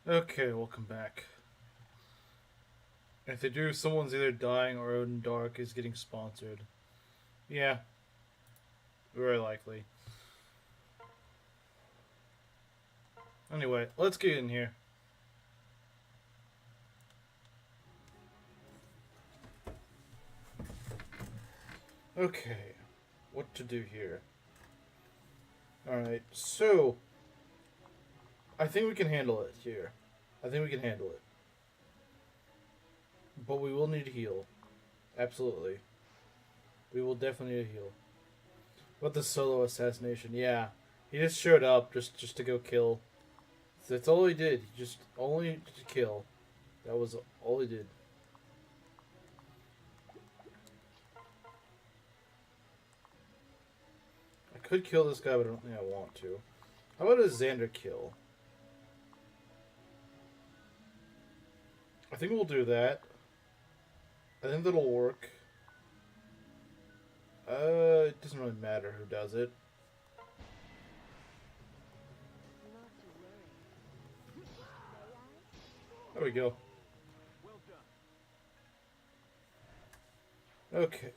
Okay, welcome back. If they do, someone's either dying or Odin Dark is getting sponsored. Yeah, very likely. Anyway, let's get in here. Okay, what to do here? Alright, so I think we can handle it here. I think we can handle it. But we will need to heal. Absolutely. We will definitely need to heal. But the solo assassination, yeah. He just showed up just to go kill. That's all he did. He just only to kill. That was all he did. I could kill this guy, but I don't think I want to. How about a Xander kill? I think we'll do that. I think that'll work. It doesn't really matter who does it. There we go. Okay.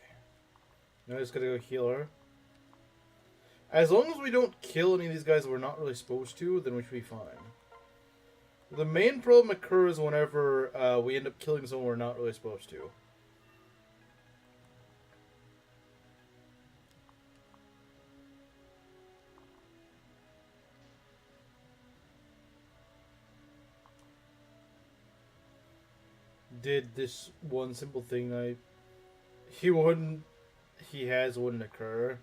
Now I just gotta go heal her. As long as we don't kill any of these guys that we're not really supposed to, then we should be fine. The main problem occurs whenever we end up killing someone we're not really supposed to. Did this one simple thing he has wouldn't occur.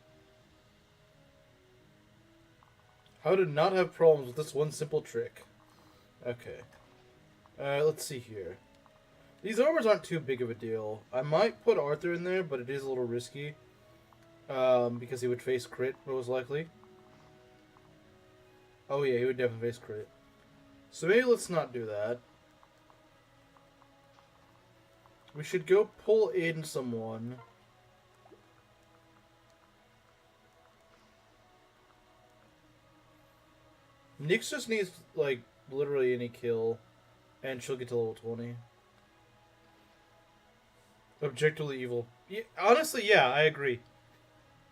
How to not have problems with this one simple trick. Okay. Let's see here. These armors aren't too big of a deal. I might put Arthur in there, but it is a little risky. Because he would face crit, most likely. Oh yeah, he would definitely face crit. So maybe let's not do that. We should go pull in someone. Nyx just needs, like, literally any kill, and she'll get to level 20. Objectively evil. Yeah, honestly, yeah, I agree.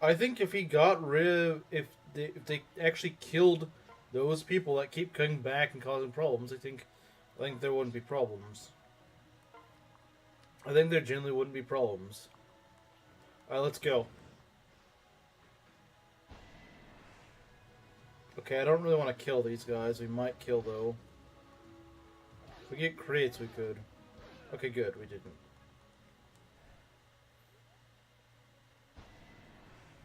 I think if he got rid of... If they actually killed those people that keep coming back and causing problems, I think there wouldn't be problems. I think there generally wouldn't be problems. Alright, let's go. Okay, I don't really want to kill these guys. We might kill, though. If we get crits, we could. Okay, good. We didn't.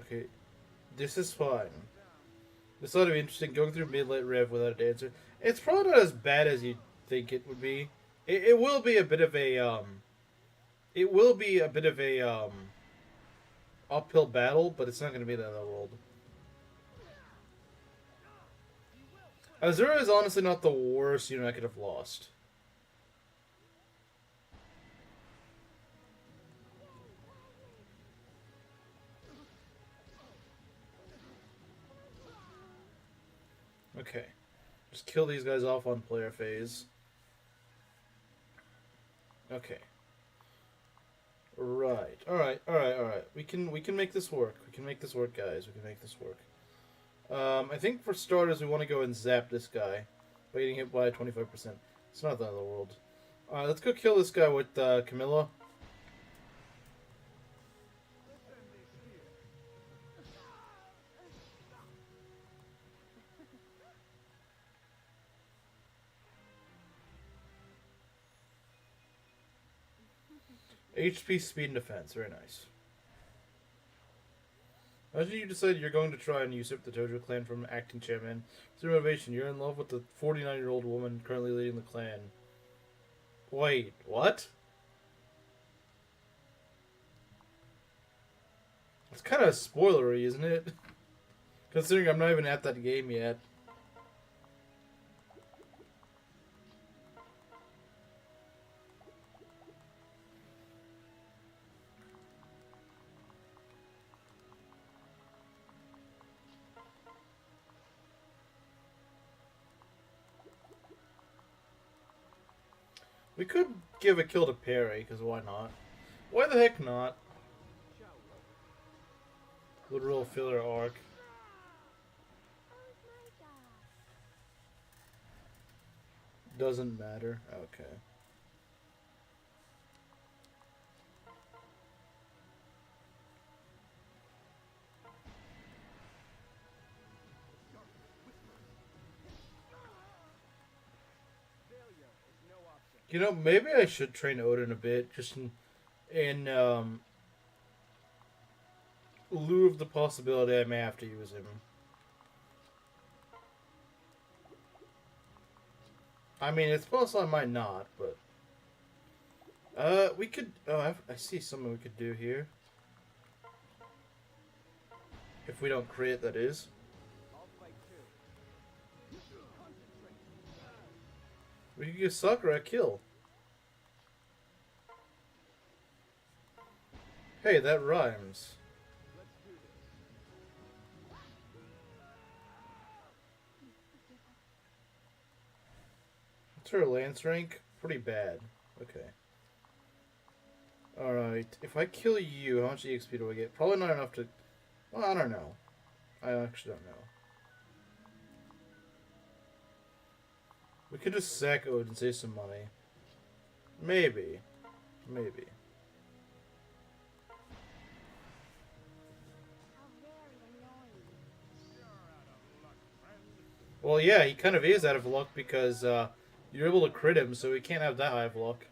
Okay. This is fine. This ought to be interesting. Going through mid-late rev without a dancer. It's probably not as bad as you'd think it would be. It will be a bit of a, It will be a bit of a, uphill battle, but it's not going to be the other world. Azura is honestly not the worst unit I could have lost. Okay. Just kill these guys off on player phase. Okay. Right. Alright. We can make this work. We can make this work, guys. We can make this work. I think for starters we want to go and zap this guy by getting hit by 25%. It's not the end of the world. Alright, let's go kill this guy with Camilla. HP, speed, and defense. Very nice. Imagine you decide you're going to try and usurp the Tojo clan from acting chairman. Through motivation, you're in love with the 49-year-old woman currently leading the clan. Wait, what? It's kind of spoilery, isn't it? Considering I'm not even at that game yet. We could give a kill to Perry, because why not? Why the heck not? Literal filler arc. Doesn't matter. Okay. You know, maybe I should train Odin a bit, just in lieu of the possibility I may have to use him. I mean, it's possible I might not, but... we could... Oh, I see something we could do here. If we don't crit, that is. We could give Sakura a kill. Hey, that rhymes. What's her lance rank? Pretty bad. Okay. Alright, if I kill you, how much EXP do I get? Probably not enough to... Well, I don't know. I actually don't know. We could just sack Odin and save some money. Maybe. Maybe. Well, yeah, he kind of is out of luck because you're able to crit him, so he can't have that high of luck.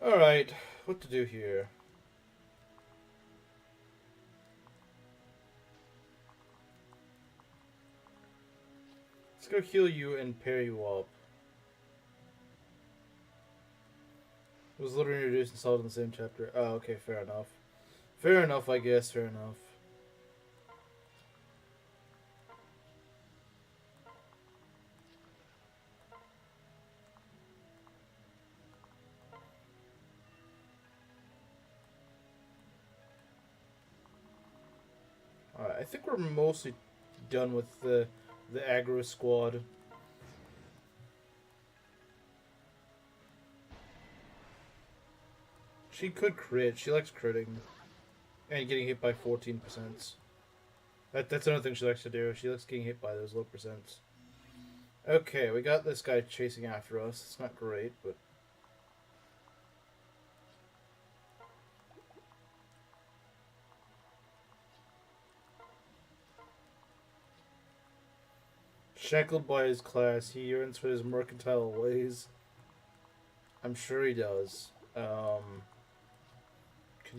Alright, what to do here? Let's go heal you and pair you up. It was literally introduced and solved in the same chapter. Oh, okay, fair enough. Fair enough, I guess, fair enough. Alright, I think we're mostly done with the aggro squad. She could crit. She likes critting. And getting hit by 14%. That's another thing she likes to do. She likes getting hit by those low percents. Okay, we got this guy chasing after us. It's not great, but... Shackled by his class, he yearns for his mercantile ways. I'm sure he does. Can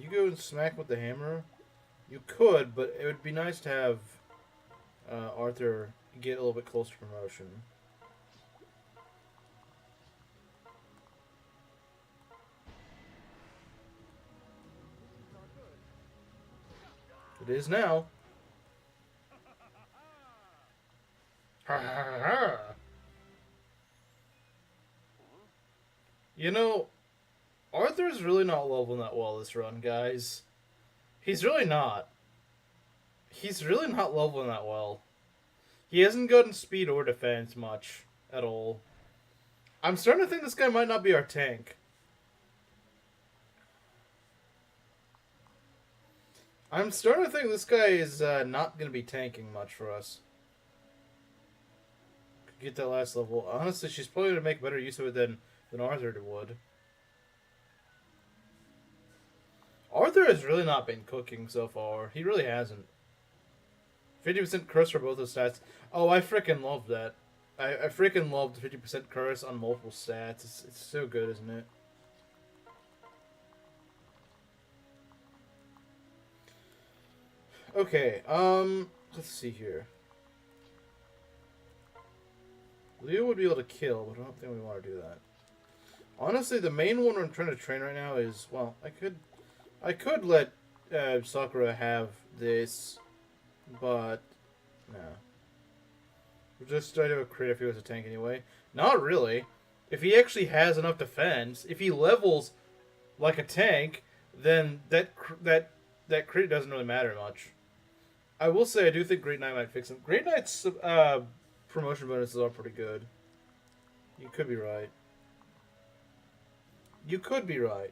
you go and smack with the hammer? You could, but it would be nice to have Arthur get a little bit closer to promotion. It is now. You know, Arthur's really not leveling that well this run, guys. He's really not. He's really not leveling that well. He hasn't gotten speed or defense much at all. I'm starting to think this guy might not be our tank. I'm starting to think this guy is not going to be tanking much for us. Could get that last level. Honestly, she's probably going to make better use of it than Arthur would. Arthur has really not been cooking so far. He really hasn't. 50% curse for both those stats. Oh, I freaking love that. I freaking love the 50% curse on multiple stats. It's so good, isn't it? Okay, let's see here. Leo would be able to kill, but I don't think we want to do that. Honestly, the main one I'm trying to train right now is, well, I could let Sakura have this, but no. We'll just try to crit if he was a tank anyway. Not really. If he actually has enough defense, if he levels like a tank, then that crit doesn't really matter much. I will say I do think Great Knight might fix him. Great Knight's promotion bonuses are pretty good. You could be right. You could be right.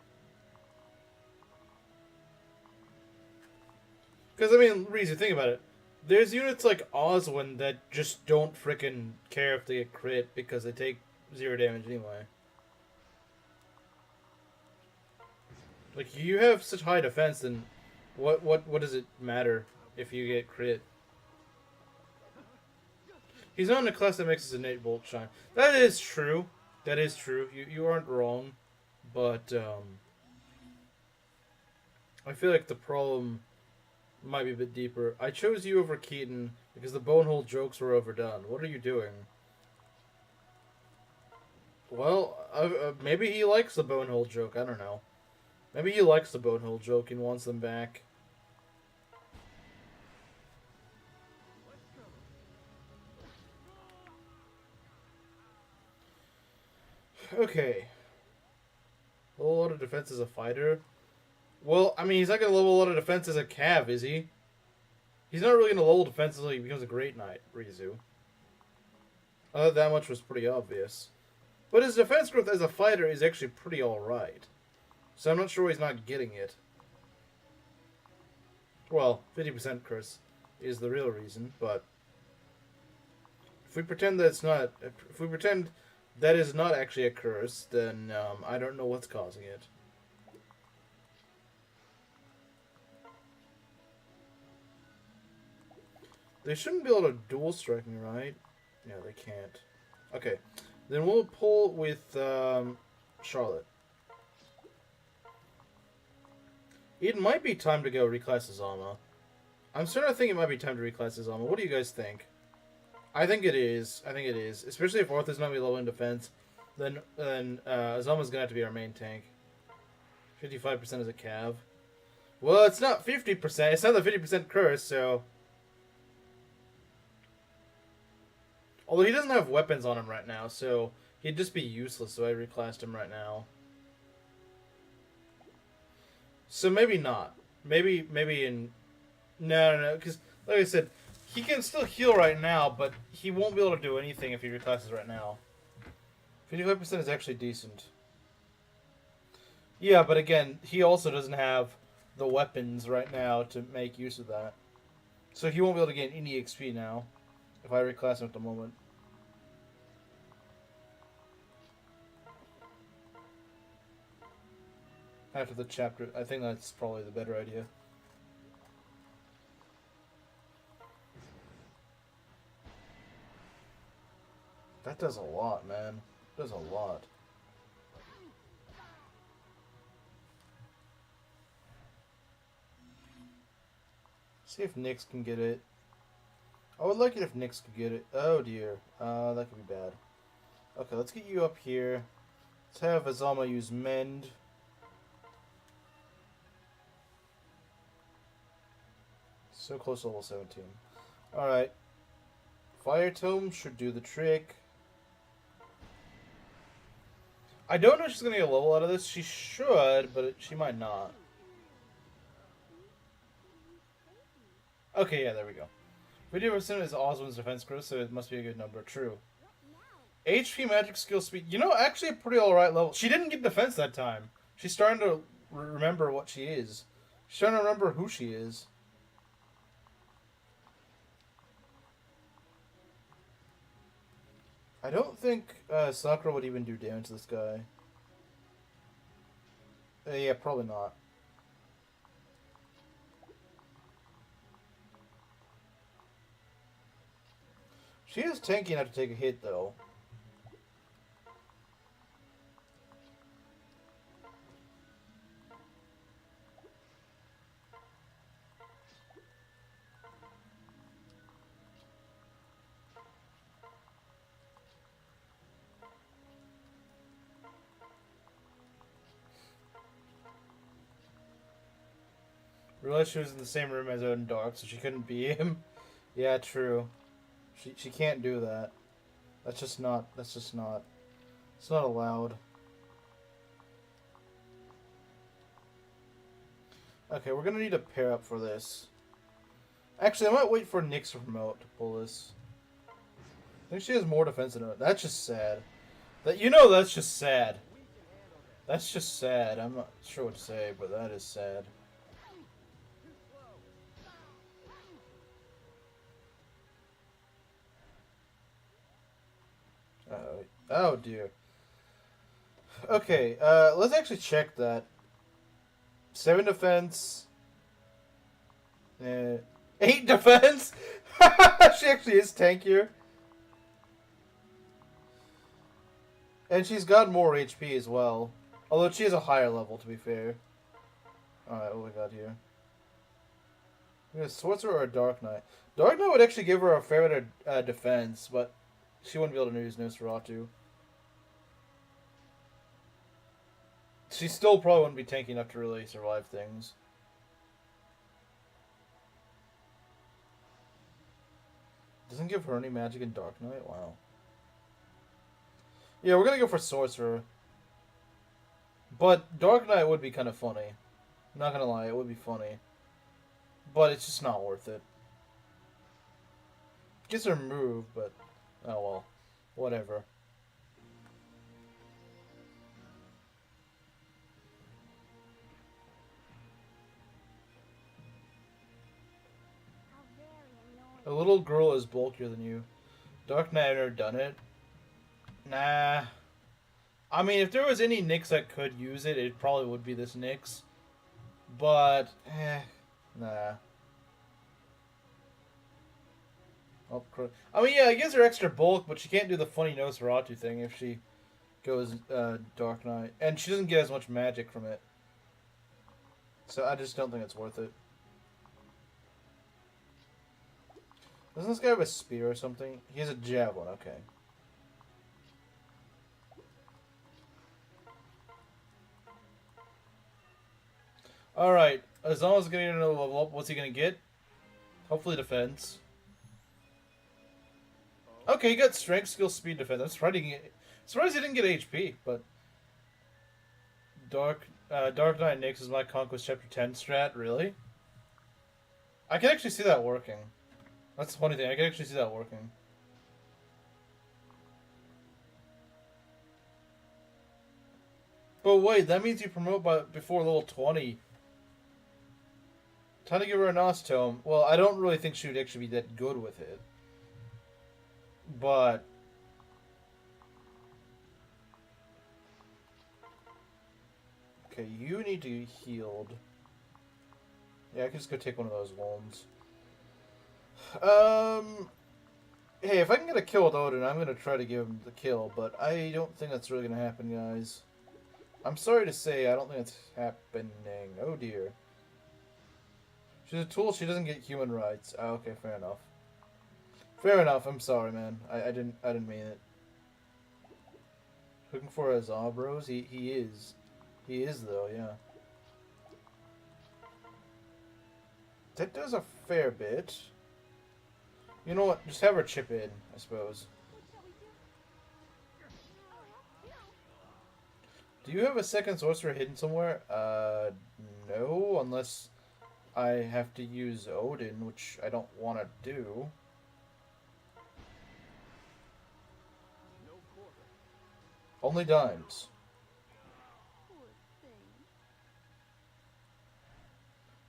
Because, I mean, Reese, think about it. There's units like Oswin that just don't frickin' care if they get crit because they take 0 damage anyway. Like, you have such high defense, then what does it matter if you get crit? He's not in a class that makes his innate bolt shine. That is true. That is true. You aren't wrong. But, I feel like the problem might be a bit deeper. I chose you over Keaton because the bonehole jokes were overdone. What are you doing? Well, maybe he likes the bonehole joke. I don't know. Maybe he likes the bonehole joke and wants them back. Okay. Level a lot of defense as a fighter. Well, I mean, he's not going to level a lot of defense as a Cav, is he? He's not really going to level defense until he becomes a Great Knight, Ryzu. That much was pretty obvious. But his defense growth as a fighter is actually pretty alright. So I'm not sure why he's not getting it. Well, 50% curse is the real reason, but if we pretend that it's not, if we pretend that is not actually a curse, then I don't know what's causing it. They shouldn't be able to dual strike me, right? Yeah, they can't. Okay, then we'll pull with Charlotte. It might be time to go reclass Azama. I'm starting to think it might be time to reclass Azama. What do you guys think? I think it is. I think it is. Especially if Arthur's not going to be low in defense. Then Azama's going to have to be our main tank. 55% is a Cav. Well, it's not 50%. It's not the 50% curse, so... Although he doesn't have weapons on him right now, so he'd just be useless, so I reclassed him right now. So maybe not. Maybe in... No, because, like I said, he can still heal right now, but he won't be able to do anything if he reclasses right now. 55% is actually decent. Yeah, but again, he also doesn't have the weapons right now to make use of that. So he won't be able to gain any XP now, if I reclass him at the moment. After the chapter, I think that's probably the better idea. That does a lot, man. It does a lot. See if Nyx can get it. I would like it if Nyx could get it. Oh dear. That could be bad. Okay, let's get you up here. Let's have Azama use Mend. So close to level 17. Alright. Fire Tome should do the trick. I don't know if she's going to get a level out of this. She should, but she might not. Okay, yeah, there we go. 50% is Oswin's defense growth, so it must be a good number. True. HP magic skill speed. You know, actually a pretty alright level. She didn't get defense that time. She's starting to remember what she is. She's trying to remember who she is. I don't think Sakura would even do damage to this guy. Yeah, probably not. She is tanky enough to take a hit, though. Realized she was in the same room as Odin Dark, so she couldn't beat him. Yeah, true. She can't do that. It's not allowed. Okay, we're gonna need a pair up for this. Actually, I might wait for Nyx to promote to pull this. I think she has more defense than her. That's just sad. That you know that's just sad. That's just sad. I'm not sure what to say, but that is sad. Oh dear. Okay, let's actually check that. 7 defense. 8 defense? She actually is tankier. And she's got more HP as well. Although she has a higher level, to be fair. Alright, what we got here? We got a Sorcerer or a Dark Knight. Dark Knight would actually give her a fair bit of defense, but she wouldn't be able to use Nosferatu. She still probably wouldn't be tanky enough to really survive things. Doesn't give her any magic in Dark Knight? Wow. Yeah, we're gonna go for Sorcerer. But Dark Knight would be kind of funny. Not gonna lie, it would be funny. But it's just not worth it. Gets her move, but... oh well. Whatever. A little girl is bulkier than you. Dark Knight, I've never done it. Nah. I mean, if there was any Nyx that could use it, it probably would be this Nyx. But, nah. Oh, I mean, yeah, it gives her extra bulk, but she can't do the funny Nosferatu thing if she goes Dark Knight. And she doesn't get as much magic from it. So I just don't think it's worth it. Doesn't this guy have a spear or something? He has a javelin, okay. Alright, Azama's getting another level up. What's he gonna get? Hopefully defense. Okay, he got strength, skill, speed, defense. I'm surprised he didn't get HP, but... Dark Knight Nyx is my Conquest Chapter 10 strat, really? I can actually see that working. That's the funny thing, I can actually see that working. But wait, that means you promote before level 20. Time to give her an Ostome. Well, I don't really think she would actually be that good with it. But... okay, you need to be healed. Yeah, I can just go take one of those wounds. Hey, if I can get a kill with Odin, I'm going to try to give him the kill, but I don't think that's really going to happen, guys. I'm sorry to say, I don't think it's happening. Oh, dear. She's a tool, she doesn't get human rights. Oh, okay, fair enough. Fair enough, I'm sorry, man. I didn't mean it. Looking for a Zabros? He is. He is, though, yeah. That does a fair bit. You know what? Just have her chip in, I suppose. Do you have a second sorcerer hidden somewhere? No, unless I have to use Odin, which I don't want to do. Only dimes.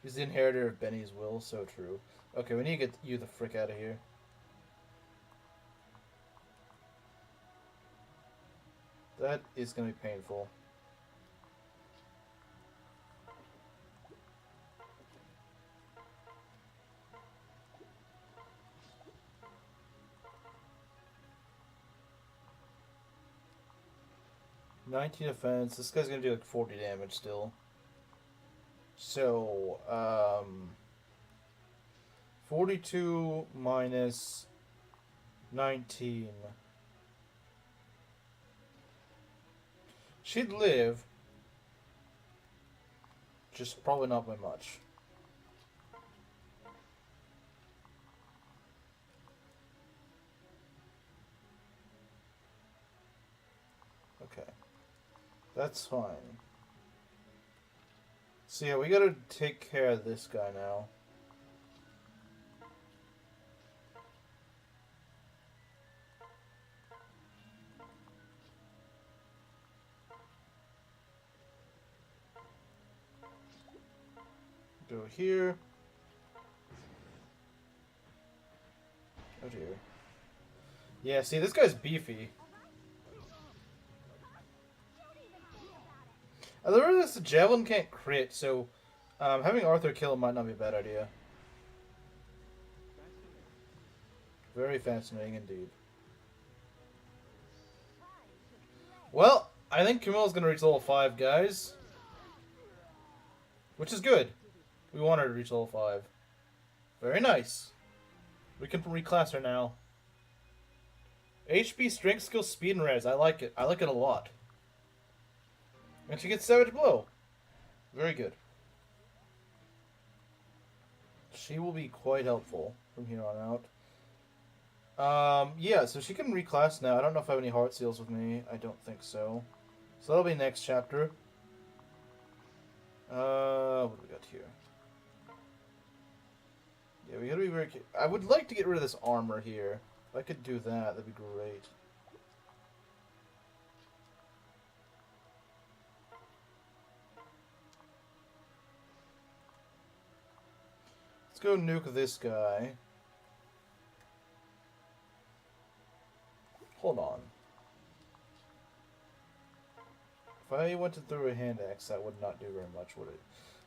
He's the inheritor of Benny's will, so true. Okay, we need to get you the frick out of here. That is going to be painful. $19 defense. This guy's going to do like 40 damage still. So, 42 minus 19. She'd live. Just probably not by much. Okay. That's fine. So yeah, we gotta take care of this guy now. go here. Oh dear. Yeah, see, this guy's beefy. The realize the javelin can't crit, so having Arthur kill him might not be a bad idea. Very fascinating indeed. Well, I think Camilla's going to reach level 5, guys. Which is good. We want her to reach level 5. Very nice. We can reclass her now. HP, strength, skill, speed, and res. I like it. I like it a lot. And she gets Savage Blow. Very good. She will be quite helpful from here on out. Yeah, so she can reclass now. I don't know if I have any heart seals with me. I don't think so. So that'll be next chapter. What do we got here? Yeah, we gotta be very... I would like to get rid of this armor here. If I could do that, that'd be great. Let's go nuke this guy. Hold on. If I went to throw a hand axe, that would not do very much, would it?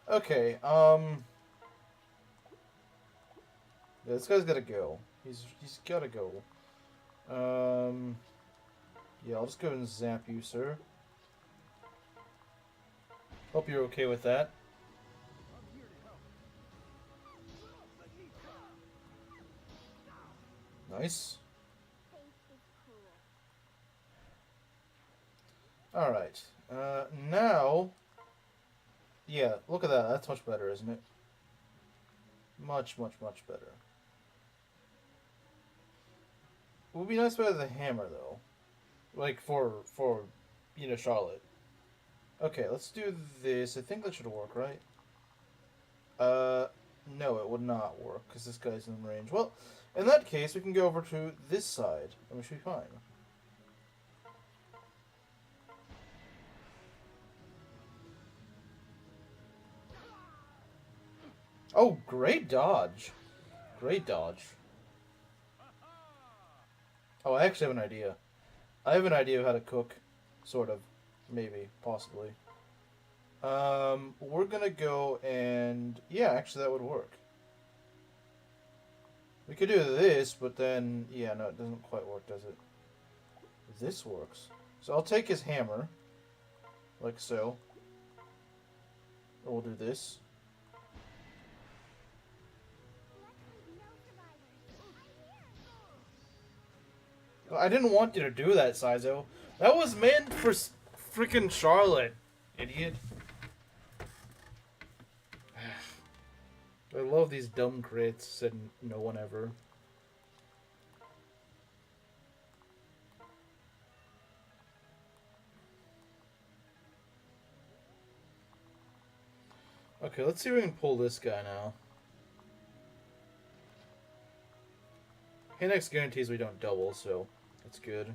Okay, yeah, this guy's gotta go. He's gotta go. Yeah, I'll just go and zap you, sir. Hope you're okay with that. Nice. Alright. Now... Yeah, look at that. That's much better, isn't it? Much, much, much better. It would be nice to have the hammer, though. Like, for you know, Charlotte. Okay, let's do this. I think that should work, right? No, it would not work, because this guy's in range. Well, in that case, we can go over to this side, and we should be fine. Oh, great dodge. Great dodge. Oh, I actually have an idea. I have an idea of how to cook. Sort of. Maybe. Possibly. We're gonna go and... Yeah, actually that would work. We could do this, but then... Yeah, no, it doesn't quite work, does it? This works. So I'll take his hammer. Like so. Or we'll do this. I didn't want you to do that, Saizo. That was meant for freaking Charlotte, idiot. I love these dumb crits, said no one ever. Okay, let's see if we can pull this guy now. Hindex guarantees we don't double, so that's good.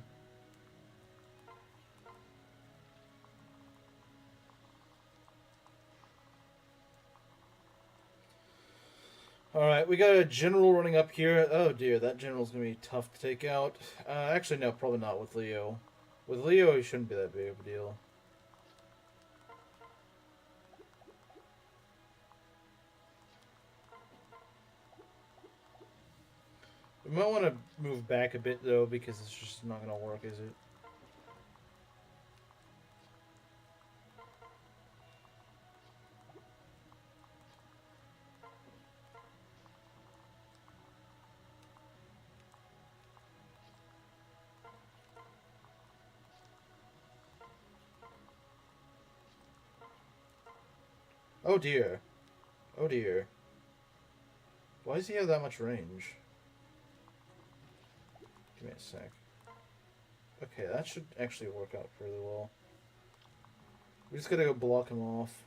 Alright, we got a general running up here. Oh dear, that general's going to be tough to take out. Actually, no, probably not with Leo. With Leo, he shouldn't be that big of a deal. We might want to move back a bit, though, because it's just not going to work, is it? Oh dear. Oh dear. Why does he have that much range? Give me a sec. Okay, that should actually work out fairly well. We just gotta go block him off.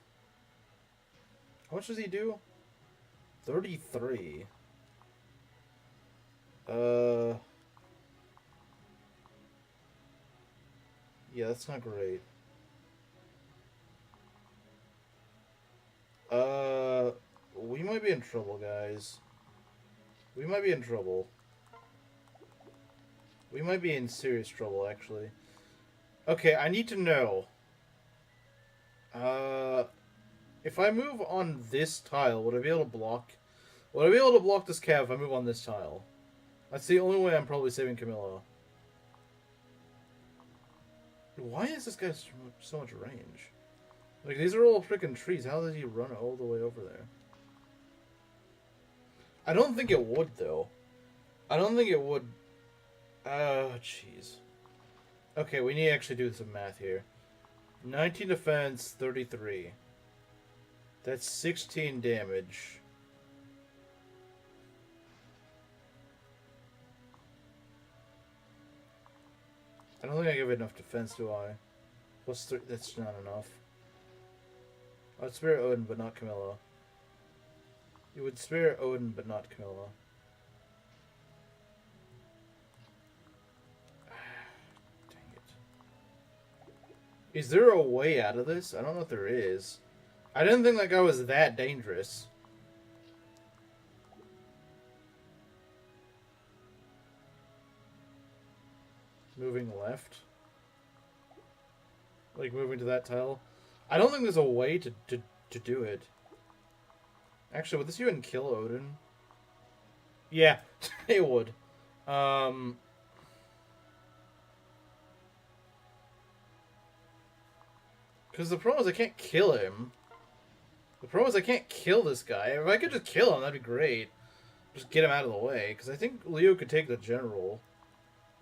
How much does he do? 33. Yeah, that's not great. be in trouble, guys. We might be in trouble. We might be in serious trouble, actually. Okay, I need to know. If I move on this tile, would I be able to block... Would I be able to block this cav if I move on this tile? That's the only way I'm probably saving Camilla. Why is this guy so much range? Like, these are all freaking trees. How does he run all the way over there? I don't think it would, though. I don't think it would... jeez. Okay, we need to actually do some math here. 19 defense, 33. That's 16 damage. I don't think I give it enough defense, do I? Plus 3, that's not enough. I'd spare Odin, but not Camilla. You would spare Odin, but not Camilla. Dang it. Is there a way out of this? I don't know if there is. I didn't think that guy was that dangerous. Moving left. Like moving to that tile. I don't think there's a way to do it. Actually, would this even kill Odin? Yeah, it would. Because the problem is I can't kill him. The problem is I can't kill this guy. If I could just kill him, that'd be great. Just get him out of the way. Because I think Leo could take the general.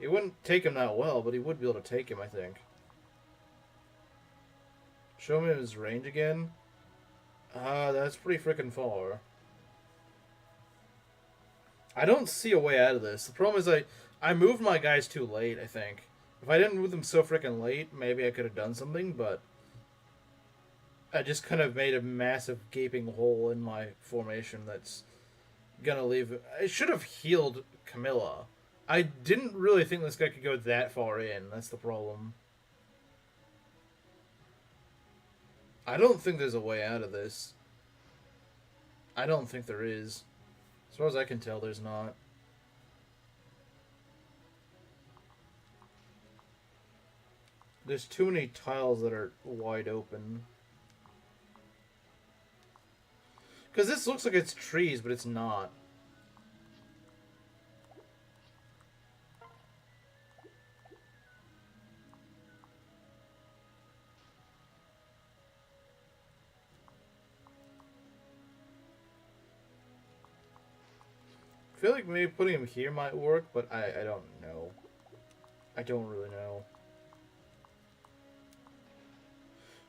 It wouldn't take him that well, but he would be able to take him, I think. Show him his range again. That's pretty freaking far. I don't see a way out of this. The problem is I moved my guys too late, I think. If I didn't move them so freaking late, maybe I could have done something, but... I just kind of made a massive gaping hole in my formation that's gonna leave... I should have healed Camilla. I didn't really think this guy could go that far in. That's the problem. I don't think there's a way out of this. I don't think there is. As far as I can tell, there's not. There's too many tiles that are wide open. Because this looks like it's trees, but it's not. I feel like maybe putting him here might work, but I don't know. I don't really know.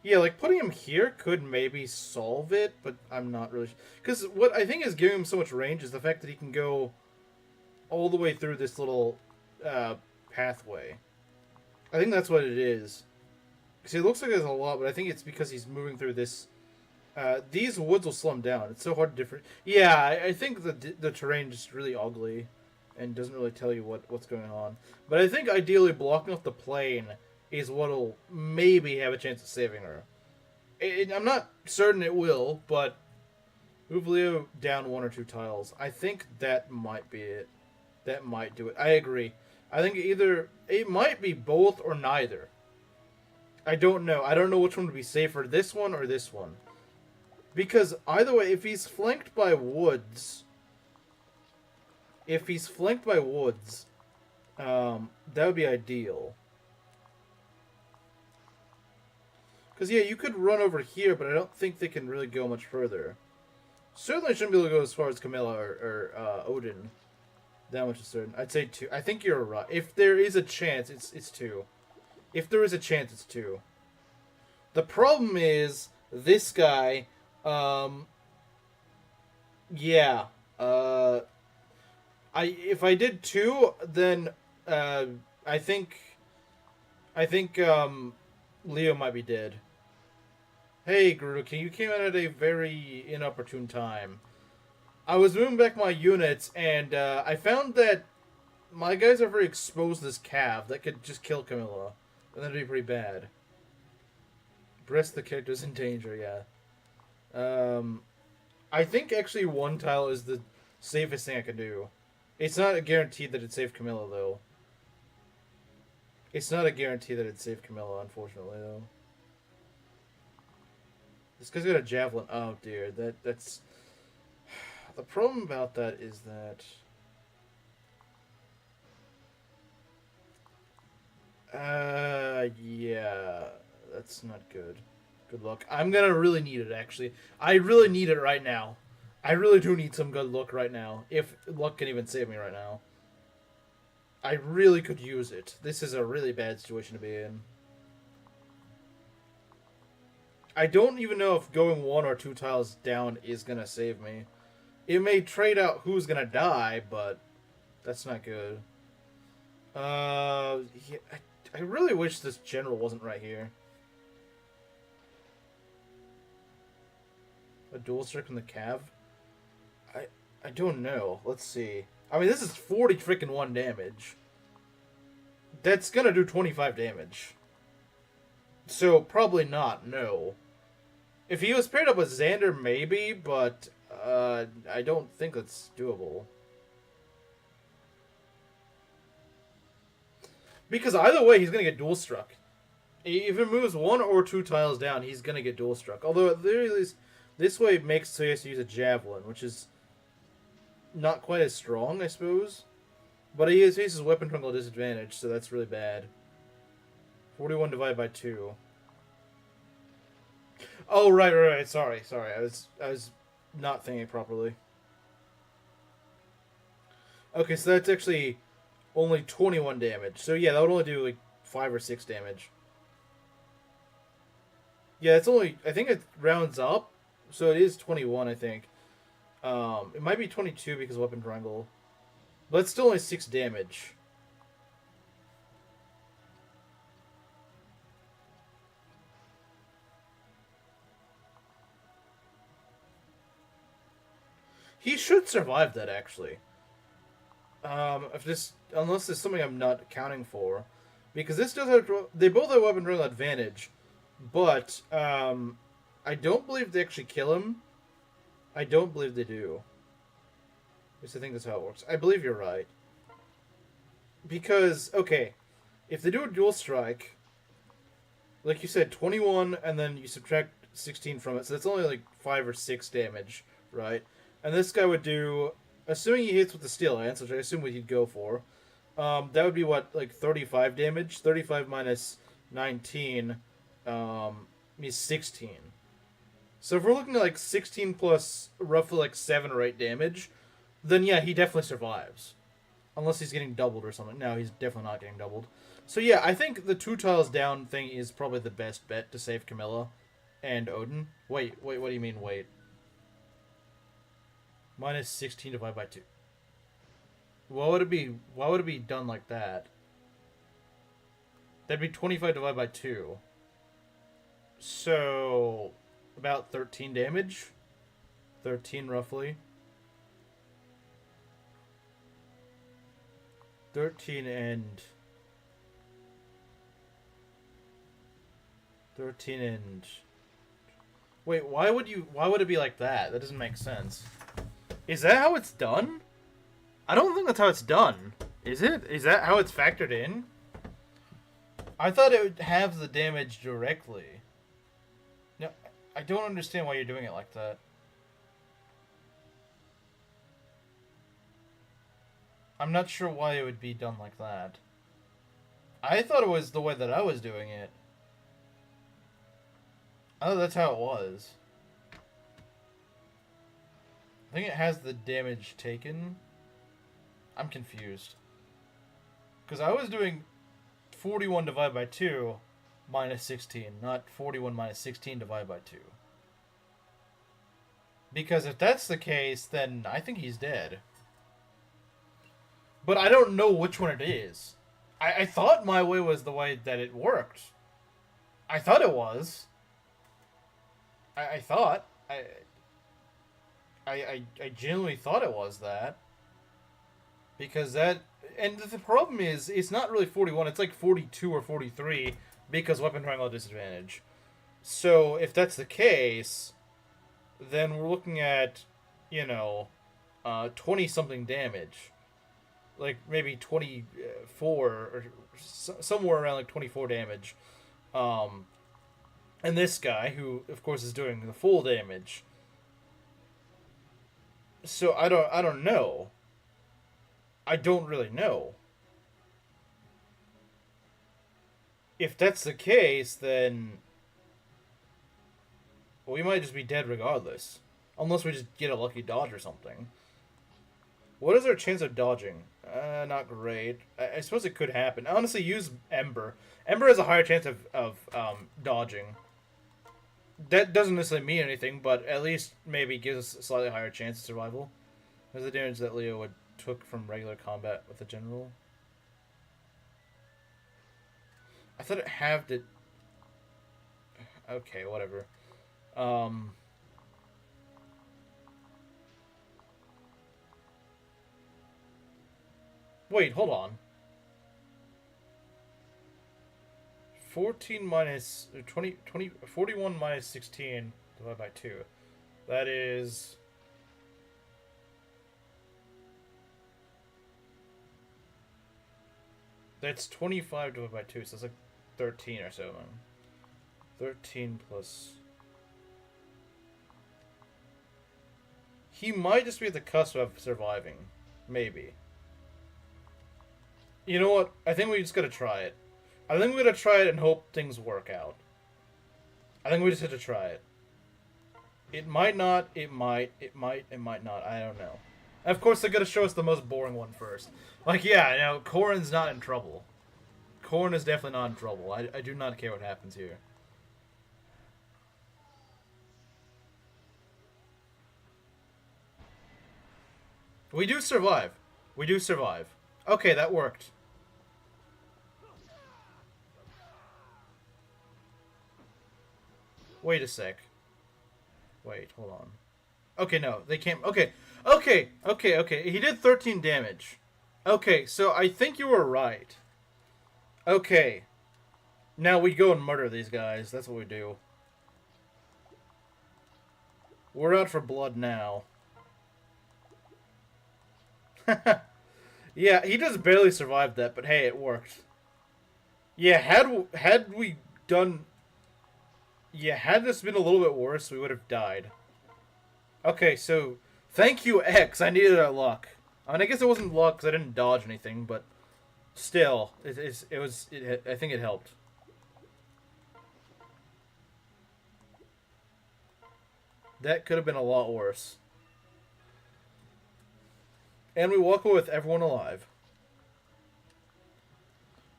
Yeah, like putting him here could maybe solve it, but I'm not really... Because what I think is giving him so much range is the fact that he can go all the way through this little pathway. I think that's what it is. Because it looks like there's a lot, but I think it's because he's moving through this... these woods will slow him down. It's so hard to different. Yeah, I think the terrain is just really ugly, and doesn't really tell you what's going on. But I think ideally blocking off the plane is what'll maybe have a chance of saving her. I'm not certain it will, but move Leo down 1 or 2 tiles. I think that might be it. That might do it. I agree. I think either it might be both or neither. I don't know. I don't know which one would be safer, this one or this one. Because either way, if he's flanked by woods, that would be ideal. Because, yeah, you could run over here, but I don't think they can really go much further. Certainly shouldn't be able to go as far as Camilla or Odin. That much is certain. I'd say 2. I think you're right. If there is a chance, it's 2. If there is a chance, it's 2. The problem is, this guy... yeah. If I did 2, then I think Leo might be dead. Hey, Gerudo, you came out at a very inopportune time. I was moving back my units, and I found that my guys are very exposed to this cav that could just kill Camilla, and that'd be pretty bad. Rest of the character's in danger, yeah. I think actually one tile is the safest thing I can do. It's not a guarantee that it'd save Camilla, though. It's not a guarantee that it'd save Camilla, unfortunately, though. This guy's got a javelin. Oh, dear. That's... The problem about that is that... Yeah. That's not good. Good luck. I'm gonna really need it, actually. I really need it right now. I really do need some good luck right now. If luck can even save me right now. I really could use it. This is a really bad situation to be in. I don't even know if going 1 or 2 tiles down is gonna save me. It may trade out who's gonna die, but that's not good. Yeah, I really wish this general wasn't right here. A dual strike from the Cav? I don't know. Let's see. I mean, this is 40 freaking 1 damage. That's gonna do 25 damage. So, probably not, no. If he was paired up with Xander, maybe, but I don't think that's doable. Because either way, he's gonna get dual struck. If it moves 1 or 2 tiles down, he's gonna get dual struck. Although, at least, this way it makes so he has to use a javelin, which is not quite as strong, I suppose. But he faces weapon triangle disadvantage, so that's really bad. 41 divided by 2. Oh, right. Sorry. I was not thinking properly. Okay, so that's actually only 21 damage. So yeah, that would only do like 5 or 6 damage. Yeah, it's only, I think it rounds up, so it is 21, I think. It might be 22 because of weapon triangle. But it's still only 6 damage. He should survive that, actually. Unless there's something I'm not accounting for. Because this does have, they both have weapon triangle advantage. But, I don't believe they actually kill him. I don't believe they do. At least I think that's how it works. I believe you're right. Because, okay, if they do a dual strike, like you said, 21, and then you subtract 16 from it, so that's only like 5 or 6 damage, right? And this guy would do, assuming he hits with the steel lance, which I assume what he'd go for, that would be what, like 35 damage? 35 minus 19 is 16. So if we're looking at like 16 plus roughly like 7 or 8 damage, then yeah, he definitely survives. Unless he's getting doubled or something. No, he's definitely not getting doubled. So yeah, I think the 2 tiles down thing is probably the best bet to save Camilla and Odin. Wait, what do you mean wait? Minus 16 divided by 2. Why would it be done like that? That'd be 25 divided by 2. So, about 13 damage? 13 roughly. 13 and... 13 and... Wait, why would it be like that? That doesn't make sense. Is that how it's done? I don't think that's how it's done. Is it? Is that how it's factored in? I thought it would have the damage directly. No, I don't understand why you're doing it like that. I'm not sure why it would be done like that. I thought it was the way that I was doing it. I thought that's how it was. I think it has the damage taken. I'm confused. Because I was doing 41 divided by 2 minus 16, not 41 minus 16 divided by 2. Because if that's the case, then I think he's dead. But I don't know which one it is. I thought my way was the way that it worked. I thought it was. I thought. I genuinely thought it was that. Because that... And the problem is, it's not really 41, it's like 42 or 43, because weapon triangle disadvantage. So, if that's the case, then we're looking at, you know, 20 something damage. Like maybe 24 or somewhere around like 24 damage. Um, and this guy, who of course is doing the full damage. So I don't know. I don't really know. If that's the case, then we might just be dead regardless. Unless we just get a lucky dodge or something. What is our chance of dodging? Not great. I suppose it could happen. Honestly, use Ember. Ember has a higher chance of dodging. That doesn't necessarily mean anything, but at least maybe gives us a slightly higher chance of survival. There's the damage that Leo would took from regular combat with the general. I thought it halved it. Okay, whatever. Wait, hold on. 14 minus 41 minus 16 divided by 2. That is... That's 25 divided by 2, so it's like 13 or so, man. 13 plus... He might just be at the cusp of surviving. Maybe. You know what? I think we just gotta try it. I think we're gonna try it and hope things work out. I think we just have to try it. It might not, it might not, I don't know. And of course, they're gonna show us the most boring one first. Like, yeah, you know, Corrin's not in trouble. Corrin is definitely not in trouble. I do not care what happens here. We do survive. We do survive. Okay, that worked. Wait a sec. Wait, hold on. Okay, no, they can't... Okay. He did 13 damage. Okay, so I think you were right. Okay. Now we go and murder these guys. That's what we do. We're out for blood now. Yeah, he just barely survived that, but hey, it worked. Yeah, had we done... Yeah, had this been a little bit worse, we would have died. Okay, so... Thank you, X. I needed our luck. I mean, I guess it wasn't luck because I didn't dodge anything, but... Still, I think it helped. That could have been a lot worse. And we walk away with everyone alive.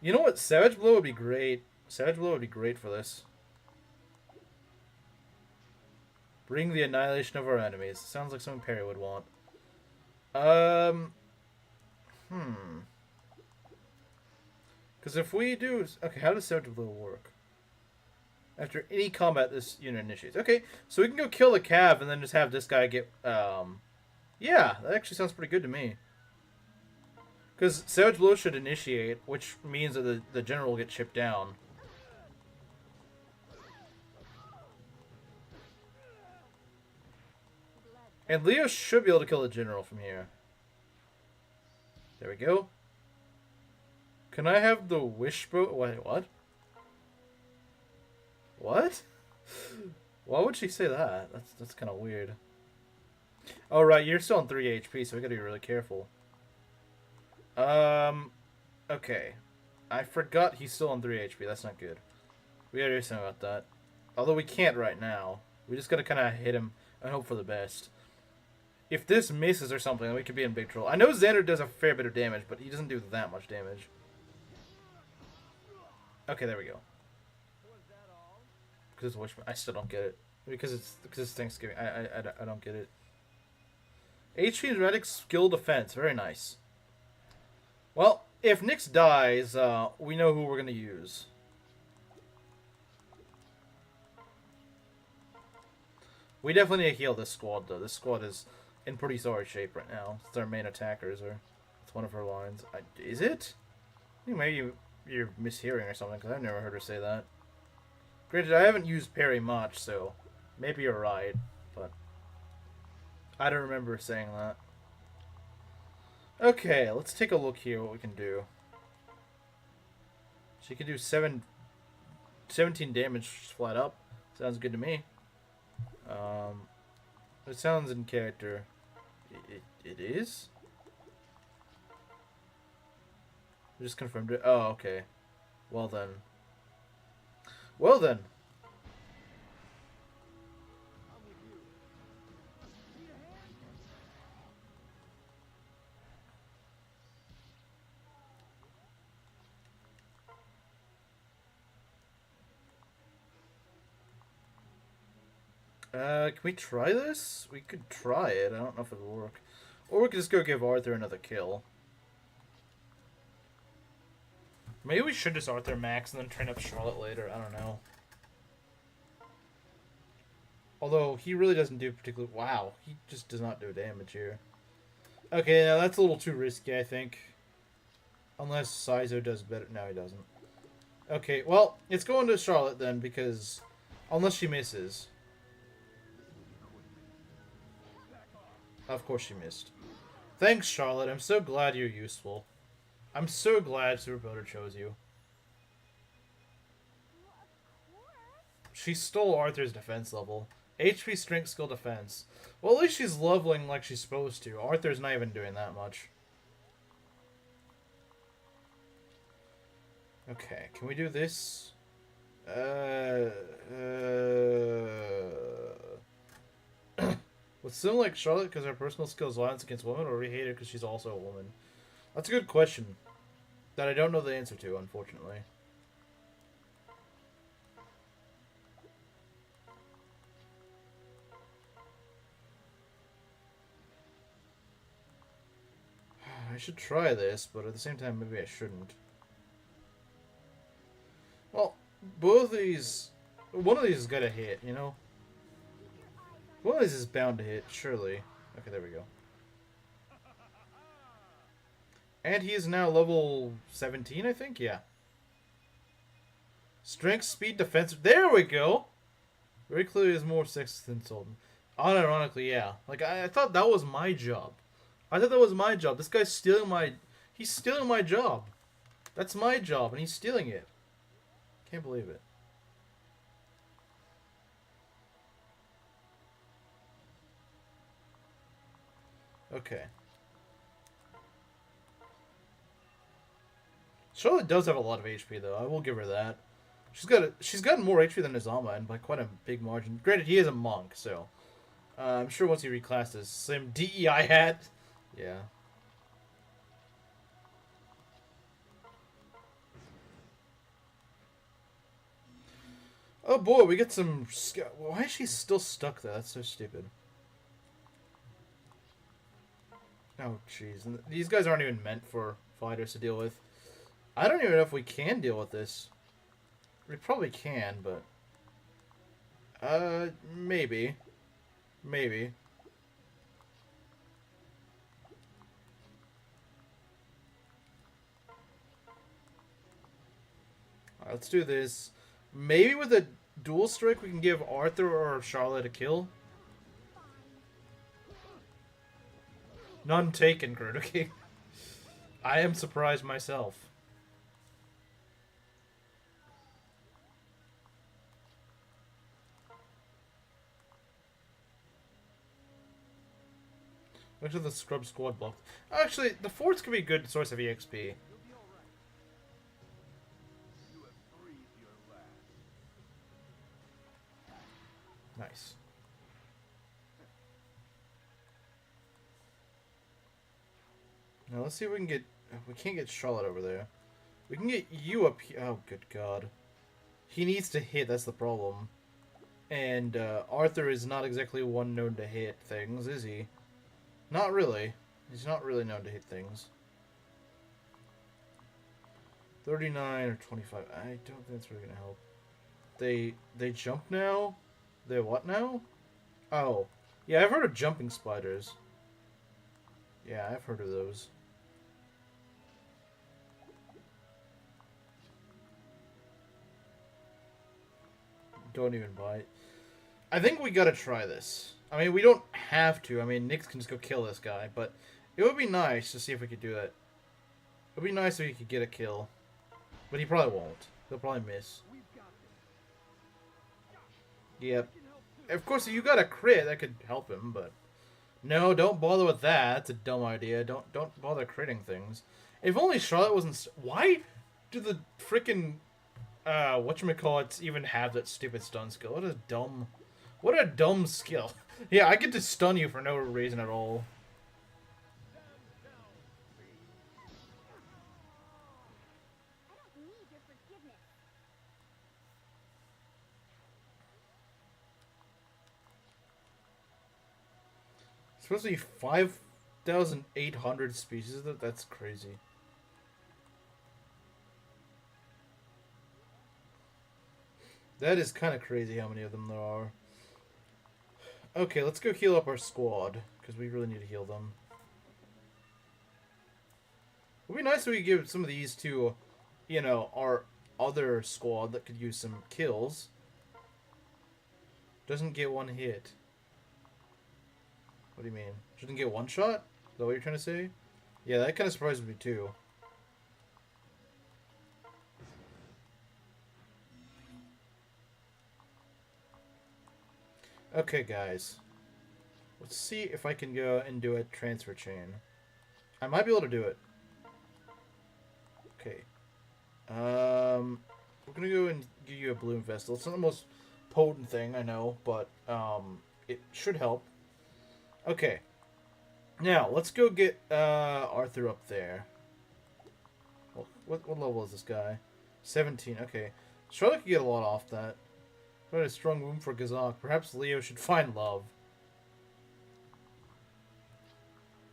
You know what? Savage Blow would be great. Savage Blow would be great for this. Bring the annihilation of our enemies. Sounds like something Perry would want. Because if we do... Okay, how does Savage Blow work? After any combat, this unit initiates. Okay, so we can go kill the Cav and then just have this guy get... Yeah, that actually sounds pretty good to me. Because Savage Blow should initiate, which means that the general will get chipped down. And Leo should be able to kill the general from here. There we go. Can I have the wishbone? Wait, what? What? Why would she say that? That's kind of weird. Oh, right, you're still on 3 HP, so we gotta be really careful. Okay. I forgot he's still on 3 HP. That's not good. We gotta do something about that. Although we can't right now. We just gotta kind of hit him and hope for the best. If this misses or something, then we could be in big trouble. I know Xander does a fair bit of damage, but he doesn't do that much damage. Okay, there we go. Because it's I still don't get it. Because it's Thanksgiving. I don't get it. HP and Radix skill defense. Very nice. Well, if Nyx dies, we know who we're going to use. We definitely need to heal this squad, though. This squad is in pretty sorry shape right now. It's our main attackers, or it's one of her lines. Is it? I think maybe you're mishearing or something, because I've never heard her say that. Granted, I haven't used parry much, so maybe you're right, but I don't remember saying that. Okay, let's take a look here what we can do. She can do 17 damage flat up. Sounds good to me. It sounds in character. It is? I just confirmed it. Oh, okay. Well then. Well then. Can we try this? We could try it. I don't know if it'll work. Or we could just go give Arthur another kill. Maybe we should just Arthur max and then train up Charlotte later. I don't know. Although, he really doesn't do particularly... Wow, he just does not do damage here. Okay, now that's a little too risky, I think. Unless Saizo does better. No, he doesn't. Okay, well, it's going to Charlotte then, because... Unless she misses. Of course she missed. Thanks, Charlotte. I'm so glad you're useful. I'm so glad Superpoder chose you. She stole Arthur's defense level. HP, strength, skill, defense. Well, at least she's leveling like she's supposed to. Arthur's not even doing that much. Okay, can we do this? Would someone like Charlotte because her personal skills violence against women, or we hate her because she's also a woman? That's a good question that I don't know the answer to, unfortunately. I should try this, but at the same time, maybe I shouldn't. Well, both of these... One of these is gonna hit, you know? One of these is bound to hit, surely. Okay, there we go. And he is now level 17, I think? Yeah. Strength, speed, defense... There we go! Very clearly is more sexist than Sultan. Unironically, yeah. Like, I thought that was my job. I thought that was my job. This guy's stealing my... He's stealing my job. That's my job, and he's stealing it. Can't believe it. Okay. Charlotte does have a lot of HP, though. I will give her that. She's gotten more HP than Azama, and by quite a big margin. Granted, he is a monk, so I'm sure once he reclasses, same DEI hat. Yeah. Oh boy, we get some... Why is she still stuck there? That's so stupid. Oh, jeez. These guys aren't even meant for fighters to deal with. I don't even know if we can deal with this. We probably can, but... maybe. Maybe. Alright, let's do this. Maybe with a dual strike we can give Arthur or Charlotte a kill. None taken, Gerudo. I am surprised myself. Look at the scrub squad block. Actually, the forts could be a good source of EXP. Nice. Now let's see if we can get... We can't get Charlotte over there. We can get you up here. Oh, good God. He needs to hit, that's the problem. And Arthur is not exactly one known to hit things, is he? Not really. He's not really known to hit things. 39 or 25. I don't think that's really going to help. They jump now? They what now? Oh. Yeah, I've heard of jumping spiders. Yeah, I've heard of those. Don't even buy it. I think we gotta try this. I mean, we don't have to. I mean, Nyx can just go kill this guy, but it would be nice to see if we could do that. It would be nice if he could get a kill. But he probably won't. He'll probably miss. Yep. Of course, if you got a crit, that could help him, but... No, don't bother with that. That's a dumb idea. Don't bother critting things. If only Charlotte wasn't... Why do the freaking... whatchamacallits even have that stupid stun skill? What a dumb... What a dumb skill. Yeah, I get to stun you for no reason at all. It's supposed to be 5,800 species of that? That's crazy. That is kind of crazy how many of them there are. Okay, let's go heal up our squad, because we really need to heal them. It would be nice if we give some of these to, you know, our other squad that could use some kills. Doesn't get one hit. What do you mean? Shouldn't get one shot? Is that what you're trying to say? Yeah, that kind of surprises me too. Okay, guys. Let's see if I can go and do a transfer chain. I might be able to do it. Okay. We're gonna go and give you a Bloom Vestal. It's not the most potent thing, I know, but it should help. Okay. Now, let's go get Arthur up there. Well, what level is this guy? 17, okay. Charlotte could get a lot off that. Quite a strong wound for Gazak. Perhaps Leo should find love.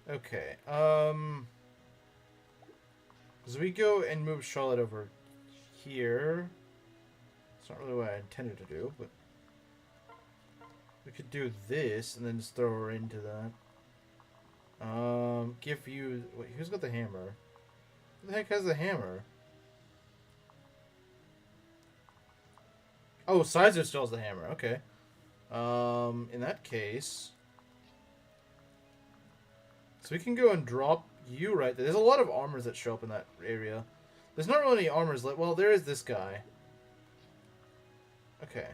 Okay, as we go and move Charlotte over here. It's not really what I intended to do, but we could do this and then just throw her into that. Give you... Wait, who's got the hammer? Who the heck has the hammer? Oh, Saizo still has the hammer. Okay. In that case... So we can go and drop you right there. There's a lot of armors that show up in that area. There's not really any armors left. Well, there is this guy. Okay.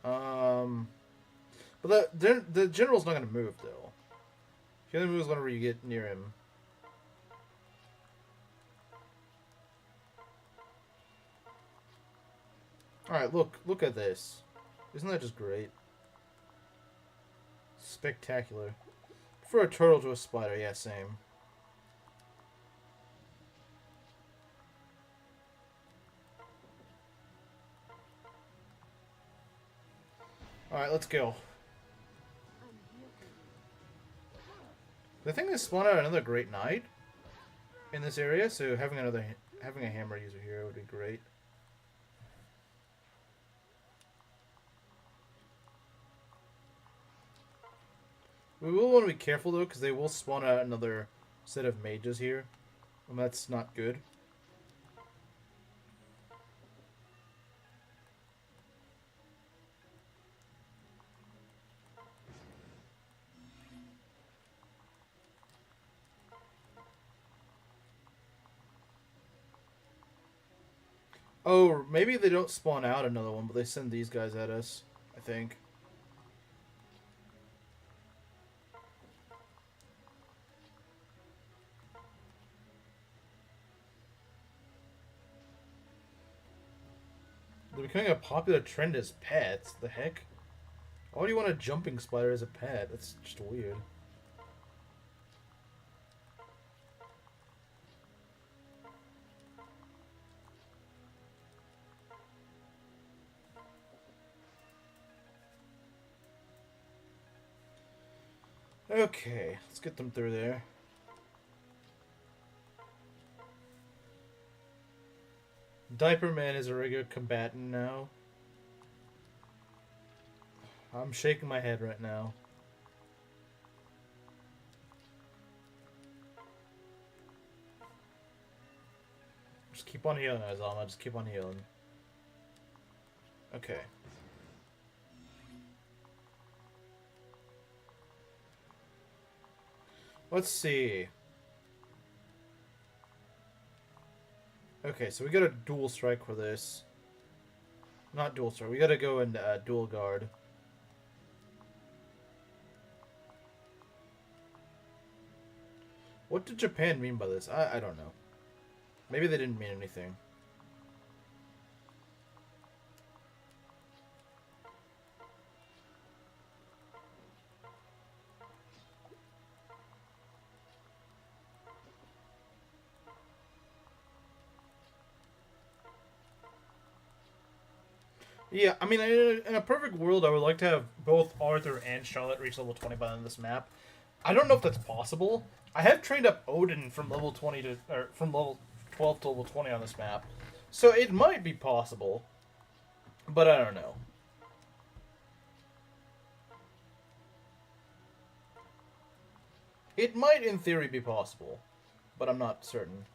But the general's not going to move, though. He only moves whenever you get near him. Alright, look at this. Isn't that just great? Spectacular. For a turtle to a spider, yeah, same. Alright, let's go. The thing is, spawn out another Great Knight in this area, so having a hammer user here would be great. We will want to be careful though, because they will spawn out another set of mages here, and that's not good. Oh, maybe they don't spawn out another one, but they send these guys at us, I think. They're becoming a popular trend as pets. The heck? Why do you want a jumping spider as a pet? That's just weird. Okay, let's get them through there. Diaper Man is a regular combatant now. I'm shaking my head right now. Just keep on healing, Azama. Just keep on healing. Okay. Let's see. Okay, so we got a dual strike for this. Not dual strike. We gotta go in dual guard. What did Japan mean by this? I don't know. Maybe they didn't mean anything. Yeah, I mean, in a perfect world, I would like to have both Arthur and Charlotte reach level 20 by the end of this map. I don't know if that's possible. I have trained up Odin from level 20 to, or from level 12 to level 20 on this map, so it might be possible, but I don't know. It might, in theory, be possible, but I'm not certain.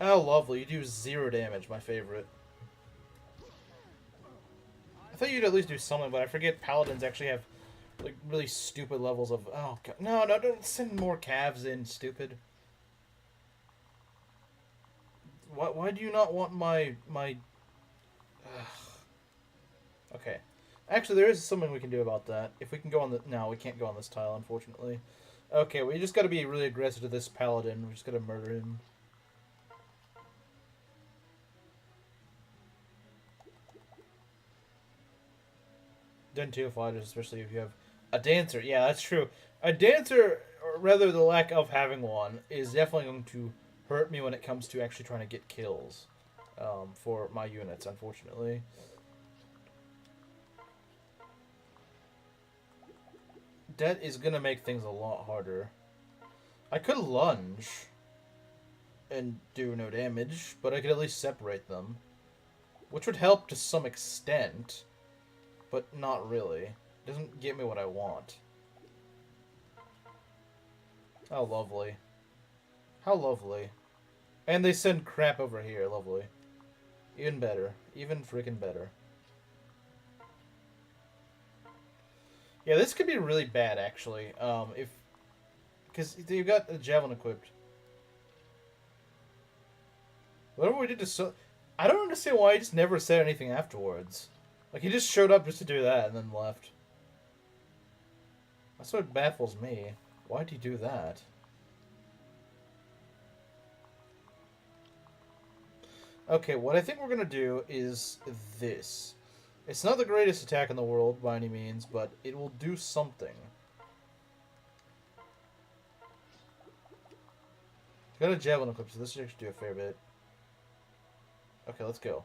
Oh, lovely. You do 0 damage, my favorite. I thought you'd at least do something, but I forget paladins actually have, like, really stupid levels of... Oh, God. No, no, don't send more calves in, stupid. Why do you not want my... Okay. Actually, there is something we can do about that. If we can go on the... No, we can't go on this tile, unfortunately. Okay, we just gotta be really aggressive to this paladin. We just gotta murder him. Then two fighters, especially if you have a dancer. Yeah, that's true. A dancer, or rather the lack of having one, is definitely going to hurt me when it comes to actually trying to get kills for my units, unfortunately. That is going to make things a lot harder. I could lunge and do no damage, but I could at least separate them, which would help to some extent. But not really. Doesn't get me what I want. How lovely. How lovely. And they send crap over here. Lovely. Even better. Even freaking better. Yeah, this could be really bad, actually. Because you've got a javelin equipped. Whatever we did to I don't understand why he just never said anything afterwards. Like, he just showed up just to do that and then left. That's what baffles me. Why'd he do that? Okay, what I think we're gonna do is this. It's not the greatest attack in the world by any means, but it will do something. It's got a javelin equipped, so this should actually do a fair bit. Okay, let's go.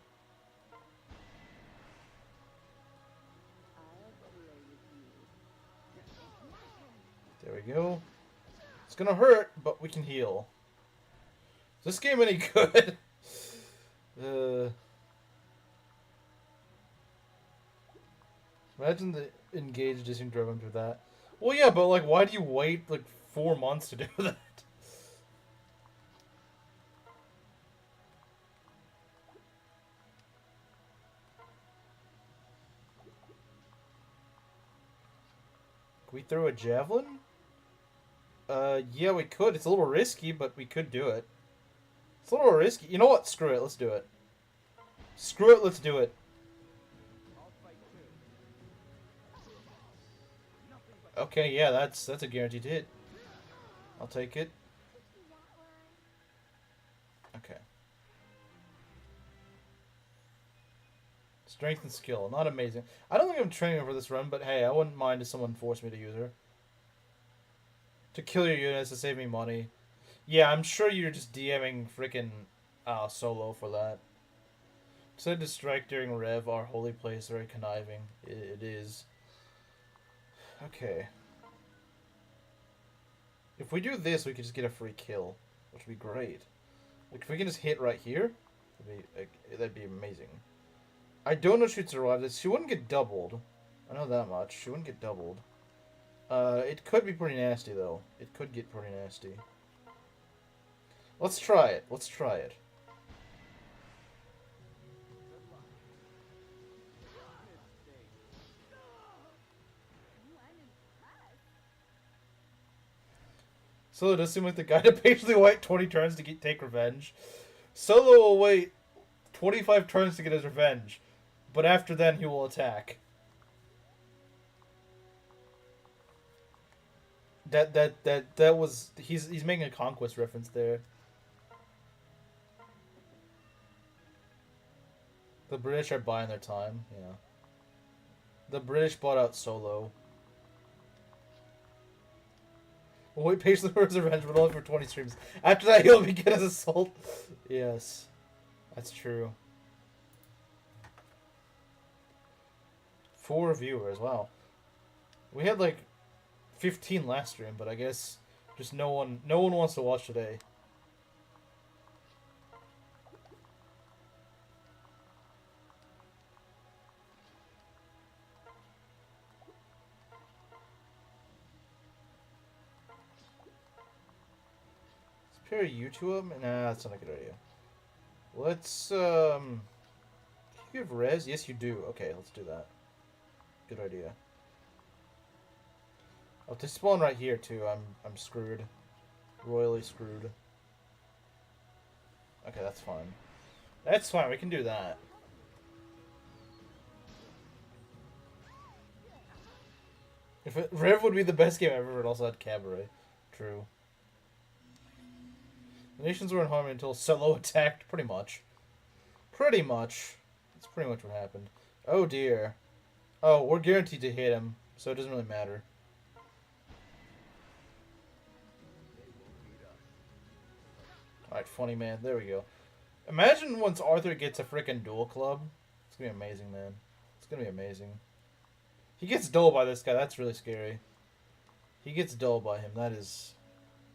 There we go. It's gonna hurt, but we can heal. Is this game any good? Imagine the engaged isn't driven through that. Well, yeah, but like, why do you wait like 4 months to do that? Can we throw a javelin? Yeah, we could. It's a little risky, but we could do it. It's a little risky. You know what? Screw it. Let's do it. Screw it. Let's do it. Okay, yeah, that's a guaranteed hit. I'll take it. Okay. Strength and skill. Not amazing. I don't think I'm training her for this run, but hey, I wouldn't mind if someone forced me to use her. To kill your units to save me money. Yeah, I'm sure you're just DMing freaking Solo for that. Said to strike during Rev, our holy place, very conniving. It is. Okay. If we do this, we could just get a free kill, which would be great. Like, if we can just hit right here, that'd be amazing. I don't know if she'd survive this. She wouldn't get doubled. I know that much. She wouldn't get doubled. It could be pretty nasty, though. It could get pretty nasty. Let's try it. Let's try it. Solo does seem like the guy to patiently wait 20 turns to take revenge. Solo will wait 25 turns to get his revenge, but after then he will attack. That was he's making a conquest reference there. The British are buying their time, yeah. The British bought out Solo. We'll wait patiently for his revenge, but only for 20 streams. After that, he'll begin his assault. Yes, that's true. 4 viewers, wow. We had like 15 last stream, but I guess just no one wants to watch today. Pair you to him? Nah, that's not a good idea. Let's, you have res? Yes, you do. Okay, let's do that. Good idea. Oh, to spawn right here, too. I'm screwed. Royally screwed. Okay, that's fine. That's fine, we can do that. Rev would be the best game ever, it also had Cabaret. True. The nations were in harmony until Solo attacked, pretty much. Pretty much. That's pretty much what happened. Oh dear. Oh, we're guaranteed to hit him, so it doesn't really matter. Alright, funny man. There we go. Imagine once Arthur gets a freaking duel club. It's gonna be amazing, man. It's gonna be amazing. He gets dulled by this guy. That's really scary. He gets dulled by him. That is...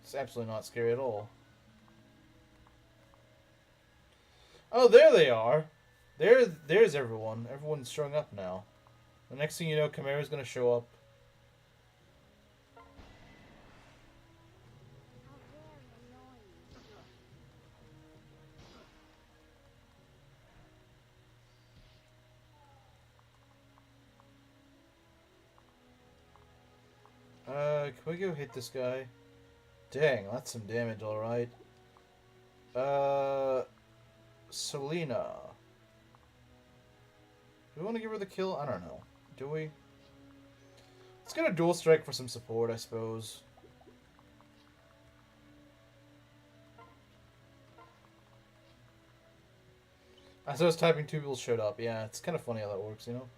It's absolutely not scary at all. Oh, there they are. There's everyone. Everyone's showing up now. The next thing you know, Chimera's gonna show up. Can we go hit this guy? Dang, that's some damage, alright. Selena. Do we want to give her the kill? I don't know. Do we? Let's get a dual strike for some support, I suppose. As I was typing, 2 people showed up. Yeah, it's kind of funny how that works, you know?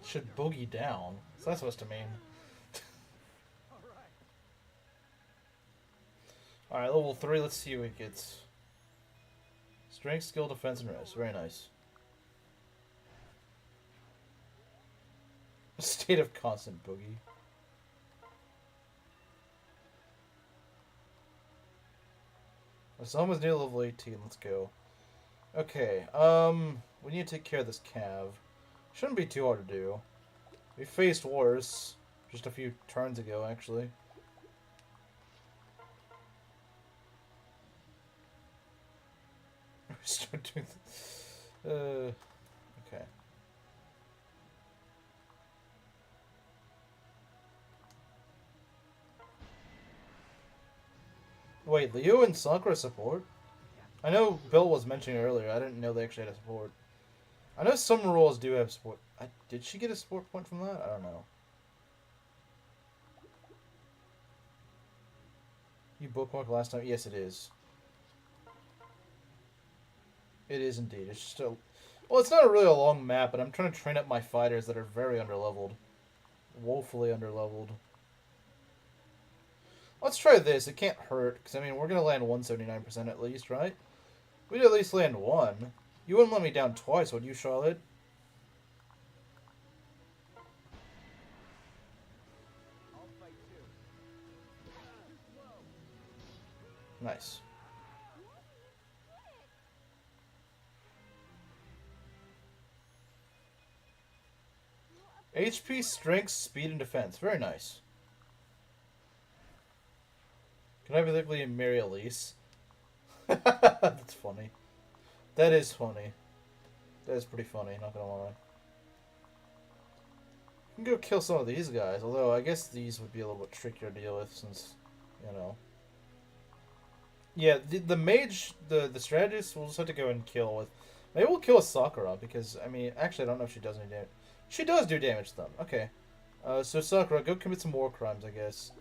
Should boogie down. What's that supposed to mean? Alright, level 3, let's see what it gets. Strength, skill, defense, and res. Very nice. State of constant boogie. Azama's near level 18, let's go. Okay, we need to take care of this Cav. Shouldn't be too hard to do. We faced worse just a few turns ago, actually. Start doing okay. Wait, Leo and Sakura support? I know Bill was mentioning earlier. I didn't know they actually had a support. I know some roles do have support. Did she get a support point from that? I don't know. You bookmarked last time? Yes, it is. It is indeed. It's just a... Well, it's not really a long map, but I'm trying to train up my fighters that are very underleveled. Woefully underleveled. Let's try this. It can't hurt, because, I mean, we're going to land 179% at least, right? We'd at least land 1. You wouldn't let me down twice, would you, Charlotte? Nice. HP, strength, speed, and defense. Very nice. Can I hypothetically marry Elise? That's funny. That is funny. That is pretty funny, not gonna lie. can go kill some of these guys, although I guess these would be a little bit trickier to deal with since, you know. Yeah, the mage, the strategist, we'll just have to go and kill with. Maybe we'll kill with Sakura because, I mean, actually, I don't know if she does any damage. She does do damage to them. Okay. So Sakura, go commit some war crimes, I guess.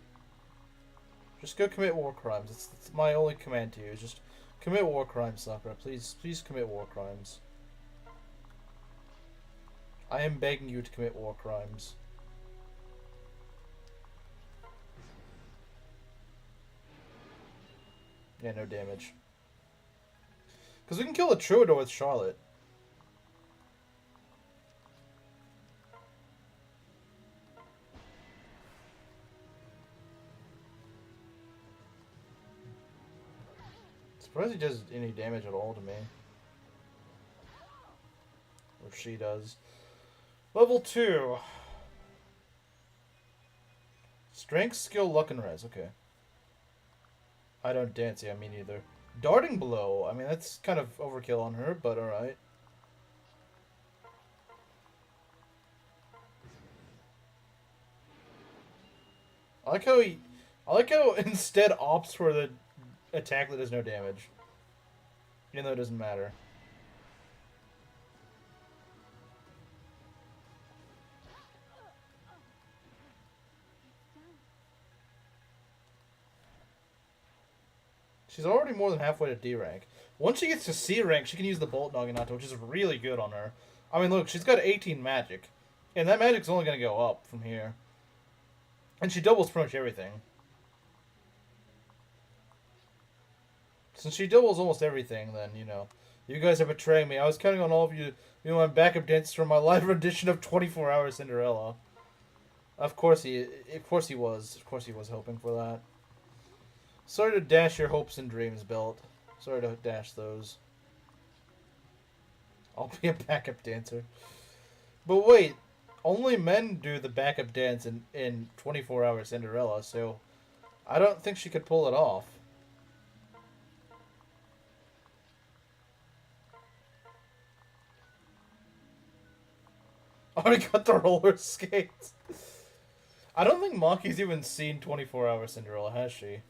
Just go commit war crimes. It's my only command to you. Is just commit war crimes, Sakura. Please commit war crimes. I am begging you to commit war crimes. Yeah, no damage. Because we can kill the Troubadour with Charlotte. Surprised he does any damage at all to me. Or she does. Level 2. Strength, skill, luck, and res. Okay. I don't dance. Yeah, me neither. Darting blow. I mean, that's kind of overkill on her, but alright. I like how instead opts for the attack that does no damage. Even though it doesn't matter. She's already more than halfway to D rank. Once she gets to C rank, she can use the Bolt Naginata, which is really good on her. I mean, look, she's got 18 magic. And that magic's only going to go up from here. And she doubles pretty much everything. Since she doubles almost everything, then, you know, you guys are betraying me. I was counting on all of you, you know, my backup dancers from my live rendition of 24 Hour Cinderella. Of course he was. Of course he was hoping for that. Sorry to dash your hopes and dreams, Belt. Sorry to dash those. I'll be a backup dancer. But wait, only men do the backup dance in 24 Hour Cinderella, so I don't think she could pull it off. Already got the roller skates. I don't think Maki's even seen 24 Hour Cinderella, has she?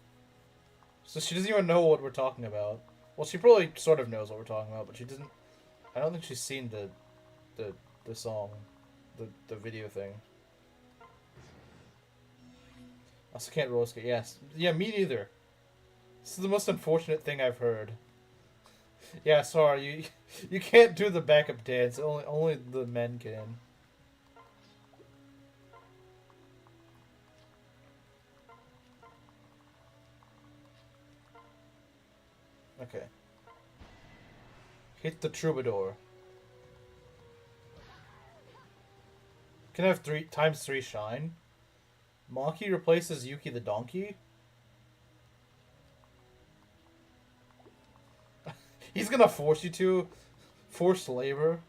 So she doesn't even know what we're talking about. Well, she probably sort of knows what we're talking about, but she doesn't. I don't think she's seen the song, the video thing. I also can't roller skate. Yes, yeah, me neither. This is the most unfortunate thing I've heard. Yeah, sorry, you can't do the backup dance. Only the men can. Okay. Hit the Troubadour. Can I have times 3 shine? Maki replaces Yuki the donkey? He's gonna force you to. Forced labor.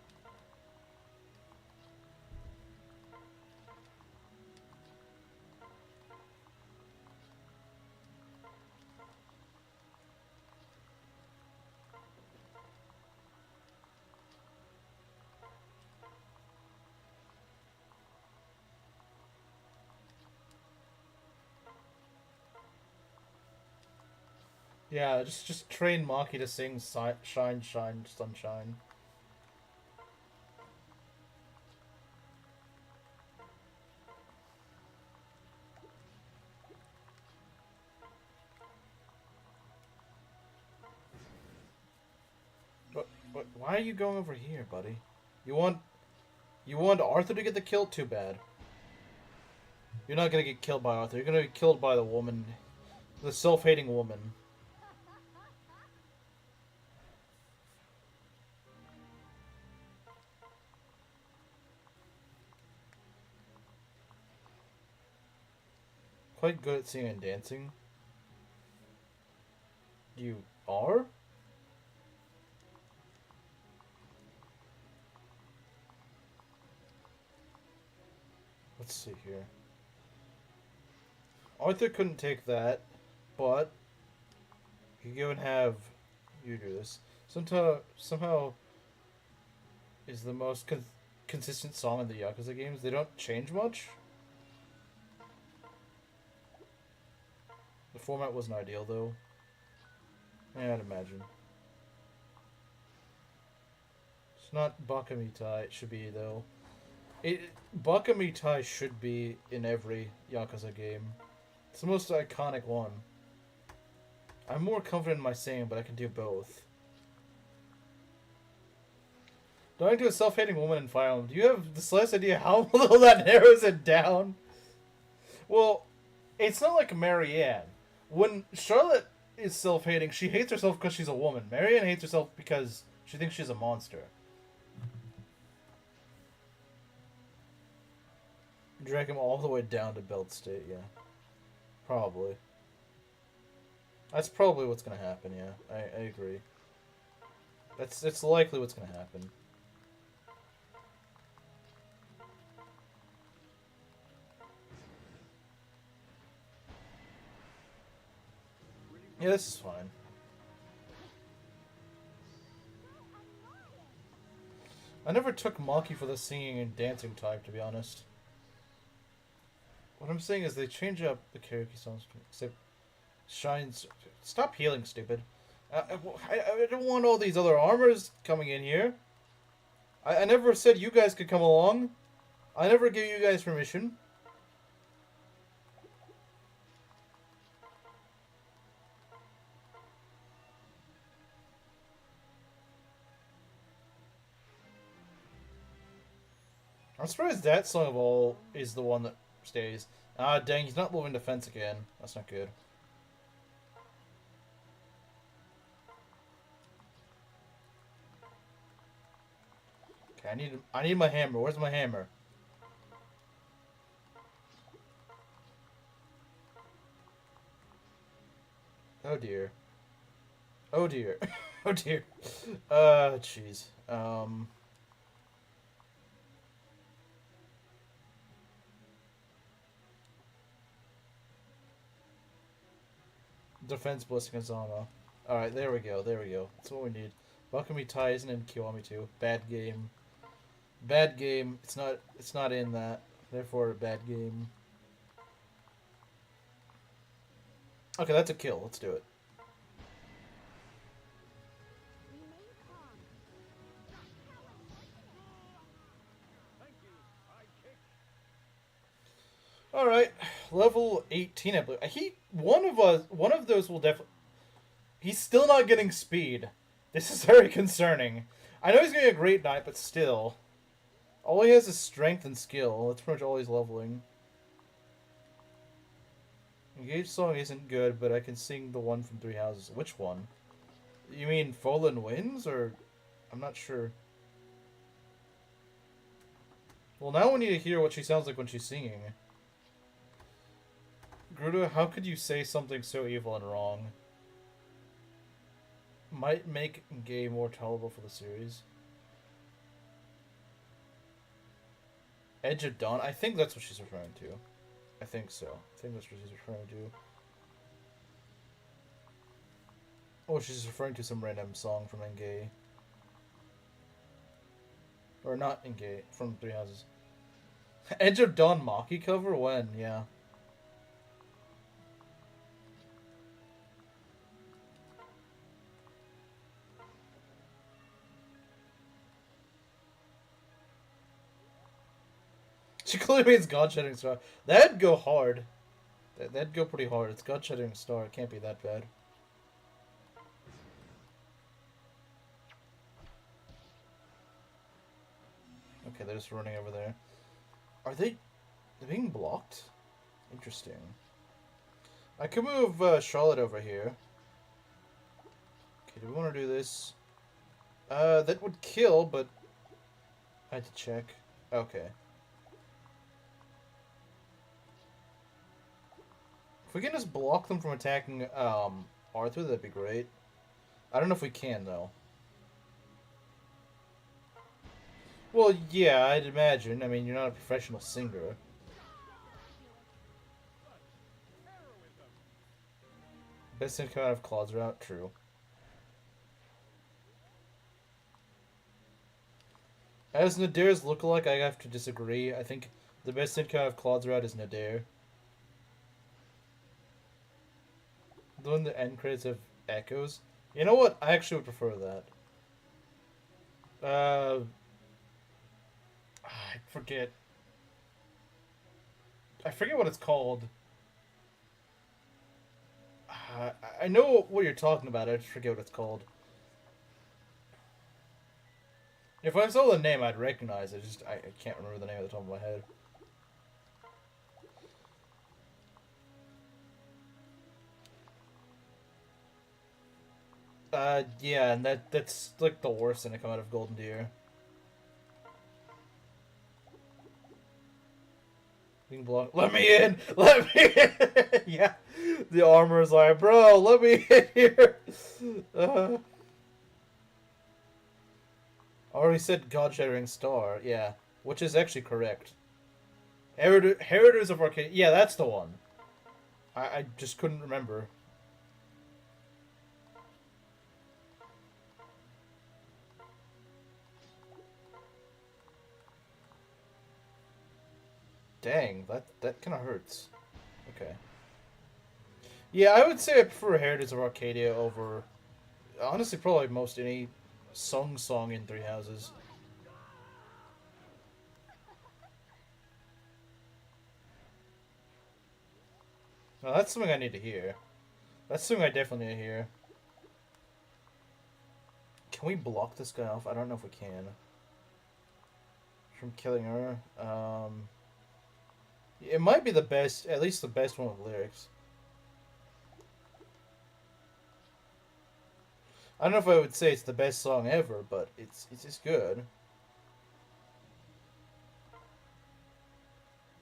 Yeah, just train Maki to sing Shine, Shine, Sunshine. Why are you going over here, buddy? You want Arthur to get the kill? Too bad. You're not gonna get killed by Arthur. You're gonna get killed by the woman. The self-hating woman. Quite good at singing and dancing. You are? Let's see here. Arthur couldn't take that, but you go and have you do this. Somehow is the most consistent song in the Yakuza games. They don't change much. The format wasn't ideal, though. Yeah, I'd imagine. It's not Bakamitai. It should be, though. Bakamitai should be in every Yakuza game. It's the most iconic one. I'm more confident in my saying, but I can do both. Dying to a self-hating woman in Fire Emblem. Do you have the slightest idea how little that narrows it down? Well, it's not like Marianne. When Charlotte is self-hating, she hates herself because she's a woman. Marianne hates herself because she thinks she's a monster. Drag him all the way down to Belt State, yeah. Probably. That's probably what's gonna happen, yeah. I agree. It's likely what's gonna happen. Yeah, this is fine. I never took Maki for the singing and dancing type, to be honest. What I'm saying is they change up the karaoke songs, except Shines... Stop healing, stupid. I don't want all these other armors coming in here. I never said you guys could come along. I never gave you guys permission. I'm surprised that song of all is the one that stays. Ah, dang, he's not moving defense again. That's not good. Okay, I need my hammer. Where's my hammer? Oh dear. Oh dear. Oh dear. Jeez. Defense Blessing Azama. Alright, there we go, there we go. That's what we need. Bakami Tai isn't in Kiwami 2. Bad game. Bad game. It's not in that. Therefore, a bad game. Okay, that's a kill. Let's do it. Alright, level 18, I believe. One of those will definitely... He's still not getting speed. This is very concerning. I know he's getting a great knight, but still. All he has is strength and skill. That's pretty much all he's leveling. Engage song isn't good, but I can sing the one from Three Houses. Which one? You mean Fallen Winds, or... I'm not sure. Well, now we need to hear what she sounds like when she's singing. Gerudo, how could you say something so evil and wrong? Might make gay more tolerable for the series. Edge of Dawn? I think that's what she's referring to. I think so. I think that's what she's referring to. Oh, she's referring to some random song from Engay. Or not Engay, from Three Houses. Edge of Dawn Maki cover? When? Yeah. She clearly means God-shedding star. That'd go hard. That'd go pretty hard. It's God-shedding star. It can't be that bad. Okay, they're just running over there. Are they... They're being blocked? Interesting. I could move Charlotte over here. Okay, do we want to do this? That would kill, but... I had to check. Okay. If we can just block them from attacking Arthur, that'd be great. I don't know if we can, though. Well, yeah, I'd imagine. I mean, you're not a professional singer. Best thing to come out of Claude's route, true. As Nadir's lookalike, I have to disagree. I think the best encounter of Claude's route is Nadir. The one the end credits have echoes. You know what? I actually would prefer that. I forget. I forget what it's called. I know what you're talking about. I just forget what it's called. If I saw the name, I'd recognize it. Just I can't remember the name at the top of my head. Yeah, and that's like the worst thing to come out of Golden Deer. You can block. Let me in. Let me in. Yeah, the armor's like, bro, let me in here. Already said God-shattering star. Yeah, which is actually correct. Heritors of Arcadia. Yeah, that's the one. I just couldn't remember. Dang, that kind of hurts. Okay. Yeah, I would say I prefer Heritage of Arcadia over, honestly, probably most any song in Three Houses. Now that's something I need to hear. That's something I definitely need to hear. Can we block this guy off? I don't know if we can. From killing her. It might be the best, at least the best one with lyrics. I don't know if I would say it's the best song ever, but it's just good.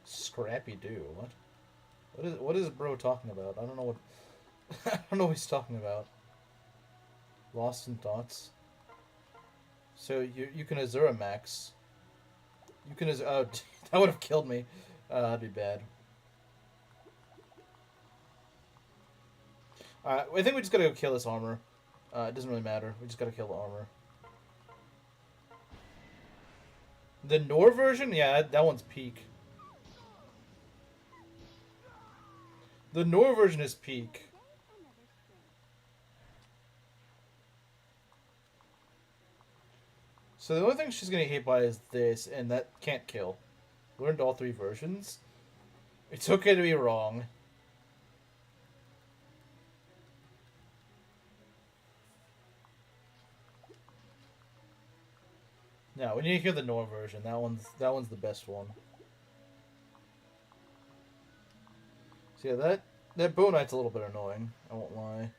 Scrappy Doo. What? What is bro talking about? I don't know what I don't know what he's talking about. Lost in thoughts. So you can Azura Max. You can oh that would have killed me. That'd be bad. I think we just gotta go kill this armor. It doesn't really matter. We just gotta kill the armor. The Nor version? Yeah, that one's peak. The Nor version is peak. So the only thing she's gonna get hit by is this, and that can't kill. Learned all three versions. It's okay to be wrong. No, when you hear the Nor version, that one's the best one. So yeah, that Bow Knight's a little bit annoying. I won't lie.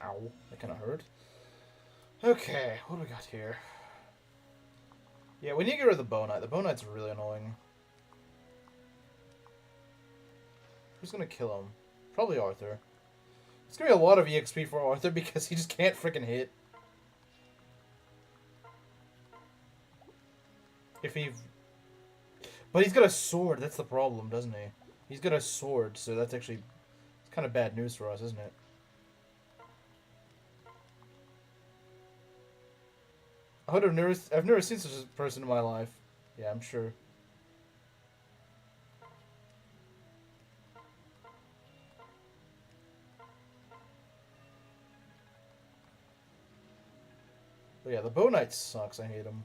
Ow, that kind of hurt. Okay, what do we got here? Yeah, we need to get rid of the Bow Knight. The Bow Knight's really annoying. Who's gonna kill him? Probably Arthur. It's gonna be a lot of EXP for Arthur because he just can't freaking hit. If he... But he's got a sword, that's the problem, doesn't he? He's got a sword, so that's actually... It's kind of bad news for us, isn't it? I've never seen such a person in my life. Yeah, I'm sure. But yeah, the Bow Knight sucks. I hate him.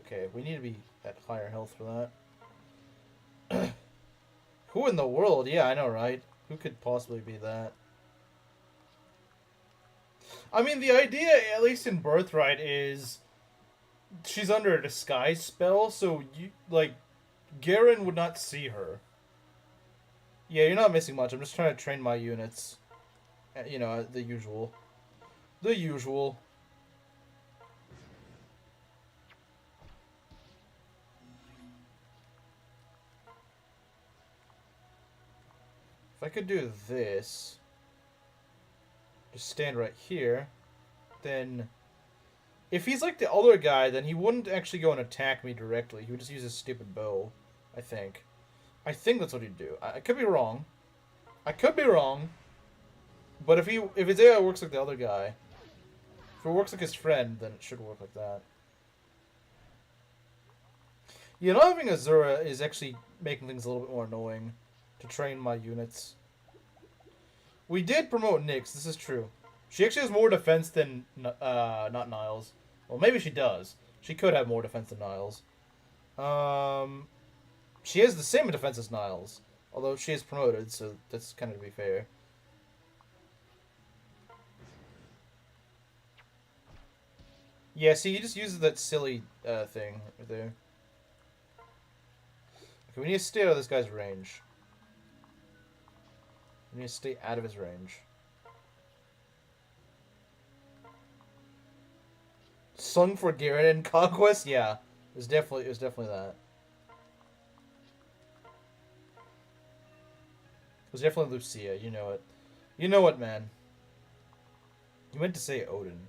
Okay, we need to be at higher health for that. Who in the world? Yeah, I know, right? Who could possibly be that? I mean, the idea, at least in Birthright, is she's under a disguise spell, so you like Garen would not see her. Yeah, you're not missing much. I'm just trying to train my units. You know, the usual. The usual. If I could do this, just stand right here, then If he's like the other guy, then he wouldn't actually go and attack me directly. He would just use his stupid bow, I think. I think that's what he'd do. I could be wrong. I could be wrong. But if his AI works like the other guy, if it works like his friend, then it should work like that. Yeah, not having Azura is actually making things a little bit more annoying to train my units. We did promote Nyx, this is true. She actually has more defense than, not Niles. Well, maybe she does. She could have more defense than Niles. She has the same defense as Niles. Although she is promoted, so that's kind of to be fair. Yeah, see, he just uses that silly, thing right there. Okay, we need to stay out of this guy's range. We need to stay out of his range. Sung for Garrett and Conquest? Yeah. It was definitely that. It was definitely Lucia, you know it. You know it, man. You meant to say Odin.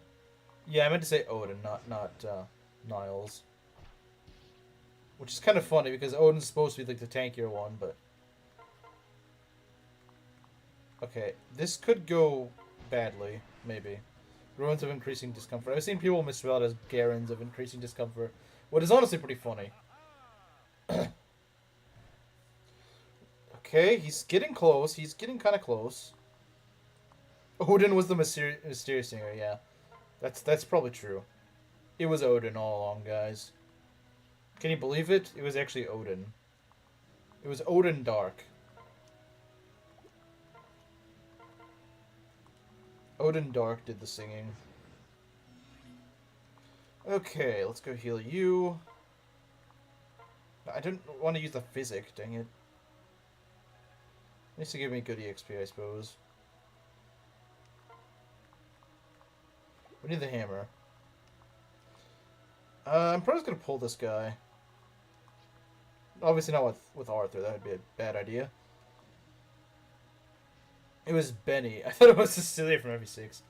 Yeah, I meant to say Odin, not Niles. Which is kind of funny because Odin's supposed to be like the tankier one, but okay, this could go badly, maybe. Ruins of increasing discomfort. I've seen people misspell it as Garens of increasing discomfort, what is honestly pretty funny. Okay, he's getting close. He's getting kind of close. Odin was the mysterious singer, yeah. That's probably true. It was Odin all along, guys. Can you believe it? It was actually Odin. It was Odin Dark. Odin Dark did the singing. Okay, let's go heal you. I didn't want to use the physic, dang it. Needs to give me good EXP, I suppose. We need the hammer. I'm probably just gonna pull this guy. Obviously not with Arthur, that would be a bad idea. It was Benny. I thought it was Cecilia from MV6.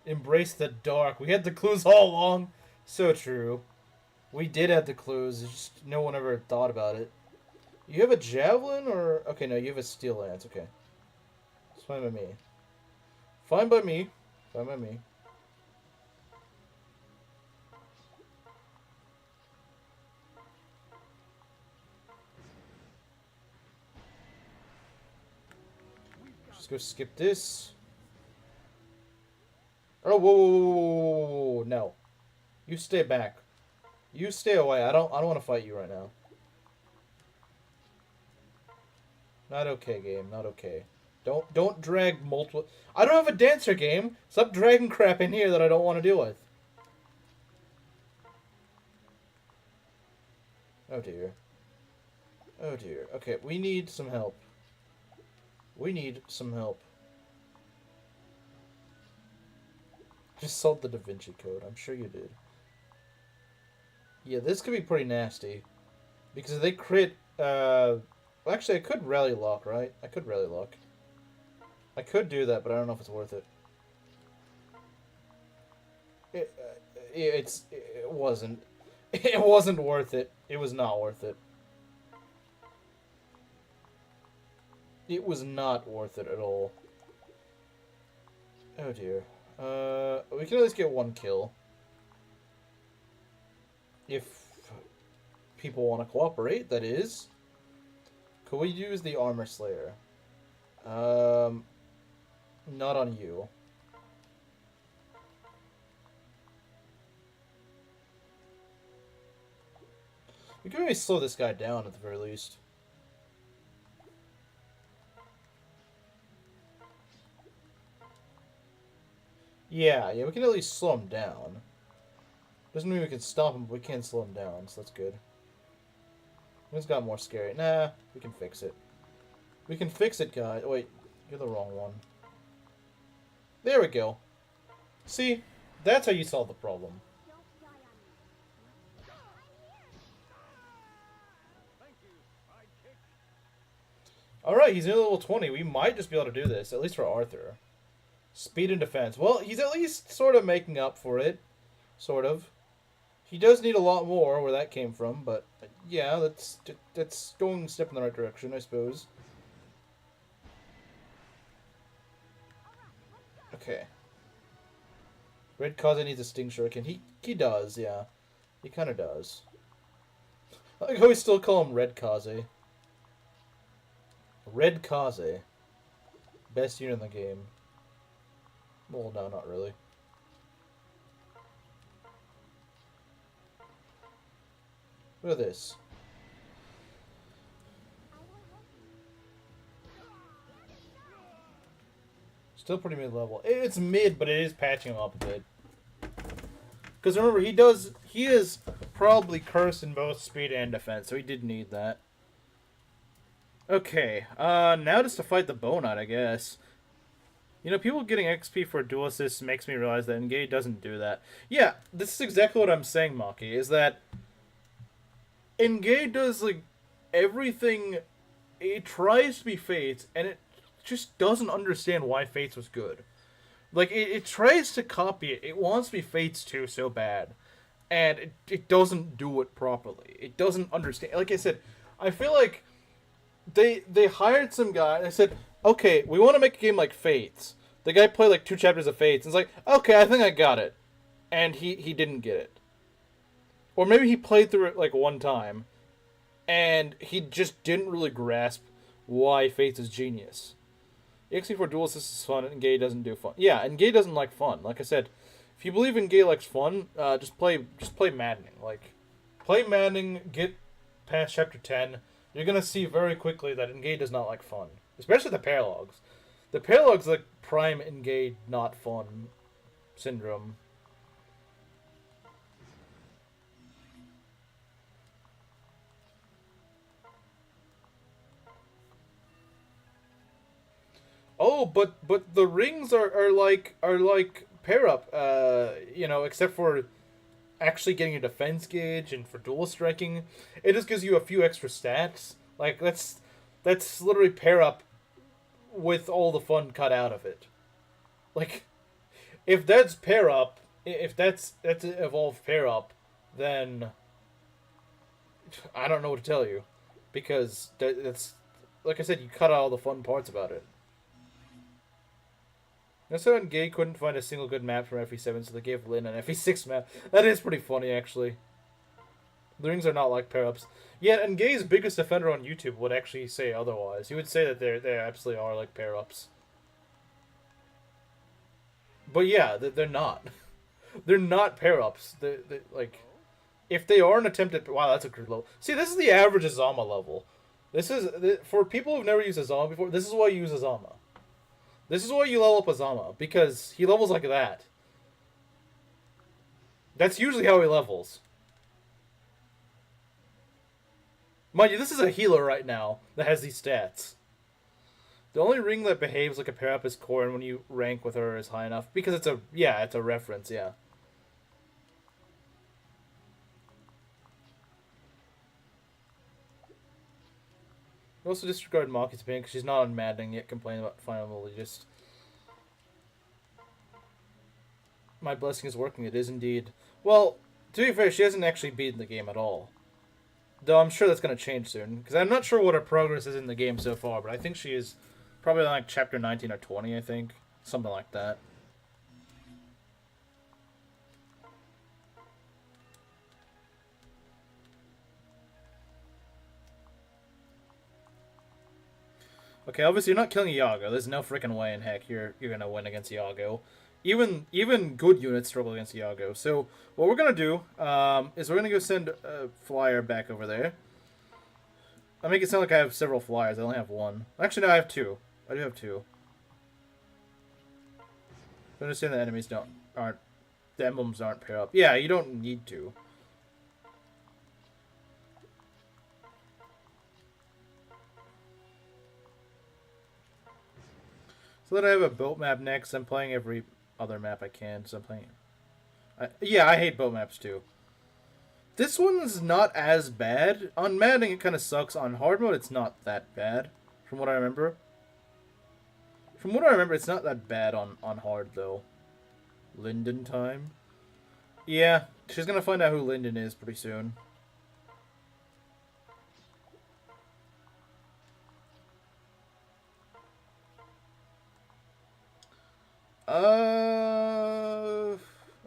Embrace the dark. We had the clues all along. So true. We did have the clues, it's just no one ever thought about it. You have a javelin or... Okay, no, you have a steel lance. Okay. It's fine by me. Fine by me. Fine by me. Just go skip this. Oh, whoa, whoa, whoa, whoa, whoa, whoa, no. You stay back. You stay away. I don't want to fight you right now. Not okay, game. Not okay. Don't drag multiple... I don't have a dancer game. Stop dragging crap in here that I don't want to deal with. Oh dear. Oh dear. Okay, we need some help. We need some help. Just sold the Da Vinci Code. I'm sure you did. Yeah, this could be pretty nasty. Because if they crit... Well, actually, I could rally lock, right? I could rally lock. I could do that, but I don't know if it's worth it. It wasn't. It wasn't worth it. It was not worth it. It was not worth it at all. Oh dear. We can at least get one kill. If people want to cooperate, that is. Could we use the Armor Slayer? Not on you. We can maybe slow this guy down at the very least. Yeah, we can at least slow him down. Doesn't mean we can stop him, but we can slow him down, so that's good. He's got more scary. Nah, we can fix it. We can fix it, guys. Wait, you're the wrong one. There we go. See? That's how you solve the problem. Alright, he's in level 20. We might just be able to do this, at least for Arthur. Speed and defense. Well, he's at least sort of making up for it. sort of. He does need a lot more where that came from, but yeah, that's going a step in the right direction, I suppose. Okay. Red Kaze needs a Sting Shuriken. He does, yeah. He kind of does. I like how we still call him Red Kaze. Red Kaze. Best unit in the game. Well, no, not really. Look at this. Still pretty mid-level. It's mid, but it is patching him up a bit. Because remember, he is probably cursed in both speed and defense, so he did need that. Okay, now just to fight the Bonite, I guess. You know, people getting XP for dual assists makes me realize that Engage doesn't do that. Yeah, this is exactly what I'm saying, Maki, is that Engage does, like, everything. It tries to be Fates, and it just doesn't understand why Fates was good. Like, it tries to copy it. It wants to be Fates too so bad. And it doesn't do it properly. It doesn't understand. Like I said, I feel like they hired some guy and they said, okay, we want to make a game like Fates. The guy played like 2 chapters of Fates and it's like, okay, I think I got it. And he didn't get it. Or maybe he played through it like 1 time and he just didn't really grasp why Fates is genius. EXP4 dual assist is fun and Gay doesn't do fun. Yeah, and Gay doesn't like fun. Like I said, if you believe in Gay likes fun, just play maddening. Like, play maddening, get past chapter 10. You're gonna see very quickly that Engage does not like fun, especially the paralogs. The paralogs like prime Engage not fun syndrome. Oh, but the rings are like pair up. You know, except for actually getting a defense gauge and for dual striking, it just gives you a few extra stats. Like that's literally pair up with all the fun cut out of it. Like if that's pair up, if that's evolved pair up, then I don't know what to tell you, because that's like I said, you cut out all the fun parts about it. That's when Gay couldn't find a single good map from FE7, so they gave Lin an FE6 map. That is pretty funny, actually. The rings are not like pair-ups. Yet, and Gay's biggest defender on YouTube would actually say otherwise. He would say that they absolutely are like pair-ups. But yeah, they're not. They're not pair-ups. They like, if they are an attempt at... Wow, that's a good level. See, this is the average Azama level. This is... For people who've never used Azama before, this is why you use Azama. This is why you level up Azama, because he levels like that. That's usually how he levels. Mind you, this is a healer right now that has these stats. The only ring that behaves like a pair up is Corrin when you rank with her is high enough, because it's a reference, yeah. Also disregard Maki's opinion because she's not on Maddening yet, complaining about Final Elitist. My blessing is working, it is indeed. Well, to be fair, she hasn't actually beaten the game at all. Though I'm sure that's going to change soon, because I'm not sure what her progress is in the game so far, but I think she is probably on like chapter 19 or 20, I think. Something like that. Okay, obviously you're not killing Iago. There's no freaking way in heck you're gonna win against Iago. Even good units struggle against Iago. So what we're gonna do is we're gonna go send a flyer back over there. I make it sound like I have several flyers. I only have 1. Actually, no, I have 2. I do have 2. I understand that enemies aren't the emblems aren't pair up. Yeah, you don't need to. So then I have a boat map next. I'm playing every other map I can, so I'm playing... yeah, I hate boat maps too. This one's not as bad. On Maddening, it kind of sucks. On hard mode, it's not that bad, from what I remember. From what I remember, it's not that bad on hard, though. Linden time. Yeah, she's gonna find out who Lyndon is pretty soon.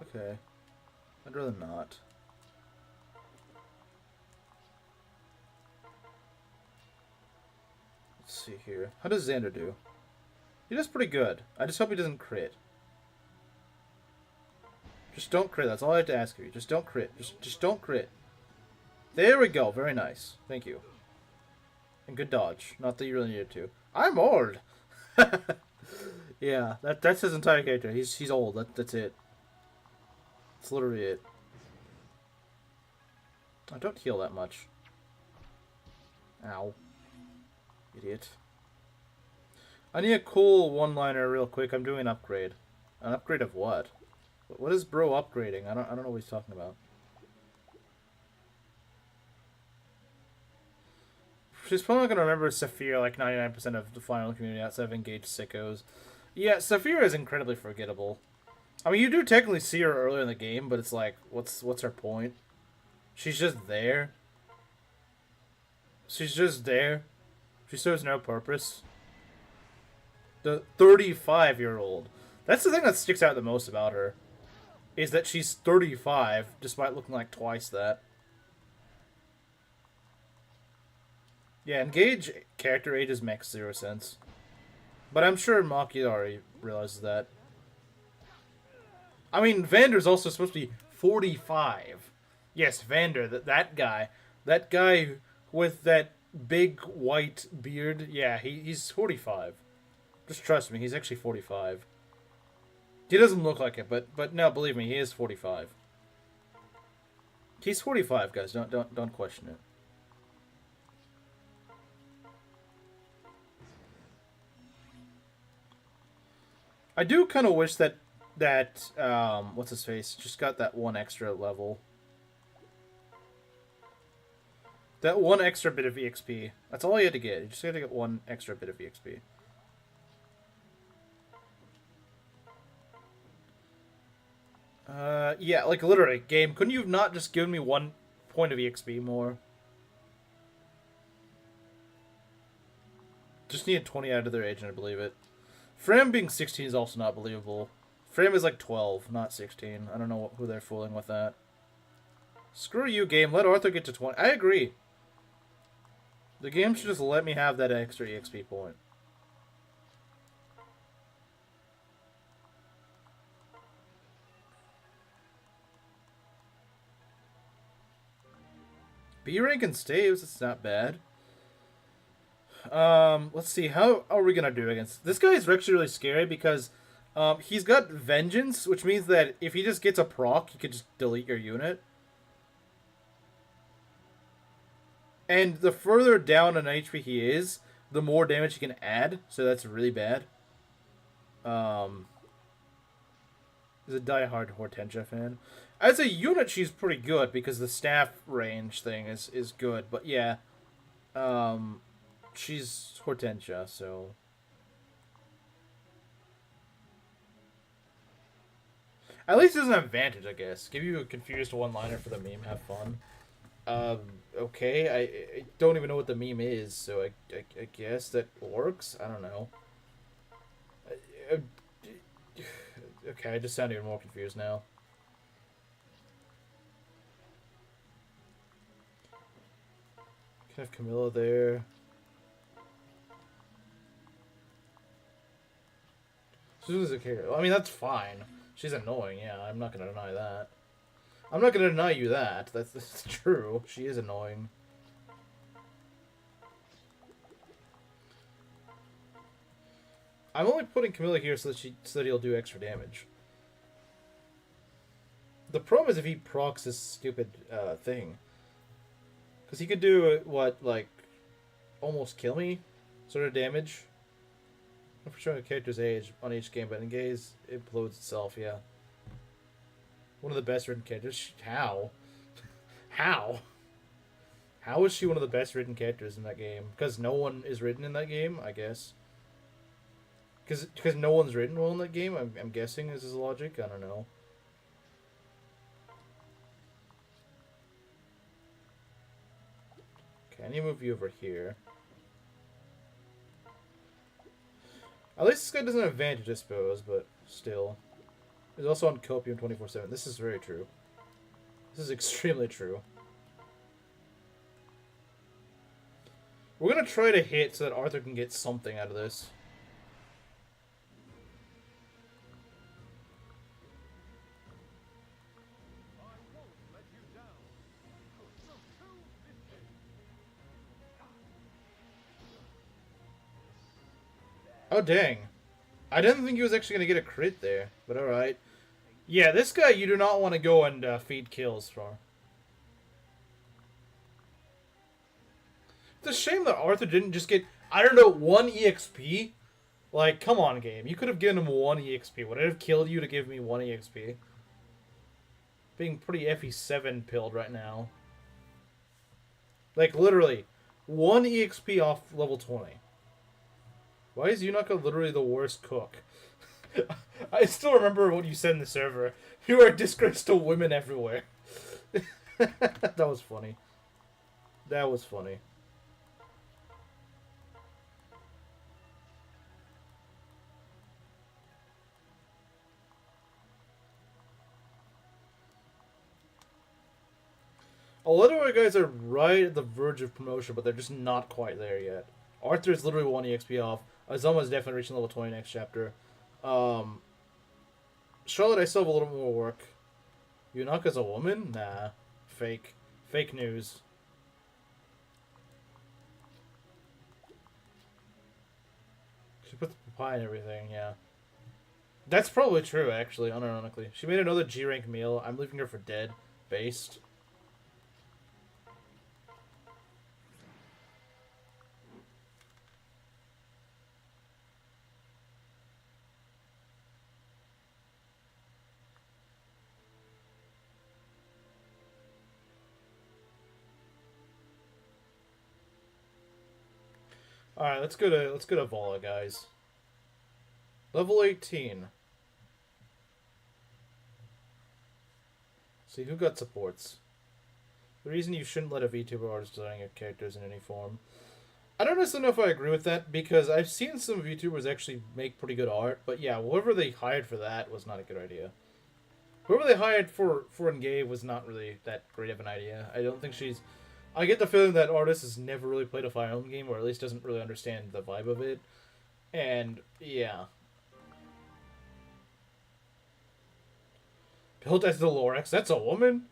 Okay. I'd rather not. Let's see here. How does Xander do? He does pretty good. I just hope he doesn't crit. Just don't crit. That's all I have to ask of you. Just don't crit. Just don't crit. There we go. Very nice. Thank you. And good dodge. Not that you really needed to. I'm old. Yeah, that's his entire character. He's old. That's it. That's literally it. I don't heal that much. Ow. Idiot. I need a cool one-liner real quick. I'm doing an upgrade. An upgrade of what? What is bro upgrading? I don't know what he's talking about. She's probably not gonna remember Saphir like 99% of the final community outside of engaged sickos. Yeah, Saphir is incredibly forgettable. I mean, you do technically see her earlier in the game, but it's like, what's her point? She's just there. She's just there. She serves no purpose. The 35-year-old. That's the thing that sticks out the most about her. Is that she's 35, despite looking like twice that. Yeah, engage character ages makes 0 sense. But I'm sure Maki already realizes that. I mean, Vander's also supposed to be 45. Yes, Vander, that guy. That guy with that big white beard. Yeah, he's 45. Just trust me, he's actually 45. He doesn't look like it, but no, believe me, he is 45. He's 45, guys. Don't question it. I do kind of wish that what's his face just got that one extra level. That one extra bit of EXP. That's all you had to get. You just had to get one extra bit of EXP. Yeah, like literally, game. Couldn't you have not just given me 1 point of EXP more? Just needed 20 out of their age, and I believe it. Fram being 16 is also not believable. Fram is like 12, not 16. I don't know who they're fooling with that. Screw you, game. Let Arthur get to 20. I agree. The game should just let me have that extra EXP point. B rank and staves, it's not bad. Let's see, how are we gonna do against this guy? Is actually really scary because he's got vengeance, which means that if he just gets a proc, he could just delete your unit. And the further down on HP he is, the more damage he can add, so that's really bad. He's a diehard Hortensia fan. As a unit, she's pretty good because the staff range thing is good. But yeah, she's Hortensia, so at least it's an advantage, I guess. Give you a confused one-liner for the meme. Have fun. Okay. I don't even know what the meme is, so I guess that works. I don't know. Okay, I just sound even more confused now. Can have Camilla there. Susan's a character. I mean, that's fine. She's annoying, yeah. I'm not gonna deny that. I'm not gonna deny you that. That's true. She is annoying. I'm only putting Camilla here so that he'll do extra damage. The problem is if he procs this stupid thing. Because he could do, what, like, almost kill me sort of damage. I'm for showing a character's age on each game, but in gaze, it implodes itself, yeah. One of the best written characters. How? How? How is she one of the best written characters in that game? Because no one is written in that game, I guess. Because no one's written well in that game, I'm guessing is his logic. I don't know. Okay, I need to move you over here. At least this guy doesn't have advantage, I suppose, but still. He's also on Copium 24/7. This is very true. This is extremely true. We're gonna try to hit so that Arthur can get something out of this. Oh, dang. I didn't think he was actually going to get a crit there, but alright. Yeah, this guy you do not want to go and feed kills for. It's a shame that Arthur didn't just get, I don't know, 1 EXP? Like, come on, game. You could have given him 1 EXP. Would it have killed you to give me 1 EXP? Being pretty FE7 pilled right now. Like, literally, 1 EXP off level 20. Why is Yunaka literally the worst cook? I still remember what you said in the server. You are a disgrace to women everywhere. That was funny. That was funny. A lot of our guys are right at the verge of promotion, but they're just not quite there yet. Arthur is literally 1 EXP off. Azama is definitely reaching level 20 next chapter. Charlotte, I still have a little more work. Yunaka's a woman? Nah. Fake. Fake news. She put the pie and everything, yeah. That's probably true, actually, unironically. She made another G-rank meal. I'm leaving her for dead. Based. Alright, let's go to Vola, guys. Level 18. See who got supports. The reason you shouldn't let a VTuber artist design your characters in any form. I don't necessarily know if I agree with that, because I've seen some VTubers actually make pretty good art, but yeah, whoever they hired for that was not a good idea. Whoever they hired for Engage was not really that great of an idea. I don't think she's... I get the feeling that artist has never really played a Fire Emblem game, or at least doesn't really understand the vibe of it. And, yeah. Built as the Lorax? That's a woman?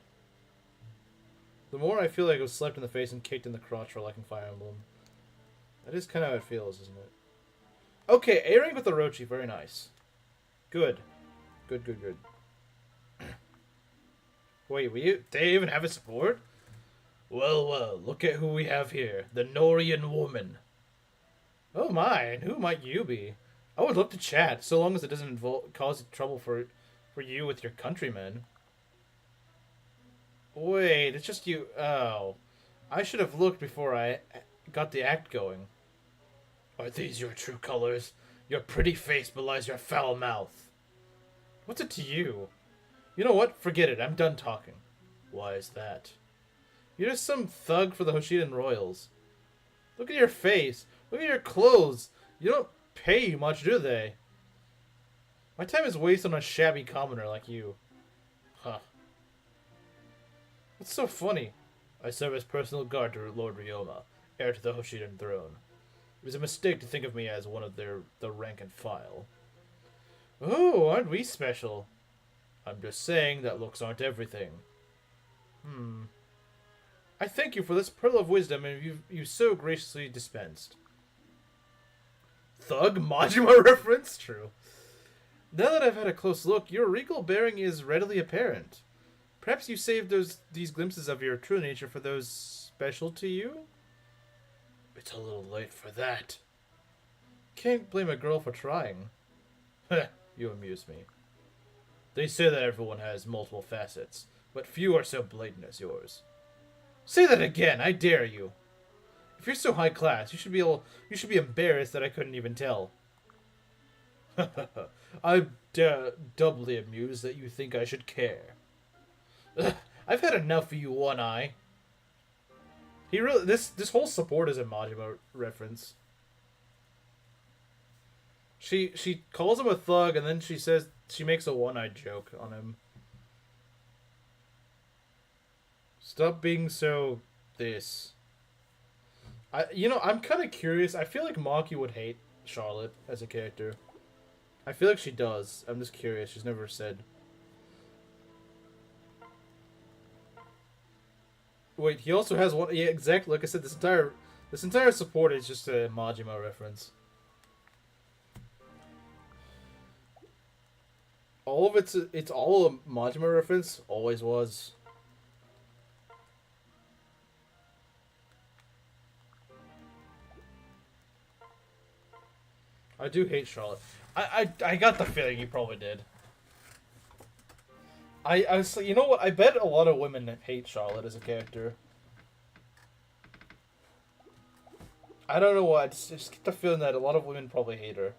The more I feel like I was slapped in the face and kicked in the crotch for liking Fire Emblem. That is kind of how it feels, isn't it? Okay, A-rank with the Orochi. Very nice. Good. Good, good, good. Wait, they even have a support? Well, well, look at who we have here. The Norian woman. Oh my, and who might you be? I would love to chat, so long as it doesn't cause trouble for you with your countrymen. Wait, it's just you... Oh. I should have looked before I got the act going. Are these your true colors? Your pretty face belies your foul mouth. What's it to you? You know what? Forget it. I'm done talking. Why is that? You're just some thug for the Hoshidan Royals. Look at your face. Look at your clothes. You don't pay you much, do they? My time is wasted on a shabby commoner like you. Huh. What's so funny? I serve as personal guard to Lord Ryoma, heir to the Hoshidan throne. It was a mistake to think of me as one of the rank and file. Oh, aren't we special? I'm just saying that looks aren't everything. I thank you for this pearl of wisdom and you so graciously dispensed. Thug Majima reference? True. Now that I've had a close look, your regal bearing is readily apparent. Perhaps you saved these glimpses of your true nature for those special to you? It's a little late for that. Can't blame a girl for trying. You amuse me. They say that everyone has multiple facets, but few are so blatant as yours. Say that again, I dare you. If you're so high class, you should be embarrassed that I couldn't even tell. I'm doubly amused that you think I should care. I've had enough of you, One Eye. He really this whole support is a Majima reference. She calls him a thug, and then she says she makes a one-eyed joke on him. Stop being so this. I'm kind of curious. I feel like Maki would hate Charlotte as a character. I feel like she does. I'm just curious. She's never said. Wait, he also has one. Yeah, exactly. Like I said, this entire support is just a Majima reference. All of it's all a Majima reference. Always was. I do hate Charlotte. I got the feeling you probably did. I was, you know what? I bet a lot of women hate Charlotte as a character. I don't know why. I just get the feeling that a lot of women probably hate her.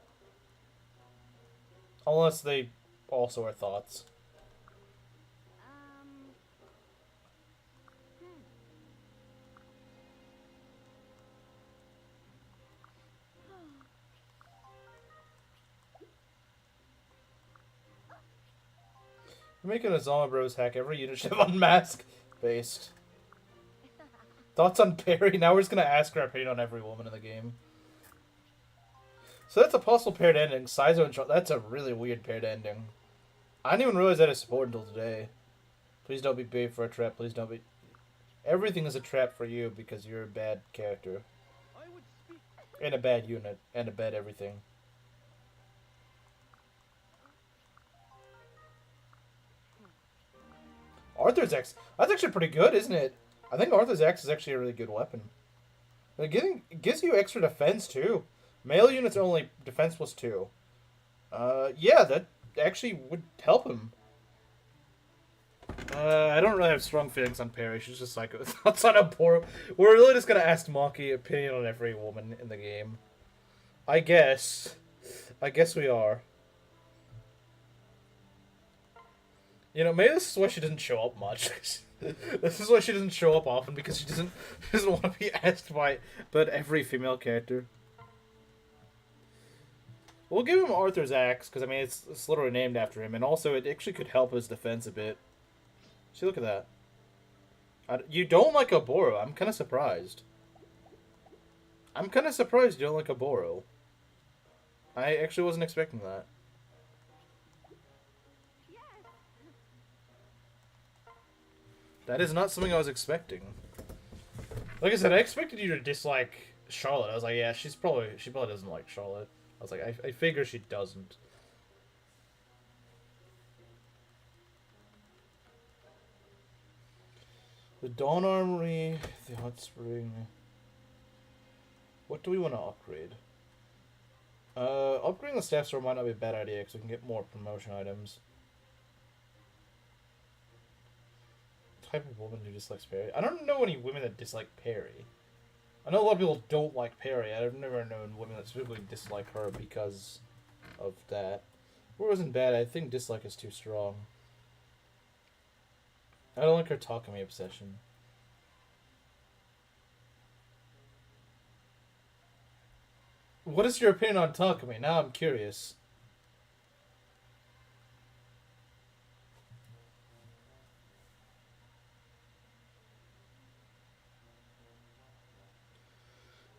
Unless they also are thoughts. We're making a Azama Bros hack. Every unit should have unmask based. Thoughts on Perry? Now we're just gonna ask her opinion on every woman in the game. So that's a possible paired ending. Saizo and Charlotte. That's a really weird paired ending. I didn't even realize that is support until today. Please don't be bait for a trap. Please don't be... Everything is a trap for you because you're a bad character. And a bad unit. And a bad everything. Arthur's Axe. That's actually pretty good, isn't it? I think Arthur's Axe is actually a really good weapon. It gives you extra defense, too. Male units only defense plus 2. Yeah, that actually would help him. I don't really have strong feelings on Perry. She's just like thoughts on a poor. We're really just gonna ask Maki opinion on every woman in the game. I guess we are. You know, maybe this is why she doesn't show up much. This is why she doesn't show up often, because she doesn't want to be asked by every female character. We'll give him Arthur's Axe, because, I mean, it's literally named after him, and also it actually could help his defense a bit. See, look at that. You don't like Oboro. I'm kind of surprised. I'm kind of surprised you don't like Oboro. I actually wasn't expecting that. That is not something I was expecting. Like I said, I expected you to dislike Charlotte. I was like, yeah, she probably doesn't like Charlotte. I was like, I figure she doesn't. The Dawn Armory, the Hot Spring. What do we want to upgrade? Upgrading the staff store might not be a bad idea because we can get more promotion items. Type of woman who dislikes Perry. I don't know any women that dislike Perry. I know a lot of people don't like Perry. I've never known women that specifically dislike her because of that. It wasn't bad. I think dislike is too strong. I don't like her Takumi obsession. What is your opinion on Takumi? Now I'm curious.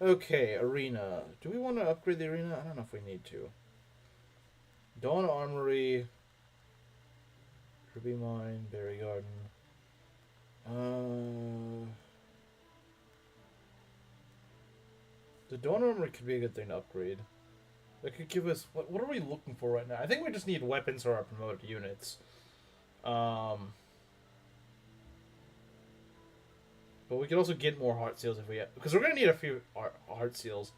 Okay, arena. Do we want to upgrade the arena? I don't know if we need to. Dawn Armory. Ruby Mine. Berry Garden. The Dawn Armory could be a good thing to upgrade. That could give us... What are we looking for right now? I think we just need weapons for our promoted units. But we could also get more heart seals if we... Because we're going to need a few heart seals.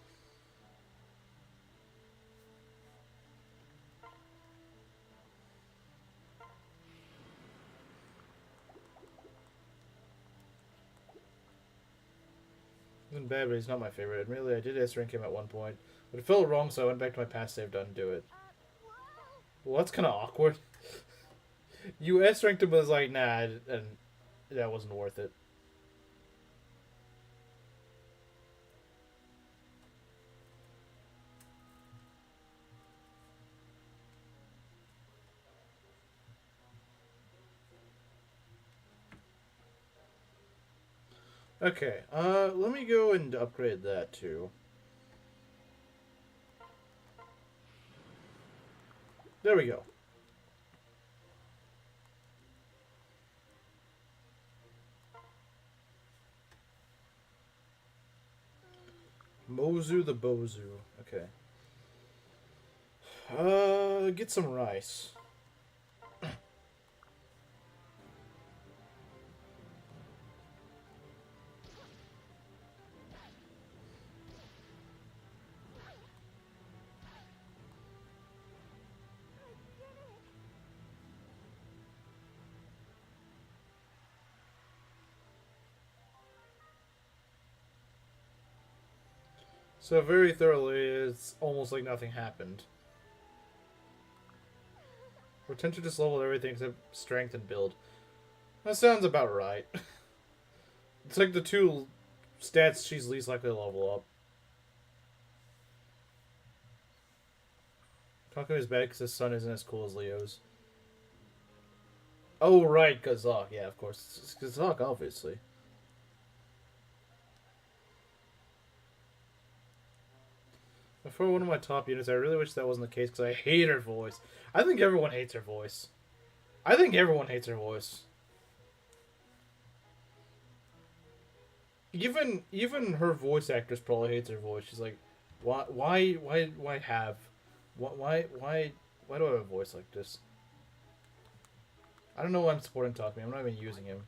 Isn't bad, but he's not my favorite. Admittedly, I did S-rank him at one point. But it felt wrong, so I went back to my past save to undo it. Well, that's kind of awkward. You S-ranked him, but was like, nah, and that wasn't worth it. Okay, let me go and upgrade that too. There we go. Mozu the Bozu. Okay. Get some rice. So very thoroughly, it's almost like nothing happened. Retention just leveled everything except strength and build. That sounds about right. It's like the two stats she's least likely to level up. Talking is bad because his son isn't as cool as Leo's. Oh, right, Kazak. Yeah, of course. It's Kazak, obviously. For one of my top units, I really wish that wasn't the case because I hate her voice. I think everyone hates her voice. I think everyone hates her voice. Even her voice actress probably hates her voice. She's like, why have, why do I have a voice like this? I don't know why I'm supporting Talk Me. I'm not even using him.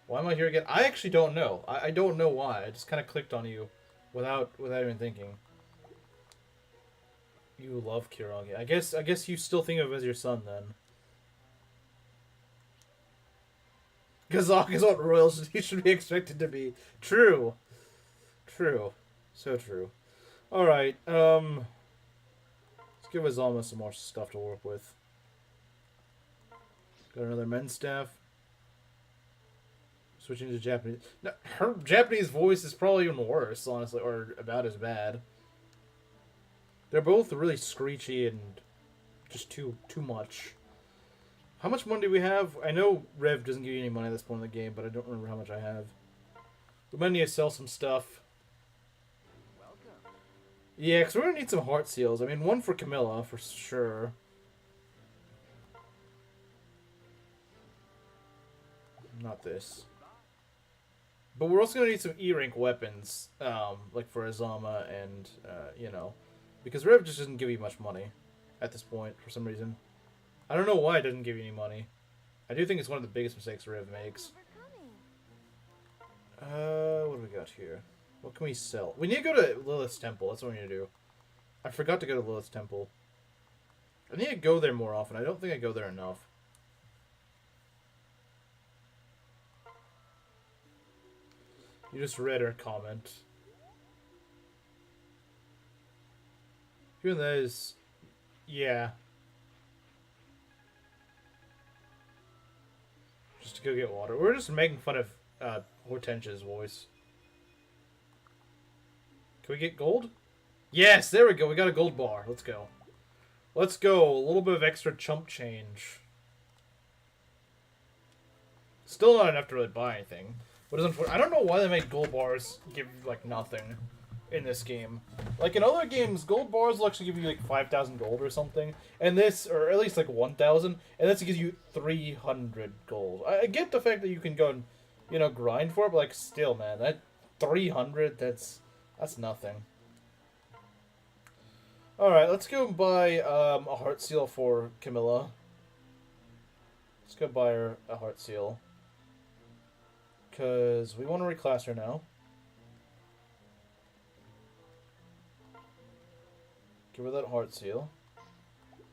Why am I here again? I actually don't know. I don't know why. I just kind of clicked on you, without even thinking. You love Kiragi. I guess you still think of him as your son then. Kazak is what royals he should be expected to be. True. True. So true. Alright, let's give Azama some more stuff to work with. Got another men's staff. Switching to Japanese. No, her Japanese voice is probably even worse, honestly, or about as bad. They're both really screechy and just too much. How much money do we have? I know Rev doesn't give you any money at this point in the game, but I don't remember how much I have. We might need to sell some stuff. Yeah, because we're going to need some heart seals. I mean, one for Camilla, for sure. Not this. But we're also going to need some E-rank weapons, like for Azama and, you know. Because Rev just doesn't give you much money at this point, for some reason. I don't know why it doesn't give you any money. I do think it's one of the biggest mistakes Rev makes. What do we got here? What can we sell? We need to go to Lilith's Temple. That's what we need to do. I forgot to go to Lilith's Temple. I need to go there more often. I don't think I go there enough. You just read her comment. Even that is... Yeah. Just to go get water. We're just making fun of Hortensia's voice. Can we get gold? Yes, there we go. We got a gold bar. Let's go. Let's go. A little bit of extra chump change. Still not enough to really buy anything. But I don't know why they make gold bars give like nothing in this game. Like in other games, gold bars will actually give you like 5,000 gold or something. And this, or at least like 1,000, and this gives you 300 gold. I get the fact that you can go and, you know, grind for it, but like still, man, that 300, that's nothing. Alright, let's go buy a heart seal for Camilla. Let's go buy her a heart seal. Because we want to reclass her now. Give her that heart seal.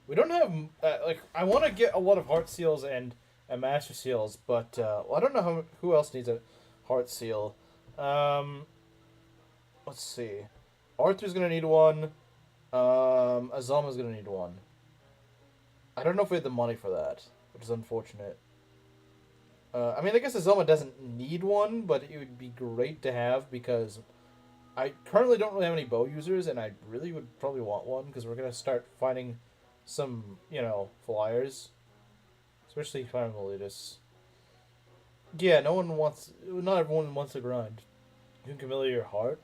We don't have, like, I want to get a lot of heart seals and master seals, but, well, I don't know who else needs a heart seal. Let's see. Arthur's gonna need one. Azama's gonna need one. I don't know if we have the money for that, which is unfortunate. I mean, I guess Azama doesn't need one, but it would be great to have because I currently don't really have any bow users, and I really would probably want one because we're going to start finding some, you know, flyers. Especially finding Miletus. Yeah, no one wants. Not everyone wants to grind. You can Camilla your heart.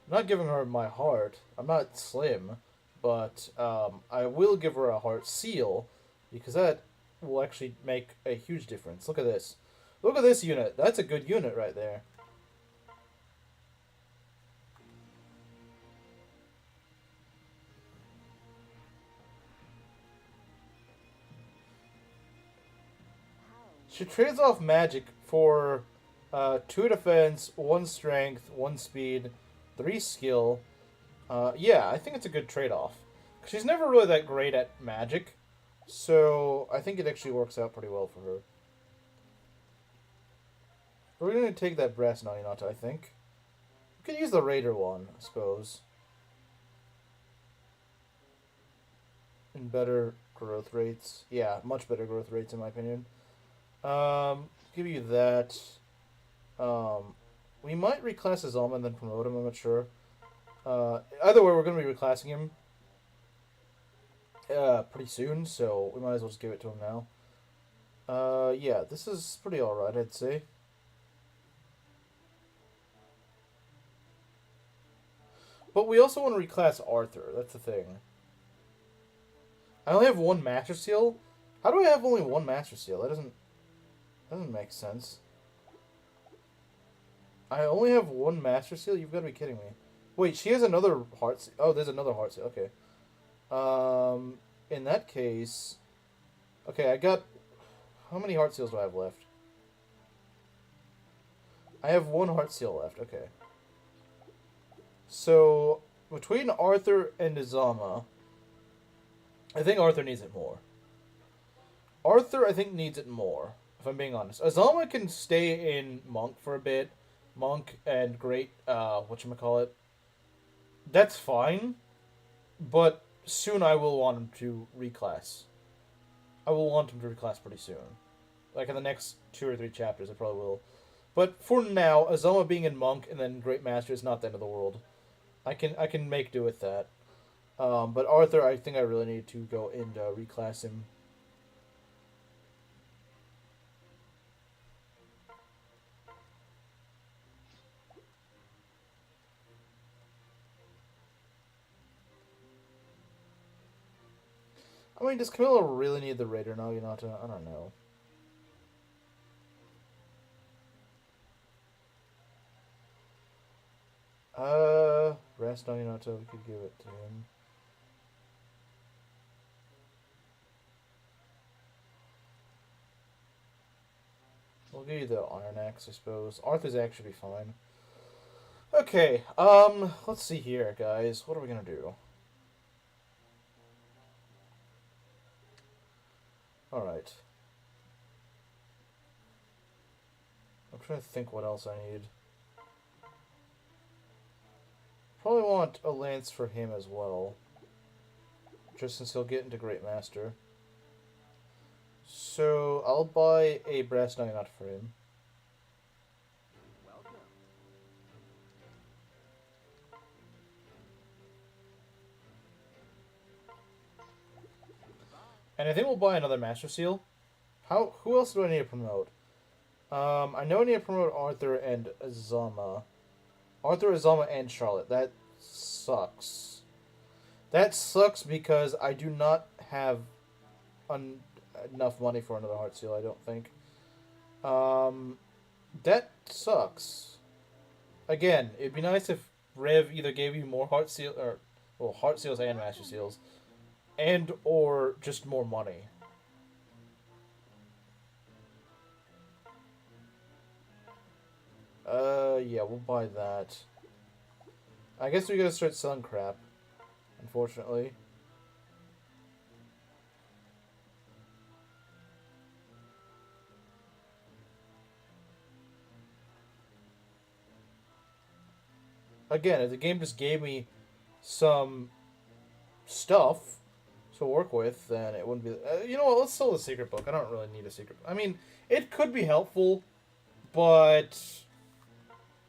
I'm not giving her my heart. I'm not slim, but I will give her a heart seal because that will actually make a huge difference. Look at this. Look at this unit. That's a good unit right there. She trades off magic for 2 defense, 1 strength, 1 speed, 3 skill. Yeah, I think it's a good trade off. She's never really that great at magic, so I think it actually works out pretty well for her. We're going to take that brass Naginata, I think. We could use the Raider one, I suppose. And better growth rates. Yeah, much better growth rates in my opinion. Give you that. We might reclass Azama and then promote him, I'm not sure. Either way, we're going to be reclassing him pretty soon, so we might as well just give it to him now. Yeah, this is pretty alright, I'd say. But we also want to reclass Arthur, that's the thing. I only have 1 Master Seal? How do I have only 1 Master Seal? That doesn't make sense. I only have 1 Master Seal? You've got to be kidding me. Wait, she has another Heart Seal. Oh, there's another Heart Seal. Okay. In that case... Okay, I got... How many Heart Seals do I have left? I have 1 Heart Seal left. Okay. So, between Arthur and Azama... I think Arthur needs it more. Arthur, I think, needs it more, if I'm being honest. Azama can stay in Monk for a bit. Monk and Great, whatchamacallit. That's fine, but soon I will want him to reclass. I will want him to reclass pretty soon. Like in the next 2 or 3 chapters, I probably will. But for now, Azama being in Monk and then Great Master is not the end of the world. I can make do with that. But Arthur, I think I really need to go and reclass him. I mean, does Camilla really need the Raider Naginata? I don't know. Brass Naginata, we could give it to him. We'll give you the Iron Axe, I suppose. Arthur's actually fine. Okay, let's see here, guys. What are we gonna do? Alright. I'm trying to think what else I need. Probably want a lance for him as well. Just since he'll get into Great Master. So, I'll buy a brass Naginata for him. And I think we'll buy another Master Seal. Who else do I need to promote? I know I need to promote Arthur and Azama. Arthur, Azama, and Charlotte. That sucks. That sucks because I do not have enough money for another Heart Seal, I don't think. That sucks. Again, it'd be nice if Rev either gave you more Heart Seal, or, well, Heart Seals and Master Seals, and or just more money. Yeah, we'll buy that. I guess we gotta start selling crap, unfortunately. Again, if the game just gave me some stuff to work with, then it wouldn't be... you know what, let's sell the secret book. I don't really need a secret... I mean, it could be helpful, but...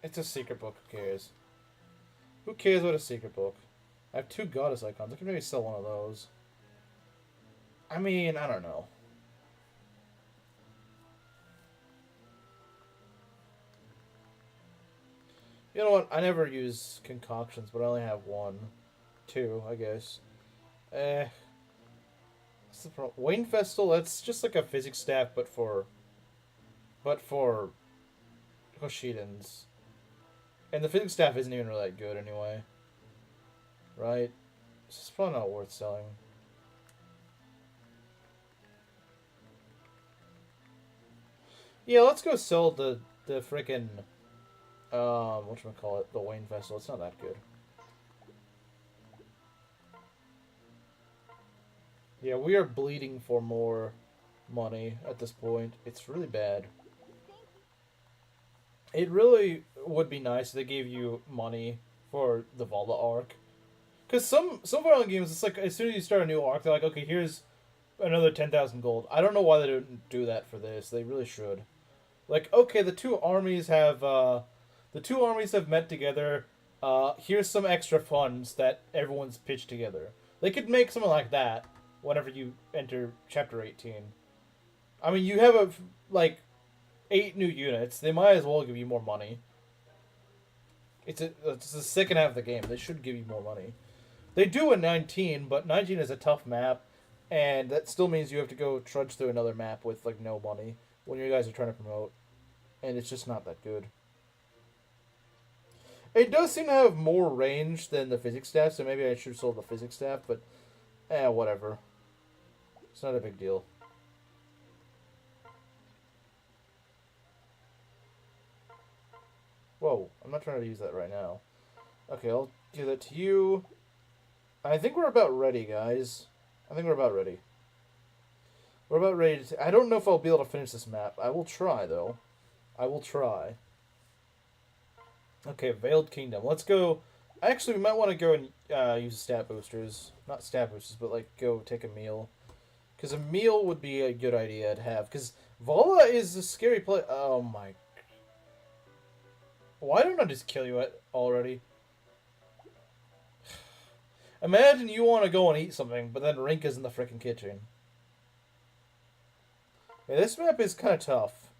It's a secret book, who cares? Who cares what a secret book? I have 2 goddess icons. I can maybe sell one of those. I mean, I don't know. You know what? I never use concoctions, but I only have one. Two, I guess. Eh. What's the problem? Wayne Festal, that's just like a physics staff, but for... Hoshidans. And the physics staff isn't even really that good anyway. Right? It's probably not worth selling. Yeah, let's go sell the frickin' whatchamacallit, the Wayne Vessel. It's not that good. Yeah, we are bleeding for more money at this point. It's really bad. It really would be nice if they gave you money for the Vala arc. Because some violent games, it's like, as soon as you start a new arc, they're like, okay, here's another 10,000 gold. I don't know why they don't do that for this. They really should. Like, okay, the two armies have met together. Here's some extra funds that everyone's pitched together. They could make something like that whenever you enter Chapter 18. I mean, you have, like, 8 new units. They might as well give you more money. It's the second half of the game. They should give you more money. They do in 19, but 19 is a tough map, and that still means you have to go trudge through another map with, like, no money when you guys are trying to promote. And it's just not that good. It does seem to have more range than the physics staff, so maybe I should have sold the physics staff, but whatever. It's not a big deal. Whoa, I'm not trying to use that right now. Okay, I'll do that to you. I think we're about ready, guys. I think we're about ready. We're about ready to... I don't know if I'll be able to finish this map. I will try, though. I will try. Okay, Veiled Kingdom. Let's go... Actually, we might want to go and use stat boosters. Not stat boosters, but, like, go take a meal. Because a meal would be a good idea to have. Because Vala is a scary place. Oh, my... Why don't I just kill you already? Imagine you want to go and eat something, but then Rinka's in the freaking kitchen. Yeah, this map is kind of tough.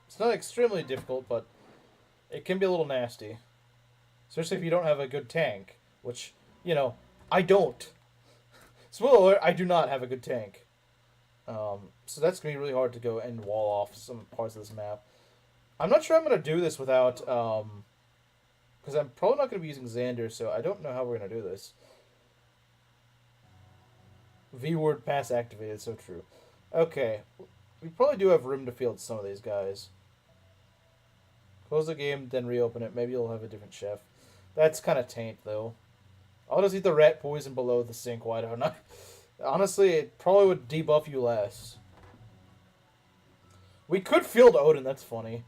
It's not extremely difficult, but it can be a little nasty. Especially if you don't have a good tank. Which, you know, I don't. Spoiler alert, I do not have a good tank. So that's going to be really hard to go and wall off some parts of this map. I'm not sure I'm going to do this without... Because I'm probably not going to be using Xander, so I don't know how we're going to do this. V-word pass activated, so true. Okay. We probably do have room to field some of these guys. Close the game, then reopen it. Maybe you'll have a different chef. That's kind of taint, though. I'll just eat the rat poison below the sink. Why don't I? Honestly, it probably would debuff you less. We could field Odin. That's funny.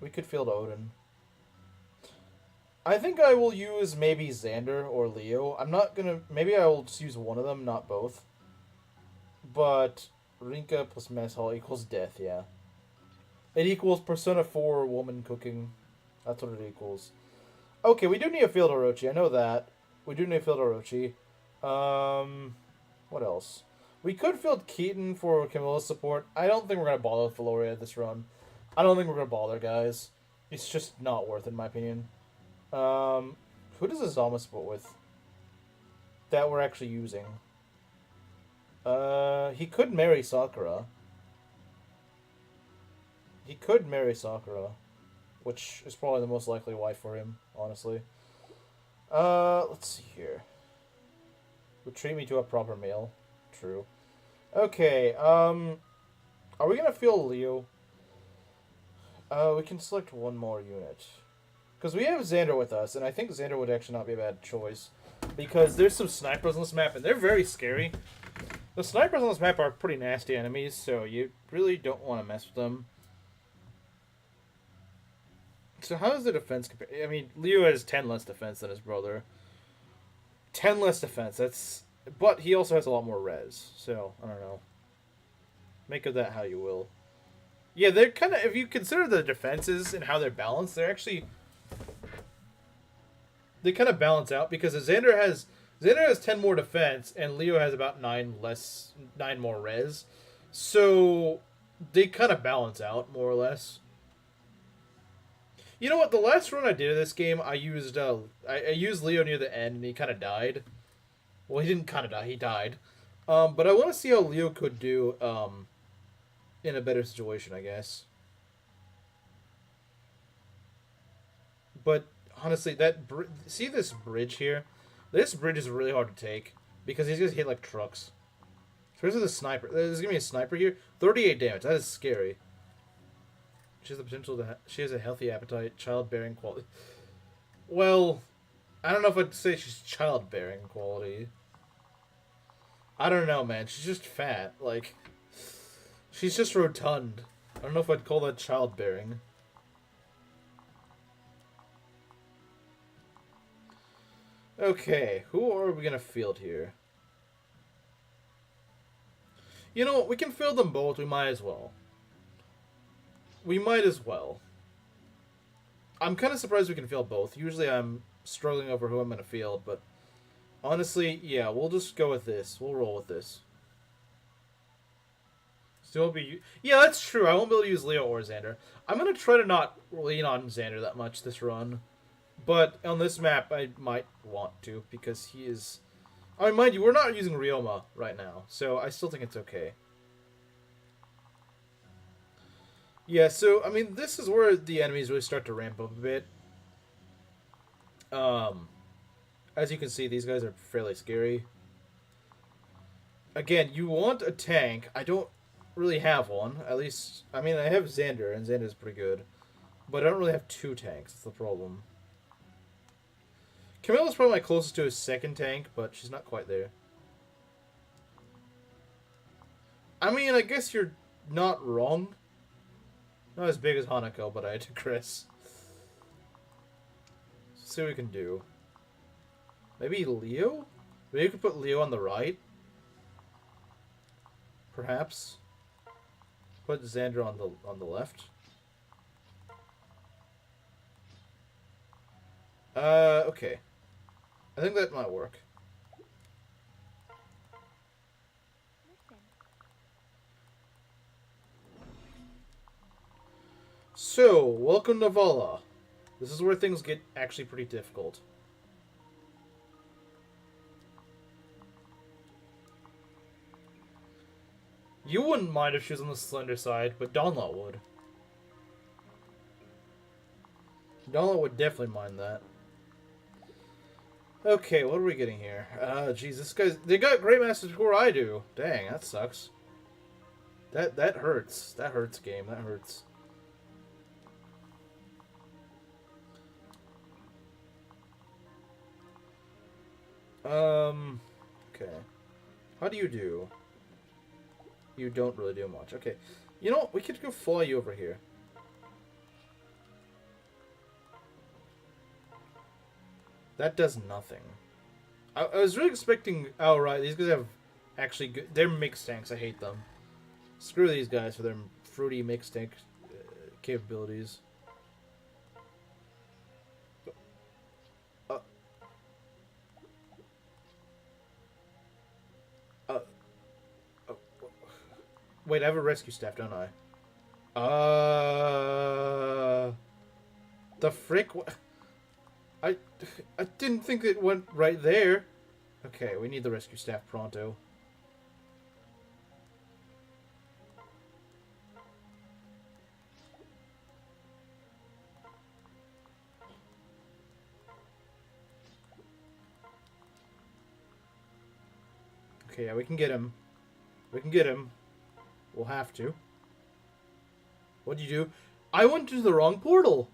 We could field Odin. I think I will use maybe Xander or Leo. I'm not gonna... Maybe I will just use one of them, not both. But Rinka plus mess hall equals death, yeah. It equals Persona 4 woman cooking. That's what it equals. Okay, we do need a field Orochi. I know that. We do need a field Orochi. What else? We could field Keaton for Camilla's support. I don't think we're going to bother with Valoria this run. I don't think we're going to bother, guys. It's just not worth it, in my opinion. Who does Azama support with? That we're actually using. He could marry Sakura. He could marry Sakura. Which is probably the most likely wife for him, honestly. Let's see here. Would treat me to a proper meal. True. Okay, are we gonna feel Leo? We can select one more unit. Because we have Xander with us, and I think Xander would actually not be a bad choice. Because there's some snipers on this map, and they're very scary. The snipers on this map are pretty nasty enemies, so you really don't want to mess with them. So how does the defense compare? I mean, Leo has 10 less defense than his brother. 10 less defense, that's... But he also has a lot more res, so, I don't know. Make of that how you will. Yeah, they're kind of... If you consider the defenses and how they're balanced, they're actually... They kind of balance out, because Xander has 10 more defense, and Leo has about 9 more res. So, they kind of balance out, more or less. You know what? The last run I did of this game, I used Leo near the end, and he kind of died. Well, he didn't kind of die; he died. But I want to see how Leo could do in a better situation, I guess. But honestly, see this bridge here? This bridge is really hard to take because he's gonna hit like trucks. Especially the sniper. There's gonna be a sniper here. 38 damage. That is scary. She has the potential she has a healthy appetite, childbearing quality. Well, I don't know if I'd say she's childbearing quality. I don't know, man. She's just fat. Like, she's just rotund. I don't know if I'd call that childbearing. Okay, who are we gonna field here? You know what? We can field them both. We might as well. We might as well. I'm kind of surprised we can field both. Usually I'm struggling over who I'm gonna field, but honestly, yeah, we'll just go with this. We'll roll with this. Still be... Yeah, that's true. I won't be able to use Leo or Xander. I'm gonna try to not lean on Xander that much this run. But on this map, I might want to, because he is... I mean, mind you, we're not using Ryoma right now, so I still think it's okay. Yeah, so, I mean, this is where the enemies really start to ramp up a bit. As you can see, these guys are fairly scary. Again, you want a tank. I don't really have one. At least, I mean, I have Xander, and Xander's pretty good. But I don't really have two tanks. That's the problem. Camilla's probably my closest to a second tank, but she's not quite there. I mean, I guess you're not wrong. Not as big as Hanako, but I digress. Let's see what we can do. Maybe Leo? Maybe you could put Leo on the right? Perhaps. Put Xander on the left. Okay. I think that might work. So, welcome to Vala. This is where things get actually pretty difficult. You wouldn't mind if she was on the slender side, but Donla would. Donla would definitely mind that. Okay, what are we getting here? Jeez, this guy's... They got Great Masters before I do. Dang, that sucks. That hurts. That hurts, game. That hurts. Okay. How do you do? You don't really do much. Okay. You know what? We could go fly you over here. That does nothing. I was really expecting... Oh, right. These guys have actually good... They're mixed tanks. I hate them. Screw these guys for their fruity mixed tank capabilities. Wait, I have a rescue staff, don't I? The frick? I didn't think it went right there. Okay, we need the rescue staff pronto. Okay, yeah, we can get him. We can get him. We'll have to. What'd you do? I went to the wrong portal.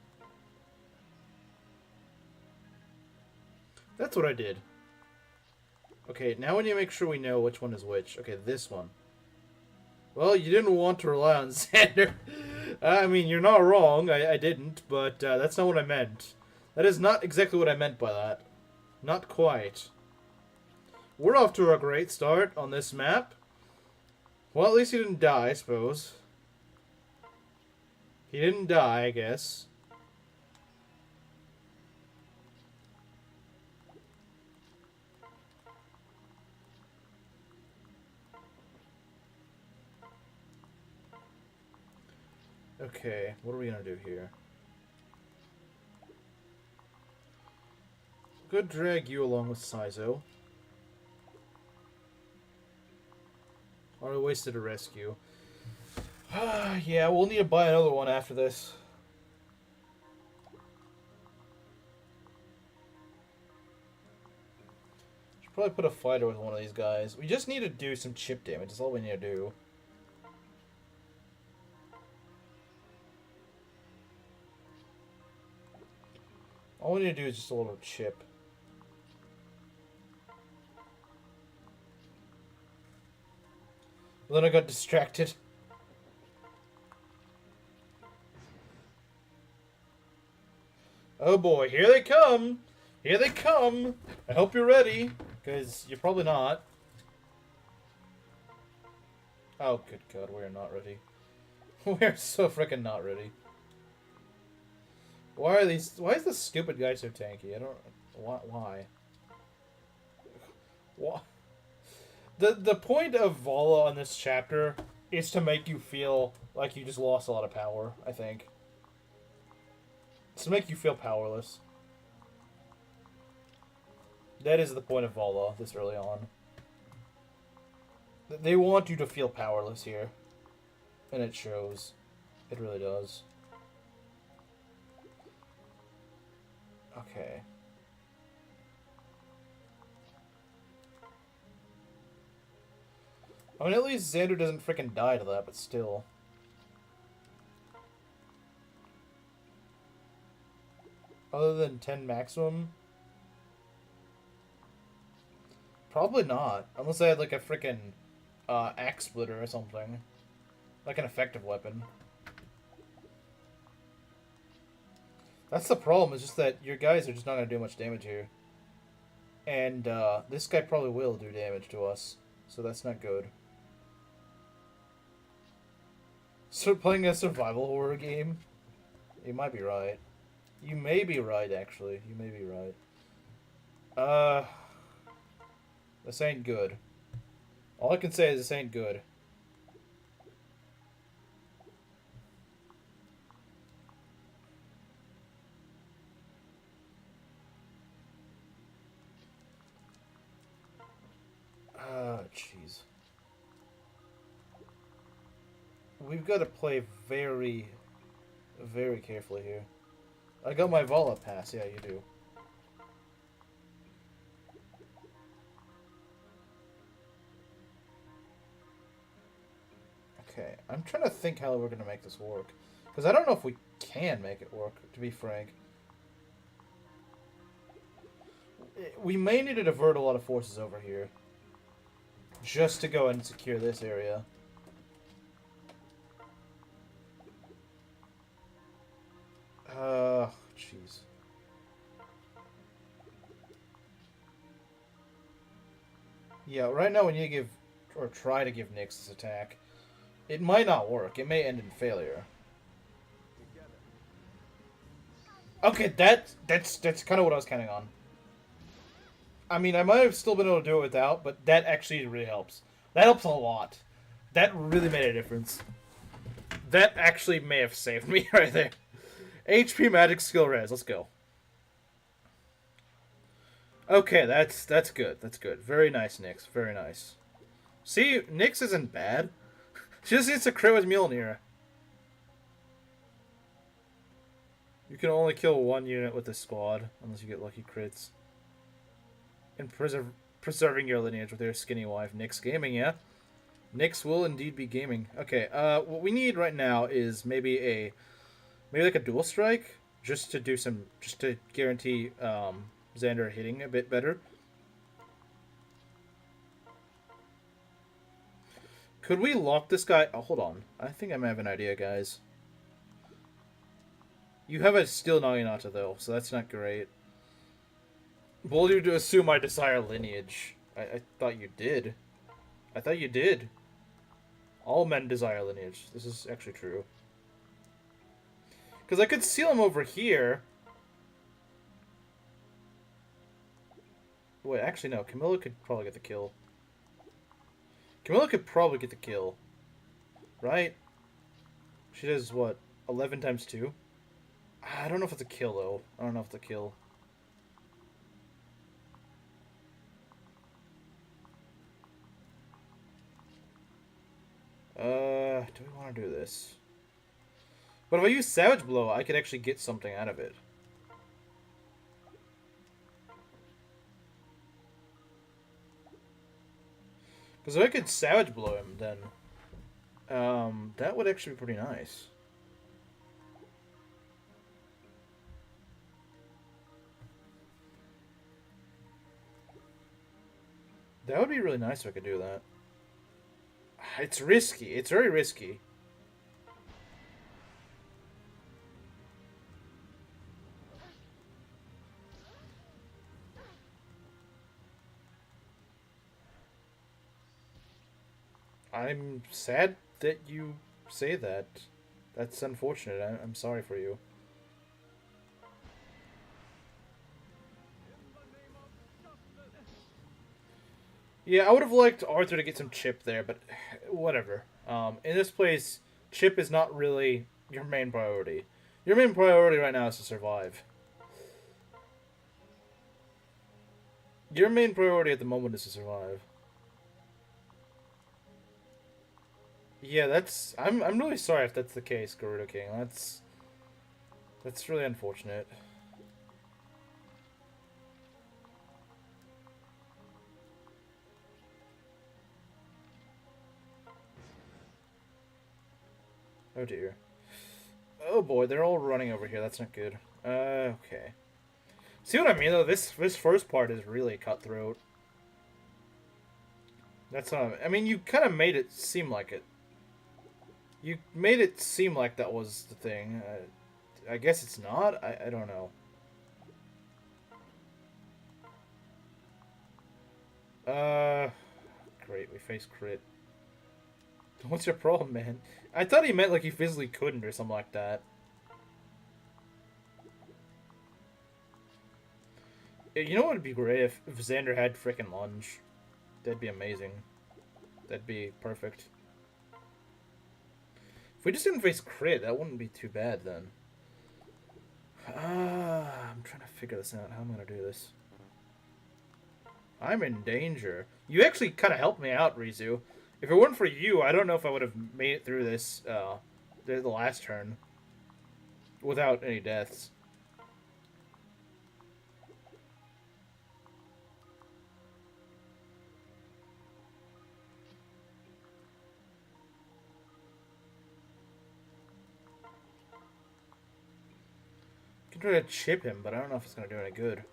That's what I did. Okay, now we need to make sure we know which one is which. Okay, this one. Well, you didn't want to rely on Xander. I mean, you're not wrong. I didn't, but that's not what I meant. That is not exactly what I meant by that. Not quite. We're off to a great start on this map. Well, at least he didn't die, I suppose. He didn't die, I guess. Okay, what are we gonna do here? could drag you along with Saizo. Or I wasted a rescue. Yeah, we'll need to buy another one after this. Should probably put a fighter with one of these guys. We just need to do some chip damage. That's all we need to do. All we need to do is just a little chip. But then I got distracted. Oh boy, here they come! Here they come! I hope you're ready, because you're probably not. Oh, good God, we're not ready. We're so freaking not ready. Why is this stupid guy so tanky? I don't... Why? Why? The point of Vala on this chapter is to make you feel like you just lost a lot of power, I think. It's to make you feel powerless. That is the point of Vala this early on. They want you to feel powerless here. And it shows. It really does. Okay. I mean, at least Xander doesn't freaking die to that, but still. Other than 10 maximum? Probably not. Unless I had like a freaking axe splitter or something. Like an effective weapon. That's the problem, is just that your guys are just not going to do much damage here. And this guy probably will do damage to us. So that's not good. So playing a survival horror game? You might be right. You may be right, actually. You may be right. This ain't good. All I can say is this ain't good. Jeez. We've got to play very, very carefully here. I got my Vala pass. Yeah, you do. Okay, I'm trying to think how we're going to make this work. Because I don't know if we can make it work, to be frank. We may need to divert a lot of forces over here. Just to go and secure this area. Jeez. Yeah, right now we need to give, or try to give Nyx this attack. It might not work. It may end in failure. Okay, that's kind of what I was counting on. I mean, I might have still been able to do it without, but that actually really helps. That helps a lot. That really made a difference. That actually may have saved me right there. HP magic skill res. Let's go. Okay, that's good. That's good. Very nice, Nyx. Very nice. See, Nyx isn't bad. She just needs to crit with Mjolnir. You can only kill one unit with this squad, unless you get lucky crits. And preserving your lineage with your skinny wife. Nyx gaming, yeah? Nyx will indeed be gaming. Okay, what we need right now is maybe like a dual strike, just to guarantee Xander hitting a bit better. Could we lock this guy? Oh, hold on. I think I might have an idea, guys. You have a steel Naginata, though, so that's not great. Bold you to assume I desire lineage. I thought you did. I thought you did. All men desire lineage. This is actually true. Because I could seal him over here. Wait, actually no. Camilla could probably get the kill. Camilla could probably get the kill. Right? She does, what, 11 times 2? I don't know if it's a kill, though. I don't know if it's a kill. Do we want to do this? But if I use Savage Blow, I could actually get something out of it. Because if I could Savage Blow him, then that would actually be pretty nice. That would be really nice if I could do that. It's risky. It's very risky. I'm sad that you say that. That's unfortunate. I'm sorry for you. Yeah, I would have liked Arthur to get some chip there, but whatever. In this place, chip is not really your main priority. Your main priority right now is to survive. Your main priority at the moment is to survive. Yeah, that's... I'm really sorry if that's the case, Gerudo King. That's really unfortunate. Oh dear. Oh boy, they're all running over here. That's not good. Okay. See what I mean though? This first part is really cutthroat. That's not... I mean, you kind of made it seem like it. You made it seem like that was the thing. I guess it's not? I don't know. Great, we face crit. What's your problem, man? I thought he meant like he physically couldn't or something like that. You know what would be great if Xander had frickin' lunge? That'd be amazing. That'd be perfect. If we just didn't face crit, that wouldn't be too bad then. I'm trying to figure this out. How am I gonna do this? I'm in danger. You actually kind of helped me out, Ryzu. If it weren't for you, I don't know if I would have made it through this, the last turn. Without any deaths. I can try to chip him, but I don't know if it's going to do any good.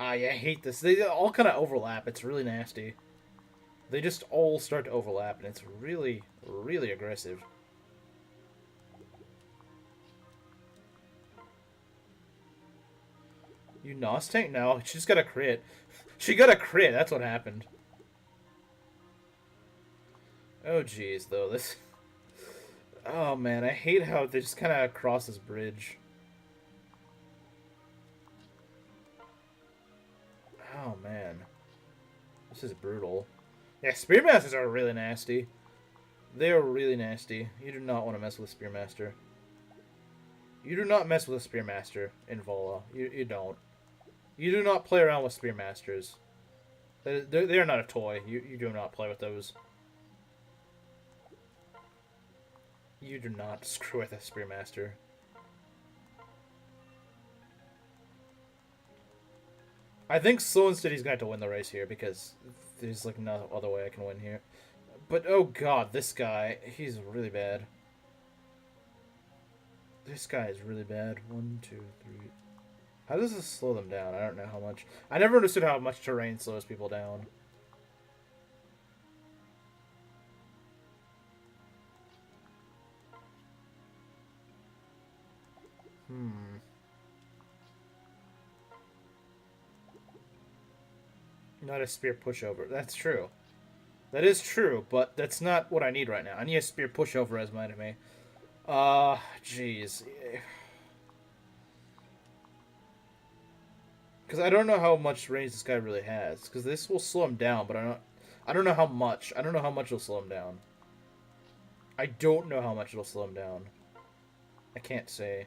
Ah, yeah, I hate this. They all kind of overlap. It's really nasty. They just all start to overlap, and it's really, really aggressive. You Nos tank? No, she just got a crit. She got a crit, that's what happened. Oh, jeez, though. This... Oh, man, I hate how they just kind of cross this bridge. Oh, man. This is brutal. Yeah, Spearmasters are really nasty. They are really nasty. You do not want to mess with a Spearmaster. You do not mess with a Spearmaster in Vola. You don't. You do not play around with Spearmasters. They are not a toy. You do not play with those. You do not screw with a Spearmaster. I think Slow and Steady's going to have to win the race here because there's like no other way I can win here. But oh god, this guy, he's really bad. This guy is really bad. 1, 2, 3. How does this slow them down? I don't know how much. I never understood how much terrain slows people down. Not a spear pushover. That's true. That is true, but that's not what I need right now. I need a spear pushover as my enemy. Jeez. Because I don't know how much range this guy really has. Because this will slow him down, but I don't know how much. I don't know how much it'll slow him down. I don't know how much it'll slow him down. I can't say.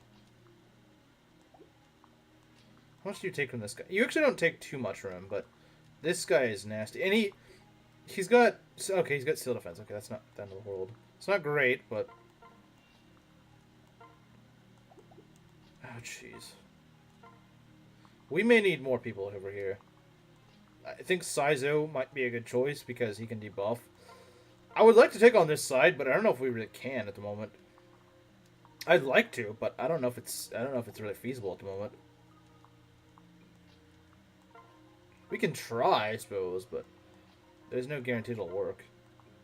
How much do you take from this guy? You actually don't take too much from him, but this guy is nasty. And He's got... Okay, he's got steel defense. Okay, that's not the end of the world. It's not great, but... Oh, jeez. We may need more people over here. I think Saizo might be a good choice because he can debuff. I would like to take on this side, but I don't know if we really can at the moment. I'd like to, but I don't know if it's really feasible at the moment. We can try, I suppose, but there's no guarantee it'll work.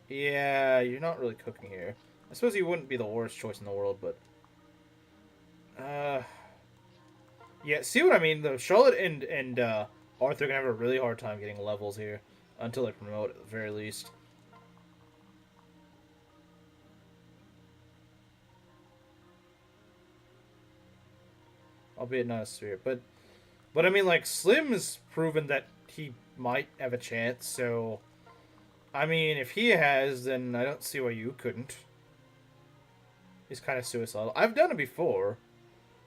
Yeah, you're not really cooking here. I suppose he wouldn't be the worst choice in the world, but yeah, see what I mean? Though Charlotte and Arthur are gonna have a really hard time getting levels here until they promote at the very least. Albeit not a sphere, but I mean, like, Slim's proven that he might have a chance. So, I mean, if he has, then I don't see why you couldn't. He's kind of suicidal. I've done it before,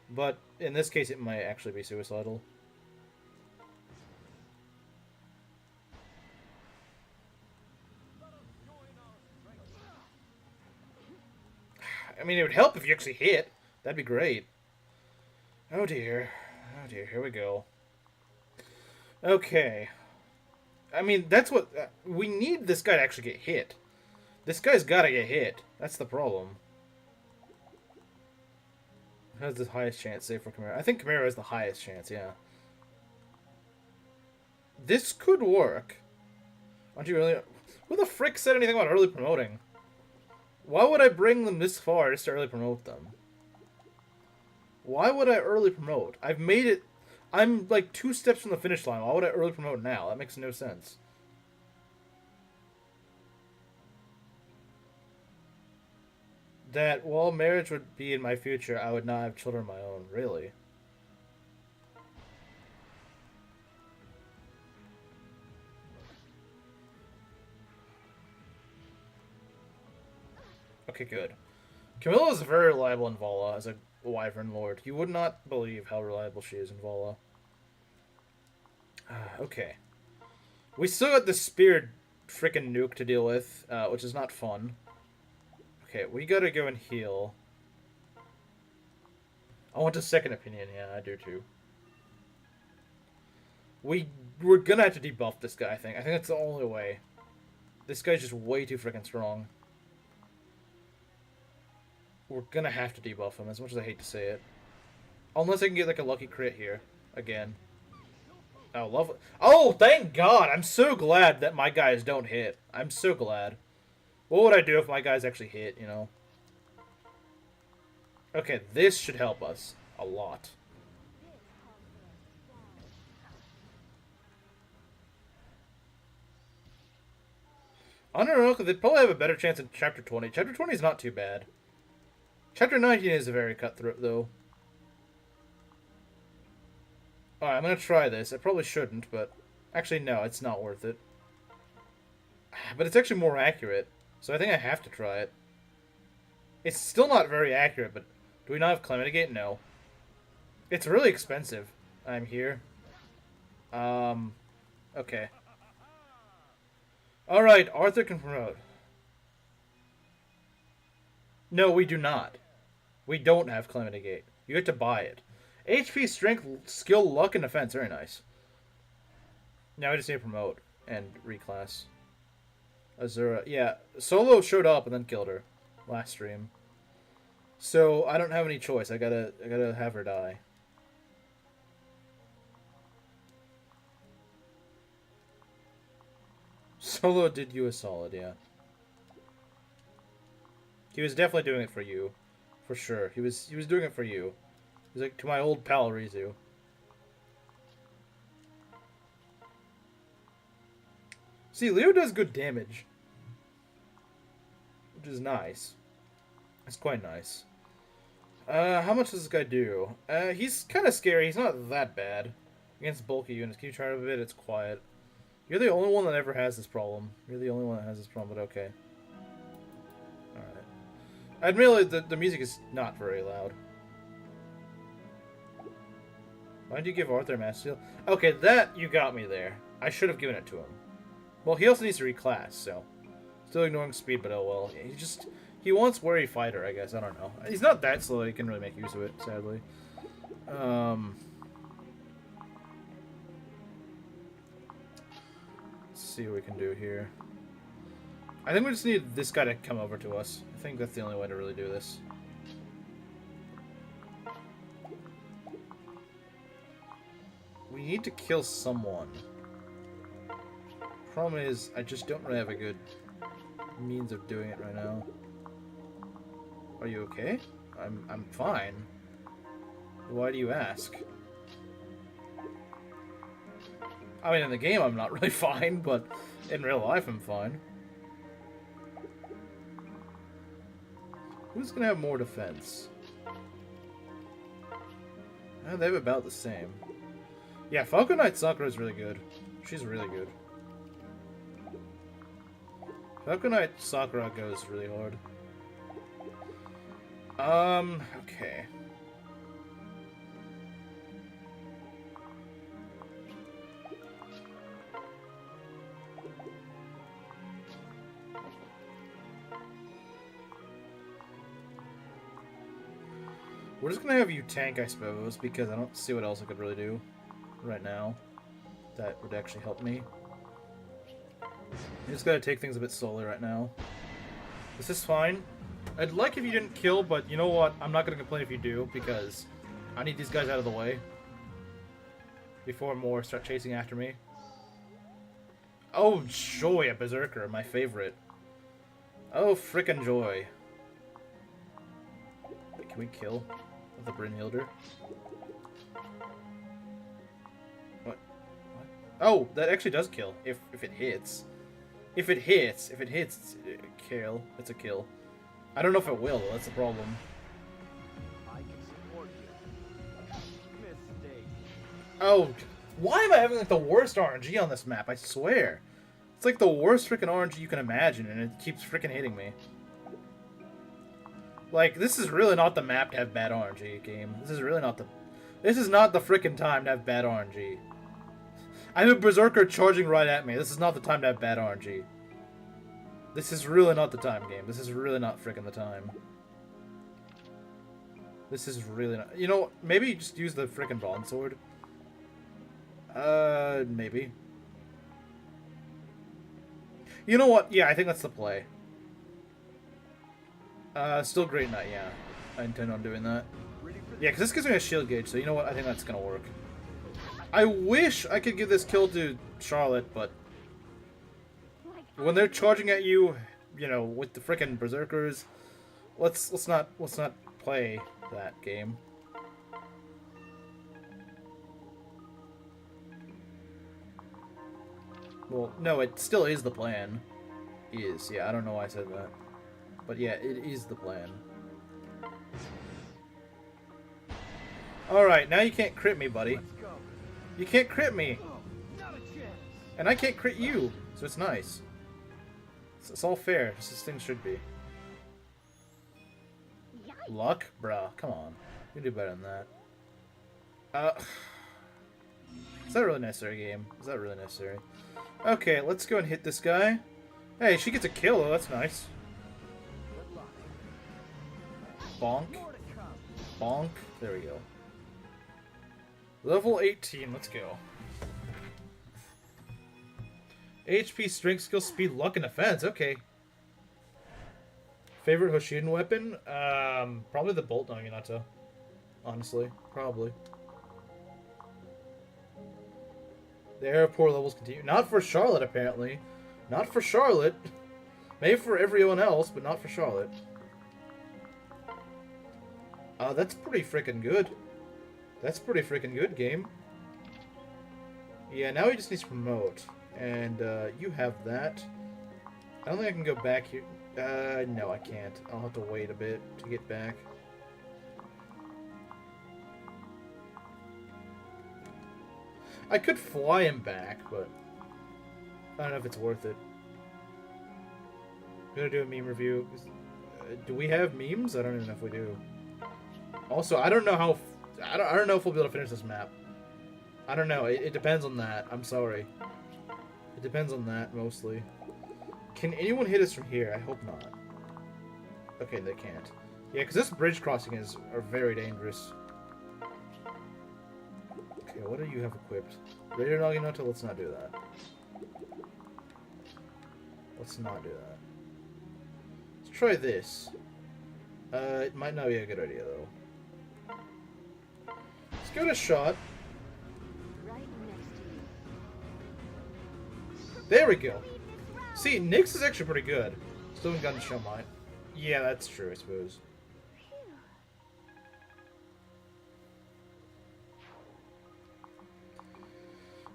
but in this case, it might actually be suicidal. I mean, it would help if you actually hit. That'd be great. Oh dear. Oh dear, here we go. Okay. I mean, that's what... we need this guy to actually get hit. This guy's gotta get hit. That's the problem. Who has the highest chance, say, for Chimera? I think Chimera has the highest chance, yeah. This could work. Aren't you really... Who the frick said anything about early promoting? Why would I bring them this far just to early promote them? Why would I early promote? I've made it... I'm like 2 steps from the finish line. Why would I early promote now? That makes no sense. That while marriage would be in my future, I would not have children of my own. Really? Okay, good. Camilla is very reliable in Vala as a Wyvern Lord. You would not believe how reliable she is in Vala. Okay. We still got the Speared frickin' nuke to deal with, which is not fun. Okay, we gotta go and heal. I want a second opinion. Yeah, I do too. We're gonna have to debuff this guy, I think. I think that's the only way. This guy's just way too frickin' strong. We're gonna have to debuff him, as much as I hate to say it. Unless I can get, like, a lucky crit here. Again. Oh, lovely. Oh, thank God! I'm so glad that my guys don't hit. I'm so glad. What would I do if my guys actually hit, you know? Okay, this should help us. A lot. I don't know, because they'd probably have a better chance in Chapter 20. Chapter 20 is not too bad. Chapter 19 is a very cutthroat, though. Alright, I'm gonna try this. I probably shouldn't, but... Actually, no, it's not worth it. But it's actually more accurate, so I think I have to try it. It's still not very accurate, but... Do we not have Calamity Gate? No. It's really expensive. I'm here. Okay. Alright, Arthur can promote. No, we do not. We don't have Calamity Gate. You have to buy it. HP, Strength, Skill, Luck, and Defense. Very nice. Now we just need to promote and reclass. Azura. Yeah, Solo showed up and then killed her last stream. So I don't have any choice. I gotta have her die. Solo did you a solid, yeah. He was definitely doing it for you. For sure. He was doing it for you. He's like, to my old pal Ryzu. See, Leo does good damage. Which is nice. It's quite nice. How much does this guy do? He's kind of scary. He's not that bad. Against bulky units. Can you try it a bit? It's quiet. You're the only one that ever has this problem. You're the only one that has this problem, but okay. Alright. Admittedly, the music is not very loud. Why did you give Arthur Mass Steel? Okay, that, you got me there. I should have given it to him. Well, he also needs to reclass, so... Still ignoring speed, but oh well. He wants wary fighter, I guess. I don't know. He's not that slow, he can really make use of it, sadly. Let's see what we can do here. I think we just need this guy to come over to us. I think that's the only way to really do this. We need to kill someone. Problem is, I just don't really have a good means of doing it right now. Are you okay? I'm fine. Why do you ask? I mean, in the game I'm not really fine, but in real life I'm fine. Who's gonna have more defense? They have about the same. Yeah, Falcon Knight Sakura is really good. She's really good. Falcon Knight Sakura goes really hard. Okay. We're just gonna have you tank, I suppose, because I don't see what else I could really do right now that would actually help me. You just gotta take things a bit slowly right now. This is fine. I'd like if you didn't kill, but you know what? I'm not gonna complain if you do, because I need these guys out of the way before more start chasing after me. Oh, joy, a Berserker, my favorite. Oh, frickin' joy. Wait, can we kill the Brynhilder? What? Oh, that actually does kill, if it hits. If it hits, it's a kill. It's a kill. I don't know if it will, though. That's the problem. I can support you. Mistake. Oh, why am I having like the worst RNG on this map? I swear. It's like the worst freaking RNG you can imagine, and it keeps freaking hitting me. Like, this is really not the map to have bad RNG, game. This is really not the... This is not the freaking time to have bad RNG. I have a Berserker charging right at me. This is not the time to have bad RNG. This is really not the time, game. This is really not freaking the time. This is really not... You know, maybe just use the freaking Bronze Sword. Maybe. You know what? Yeah, I think that's the play. Still Great Knight, yeah. I intend on doing that. Yeah, because this gives me a shield gauge, so you know what? I think that's gonna work. I wish I could give this kill to Charlotte, but when they're charging at you, you know, with the frickin' Berserkers, let's not play that game. Well, no, it still is the plan. Yeah, I don't know why I said that. But yeah, it is the plan. Alright, now you can't crit me, buddy. You can't crit me! And I can't crit you, so it's nice. It's all fair, just as things should be. Luck? Bruh, come on. You can do better than that. Is that really necessary, game? Is that really necessary? Okay, let's go and hit this guy. Hey, she gets a kill, though. That's nice. Bonk. Bonk. There we go. Level 18. Let's go. HP, strength, skill, speed, luck, and defense. Okay. Favorite Hoshidan weapon? Probably the Bolt no Minato. Honestly. Probably. The era of poor levels continue. Not for Charlotte, apparently. Not for Charlotte. Maybe for everyone else, but not for Charlotte. That's pretty freaking good. That's pretty freaking good, game. Yeah, now he just needs to promote. And, you have that. I don't think I can go back here. No, I can't. I'll have to wait a bit to get back. I could fly him back, but I don't know if it's worth it. I'm gonna do a meme review. Do we have memes? I don't even know if we do. Also, I don't know how... I don't know if we'll be able to finish this map. I don't know. It depends on that. I'm sorry. It depends on that, mostly. Can anyone hit us from here? I hope not. Okay, they can't. Yeah, because this bridge crossing are very dangerous. Okay, what do you have equipped? Radio Naginata? Let's not do that. Let's not do that. Let's try this. It might not be a good idea, though. Let's give it a shot. Right next to you. There we go. See, Nyx is actually pretty good. Still haven't gotten to show mine. Yeah, that's true, I suppose.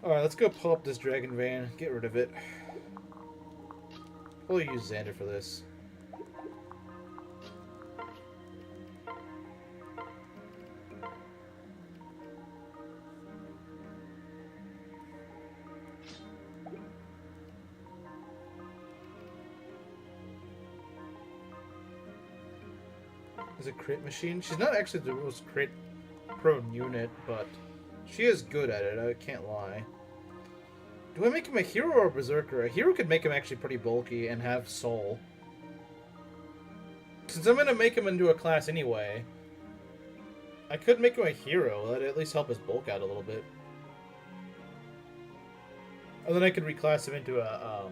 Alright, let's go pull up this Dragon Van. Get rid of it. We'll use Xander for this. Is a crit machine? She's not actually the most crit prone unit, but she is good at it, I can't lie. Do I make him a hero or a berserker? A hero could make him actually pretty bulky and have soul. Since I'm going to make him into a class anyway, I could make him a hero. That'd at least help his bulk out a little bit. And then I could reclass him into a,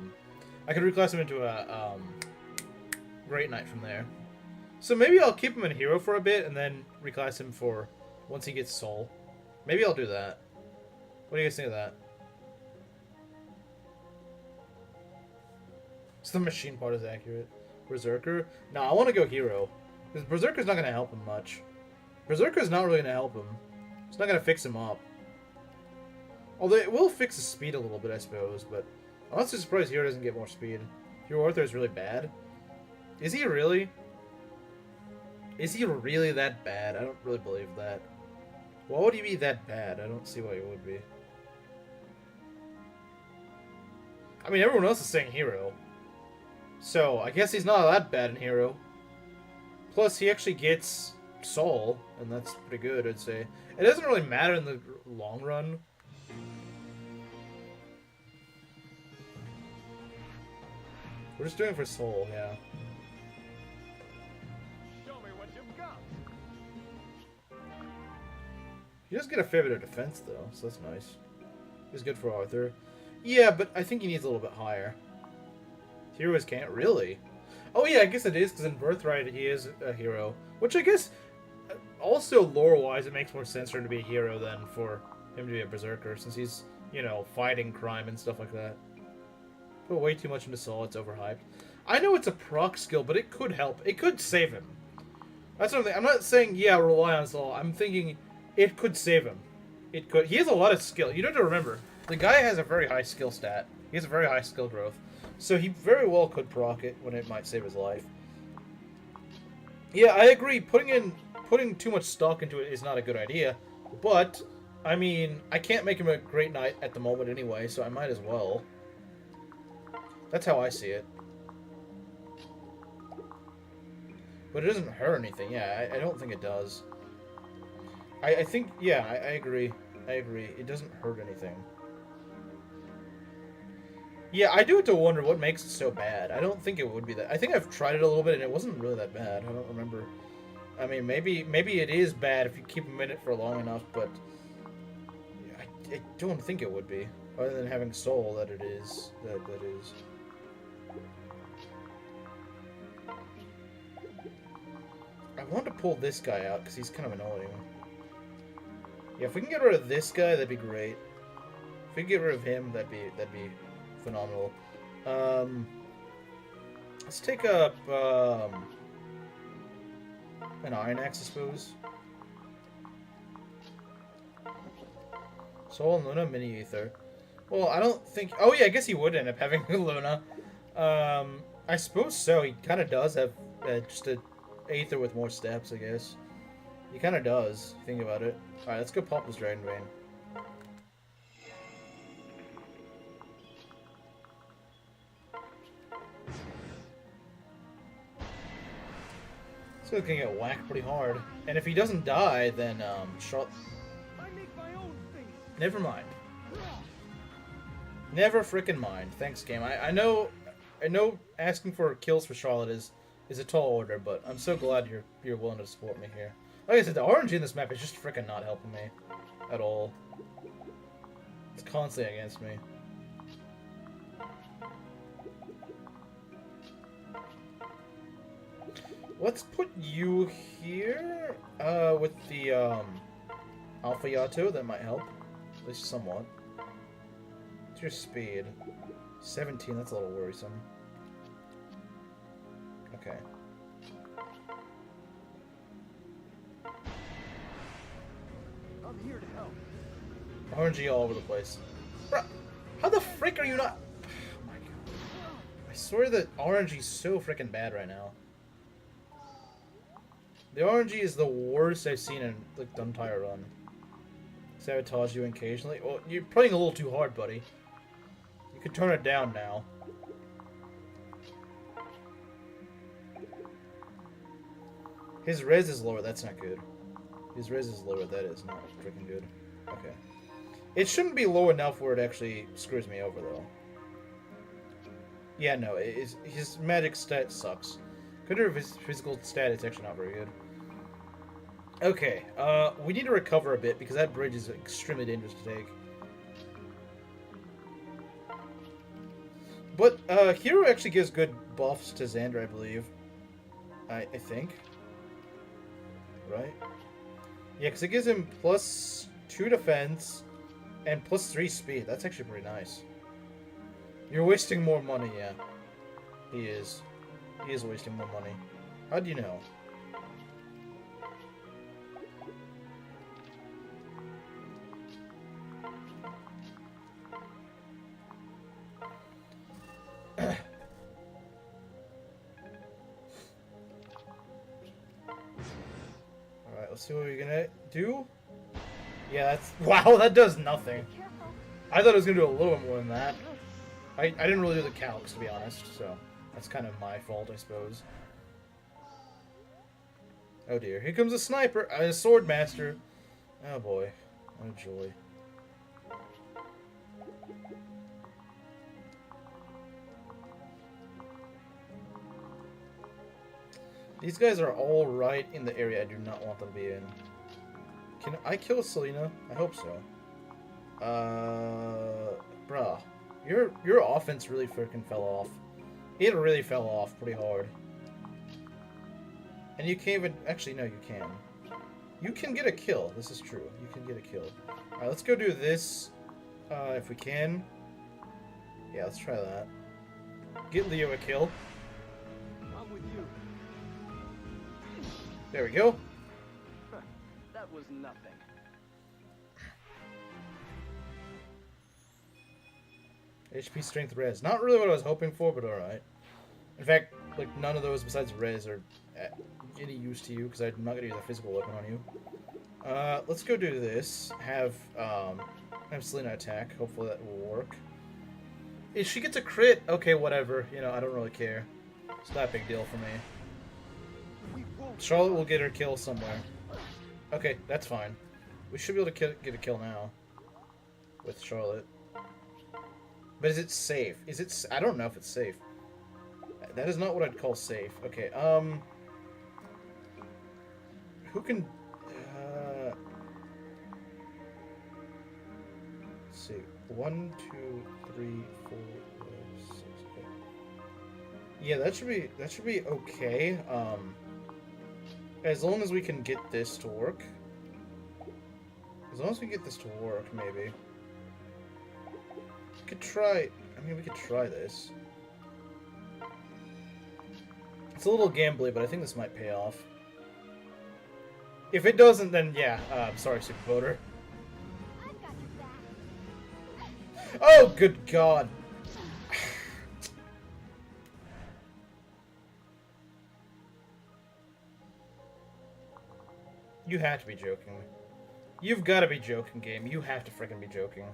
Great Knight from there. So maybe I'll keep him in hero for a bit and then reclass him for once he gets soul. Maybe I'll do that. What do you guys think of that? So the machine part is accurate. Berserker? No, I want to go hero. Because Berserker's not going to help him much. Berserker's not really going to help him. It's not going to fix him up. Although it will fix his speed a little bit, I suppose. But I'm not so surprised hero doesn't get more speed. Hero Arthur is really bad. Is he really? Is he really that bad? I don't really believe that. Why would he be that bad? I don't see why he would be. I mean, everyone else is saying hero. So, I guess he's not that bad in hero. Plus, he actually gets soul, and that's pretty good, I'd say. It doesn't really matter in the long run. We're just doing it for soul, yeah. He does get a fair bit of defense, though, so that's nice. He's good for Arthur. Yeah, but I think he needs a little bit higher. Heroes can't really. Oh yeah, I guess it is, because in Birthright he is a hero. Which I guess, also lore-wise, it makes more sense for him to be a hero than for him to be a berserker, since he's, you know, fighting crime and stuff like that. Put way too much into Soul, it's overhyped. I know it's a proc skill, but it could help. It could save him. That's what I'm thinking. I'm not saying, yeah, rely on Soul. I'm thinking it could save him. It could. He has a lot of skill. You have to remember, the guy has a very high skill stat. He has a very high skill growth. So he very well could proc it when it might save his life. Yeah, I agree. Putting too much stock into it is not a good idea. But, I mean, I can't make him a great knight at the moment anyway, so I might as well. That's how I see it. But it doesn't hurt anything. Yeah, I don't think it does. I think, yeah, I agree. I agree. It doesn't hurt anything. Yeah, I do have to wonder what makes it so bad. I don't think it would be that. I think I've tried it a little bit and it wasn't really that bad. I don't remember. I mean, maybe it is bad if you keep him in it for long enough, but I don't think it would be. Other than having soul, that it is. That is. I want to pull this guy out because he's kind of annoying. Yeah, if we can get rid of this guy, that'd be great. If we can get rid of him, that'd be phenomenal. Let's take up an Iron Axe, I suppose. Soul and Luna, Mini Aether. Well, I don't think... Oh, yeah, I guess he would end up having Luna. I suppose so. He kind of does have just an Aether with more steps, I guess. He kind of does, think about it. Alright, let's go pop this Dragon Vein. So he's gonna get whacked pretty hard. And if he doesn't die, then, Never mind. Never frickin' mind. Thanks, game. I know asking for kills for Charlotte is a tall order, but I'm so glad you're willing to support me here. Like I said, the RNG in this map is just frickin' not helping me at all. It's constantly against me. Let's put you here with the Alpha Yato. That might help, at least somewhat. What's your speed? 17. That's a little worrisome. Okay. I'm here to help. RNG all over the place. Bruh, how the frick are you not? Oh my god. I swear that RNG is so freaking bad right now. The RNG is the worst I've seen in like the entire run. Sabotage you occasionally. Well, you're playing a little too hard, buddy. You can turn it down now. His res is lower. That's not good. His res is lower. That is not freaking good. Okay. It shouldn't be low enough where it actually screws me over, though. Yeah, no. His magic stat sucks. Consider his physical stat, it's actually not very good. Okay, we need to recover a bit because that bridge is extremely dangerous to take. But Hero actually gives good buffs to Xander, I believe. I think. Right? Yeah, because it gives him +2 defense and +3 speed. That's actually pretty nice. You're wasting more money, yeah. He is. He is wasting more money. How do you know? Alright, let's see what we're gonna do. Yeah, that's... Wow, that does nothing. Careful. I thought it was gonna do a little bit more than that. I didn't really do the calcs, to be honest, so that's kind of my fault, I suppose. Oh dear, here comes a sniper, a sword master. Oh boy, oh joy. These guys are all right in the area I do not want them to be in. Can I kill Selena? I hope so. Bruh. Your offense really freaking fell off. It really fell off pretty hard. And you can't even... Actually, no, you can. You can get a kill. This is true. You can get a kill. Alright, let's go do this. If we can. Yeah, let's try that. Get Leo a kill. I'm with you. There we go. That was nothing. HP, strength, res. Not really what I was hoping for, but alright. In fact, like, none of those besides res are any use to you, because I'm not going to use a physical weapon on you. Let's go do this. Have Selena attack. Hopefully that will work. If she gets a crit, okay, whatever. You know, I don't really care. It's not a big deal for me. Charlotte will get her kill somewhere. Okay, that's fine. We should be able to get a kill now. With Charlotte. But is it safe? Is it... I don't know if it's safe. That is not what I'd call safe. Okay, who can... let's see. 1, 2, 3, 4, 5, 6, 8. Yeah, that should be okay. As long as we can get this to work. As long as we get this to work, maybe. We could try... I mean, we could try this. It's a little gambly, but I think this might pay off. If it doesn't, then yeah. I'm sorry, Superpoder. I've got your back. Oh, good God. You have to be joking. You've got to be joking, game. You have to freaking be joking.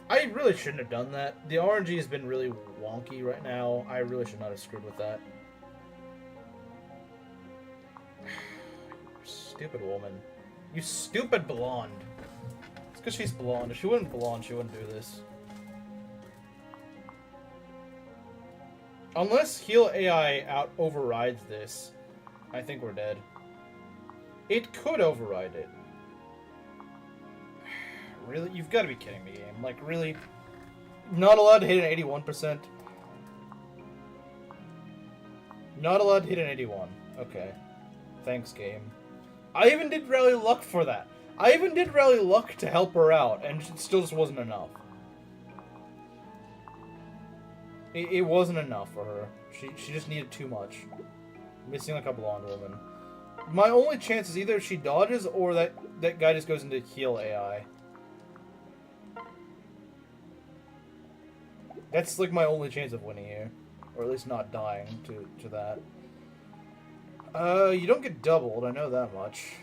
I really shouldn't have done that. The RNG has been really wonky right now. I really should not have screwed with that. Stupid woman. You stupid blonde. It's because she's blonde. If she wasn't blonde, she wouldn't do this. Unless heal AI overrides this, I think we're dead. It could override it. Really? You've got to be kidding me, game. Like, really? Not allowed to hit an 81%? Not allowed to hit an 81. Okay. Thanks, game. I even did Rally Luck for that. I even did Rally Luck to help her out, and it still just wasn't enough. It wasn't enough for her. She just needed too much. Missing like a blonde woman. My only chance is either she dodges or that guy just goes into heal AI. That's like my only chance of winning here. Or at least not dying to that. You don't get doubled, I know that much.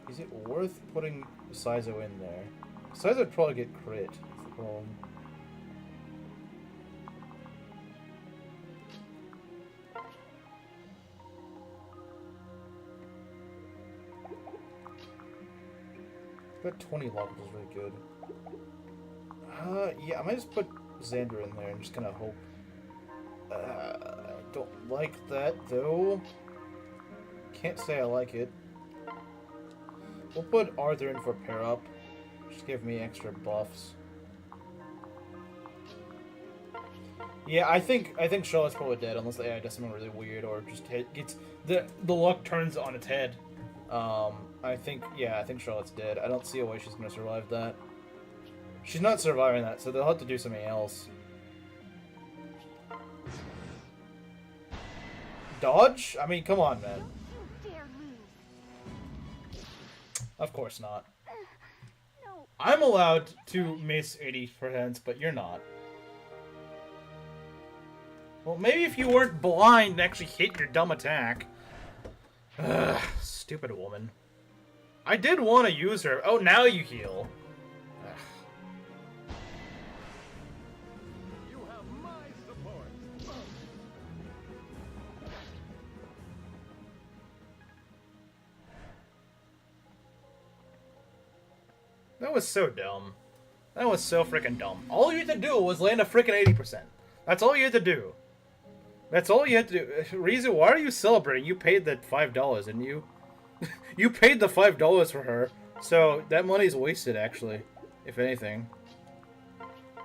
Is it worth putting Saizo in there? Saizo would probably get crit, that's the problem. But 20 levels is really good. Yeah, I might just put Xander in there and just kind of hope. I don't like that, though. Can't say I like it. We'll put Arthur in for pair up. Just give me extra buffs. Yeah, I think Charlotte's probably dead unless the AI does something really weird or just gets the luck turns on its head. I think Charlotte's dead. I don't see a way she's gonna survive that. She's not surviving that, so they'll have to do something else. Dodge? I mean, come on, man. Don't you dare lose. Of course not. No. I'm allowed to miss 80%, but you're not. Well, maybe if you weren't blind and actually hit your dumb attack. Ugh, stupid woman. I did want to use her. Oh, now you heal. Ugh. You have my support. That was so dumb. That was so freaking dumb. All you had to do was land a freaking 80%. That's all you had to do. That's all you had to do. Ryzu, why are you celebrating? You paid that $5, didn't you? You paid the $5 for her, so that money's wasted, actually. If anything.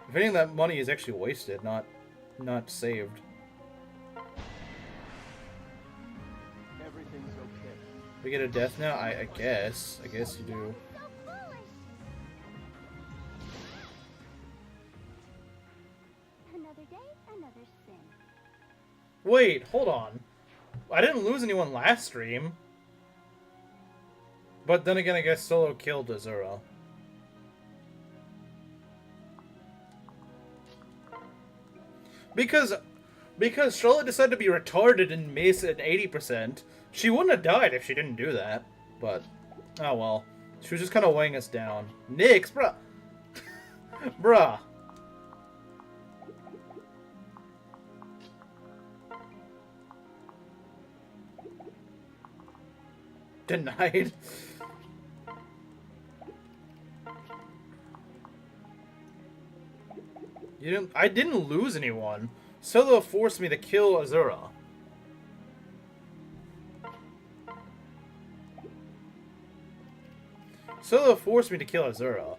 If anything, that money is actually wasted, not saved. Everything's okay. We get a death now? I guess. I guess you do. So foolish. Another day, another sin. Wait, hold on. I didn't lose anyone last stream. But then again, I guess Solo killed Azura. Because Charlotte decided to be retarded and miss at 80%. She wouldn't have died if she didn't do that. But, oh well. She was just kind of weighing us down. Nyx, bruh. Bruh. Denied. I didn't lose anyone. Solo forced me to kill Azura. Solo forced me to kill Azura.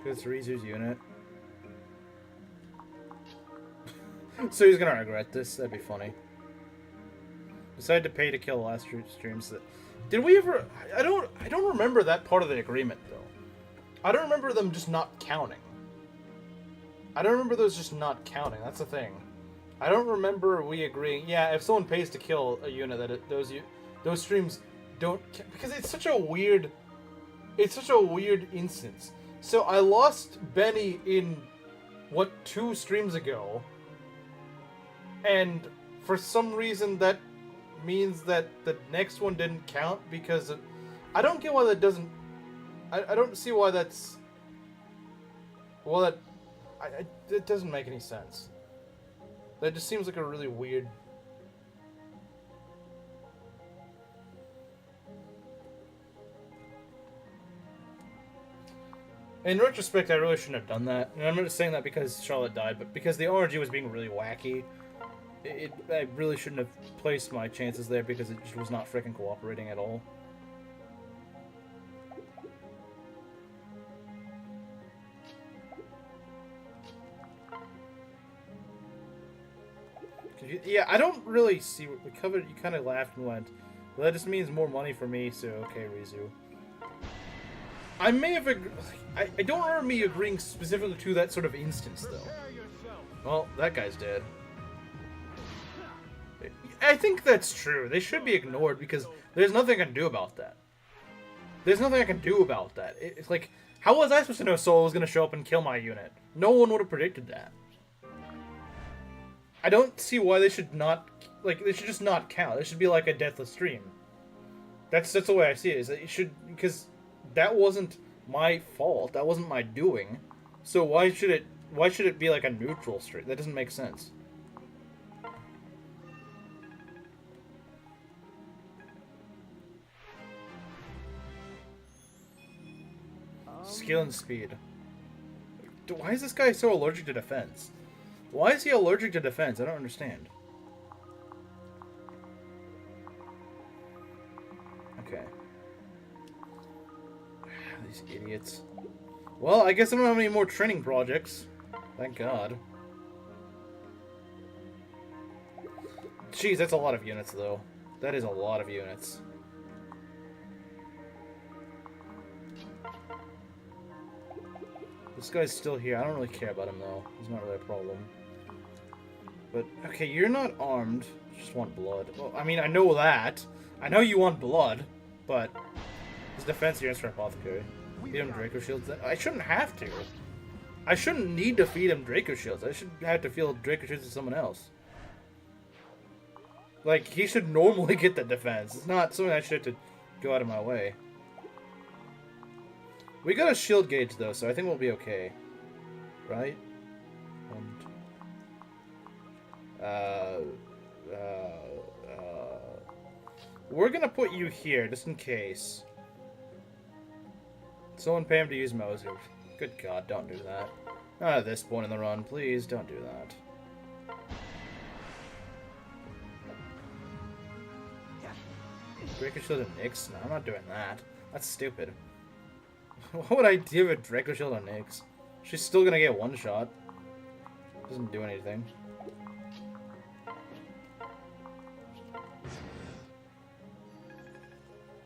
It's Ryzu's unit. So he's gonna regret this. That'd be funny. Decided to pay to kill the last streams. Did we ever? I don't remember that part of the agreement though. I don't remember them just not counting. I don't remember those just not counting. That's the thing. I don't remember we agreeing. Yeah, if someone pays to kill a unit, that those streams don't because it's such a weird. It's such a weird instance. So I lost Benny in what 2 streams ago. And for some reason that means that the next one didn't count because I don't get why that doesn't... I don't see why that's... Well, it doesn't make any sense. That just seems like a really weird... In retrospect, I really shouldn't have done that. And I'm not just saying that because Charlotte died, but because the RNG was being really wacky. I really shouldn't have placed my chances there because it just was not freaking cooperating at all. Yeah, I don't really see what we covered. You kind of laughed and went, well, that just means more money for me, so okay, Ryzu. I may have I don't remember me agreeing specifically to that sort of instance, though. Well, that guy's dead. I think that's true. They should be ignored because there's nothing I can do about that. There's nothing I can do about that. It's like, how was I supposed to know Soul was going to show up and kill my unit? No one would have predicted that. I don't see why they should not... Like, they should just not count. It should be like a deathless stream. That's the way I see it. Is that it should... Because that wasn't my fault. That wasn't my doing. So why should it be like a neutral stream? That doesn't make sense. Skill and speed. Why is this guy so allergic to defense? Why is he allergic to defense? I don't understand. Okay. These idiots. Well, I guess I don't have any more training projects. Thank God. Jeez, that's a lot of units, though. That is a lot of units. This guy's still here. I don't really care about him, though. He's not really a problem. But, okay, you're not armed. You just want blood. Well, I mean, I know that. I know you want blood, but... His defense units for Apothecary. Feed him Draco Shields. I shouldn't have to. I shouldn't need to feed him Draco Shields. I should have to feed Draco Shields to someone else. Like, he should normally get the defense. It's not something I should have to go out of my way. We got a shield gauge, though, so I think we'll be okay. Right? We're gonna put you here, just in case. Someone pay him to use Moser. Good God, don't do that. Not at this point in the run, please, don't do that. Draco Shield and Nyx? No, I'm not doing that. That's stupid. What would I do with Draco Shield on Nyx? She's still gonna get one shot. Doesn't do anything.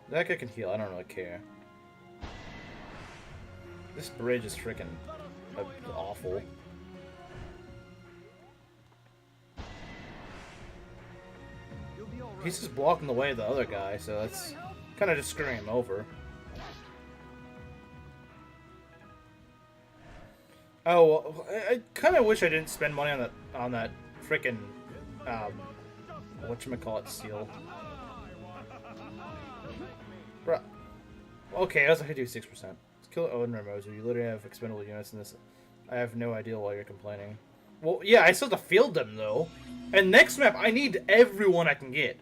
That guy can heal, I don't really care. This bridge is freaking awful. He's just blocking the way of the other guy, so that's kind of just screwing him over. Oh, well, I kind of wish I didn't spend money on that freaking whatchamacallit seal. Bruh. Okay, I was like, I do 6%. Let's kill Odin or Moser. You literally have expendable units in this. I have no idea why you're complaining. Well, yeah, I still have to field them, though. And next map, I need everyone I can get.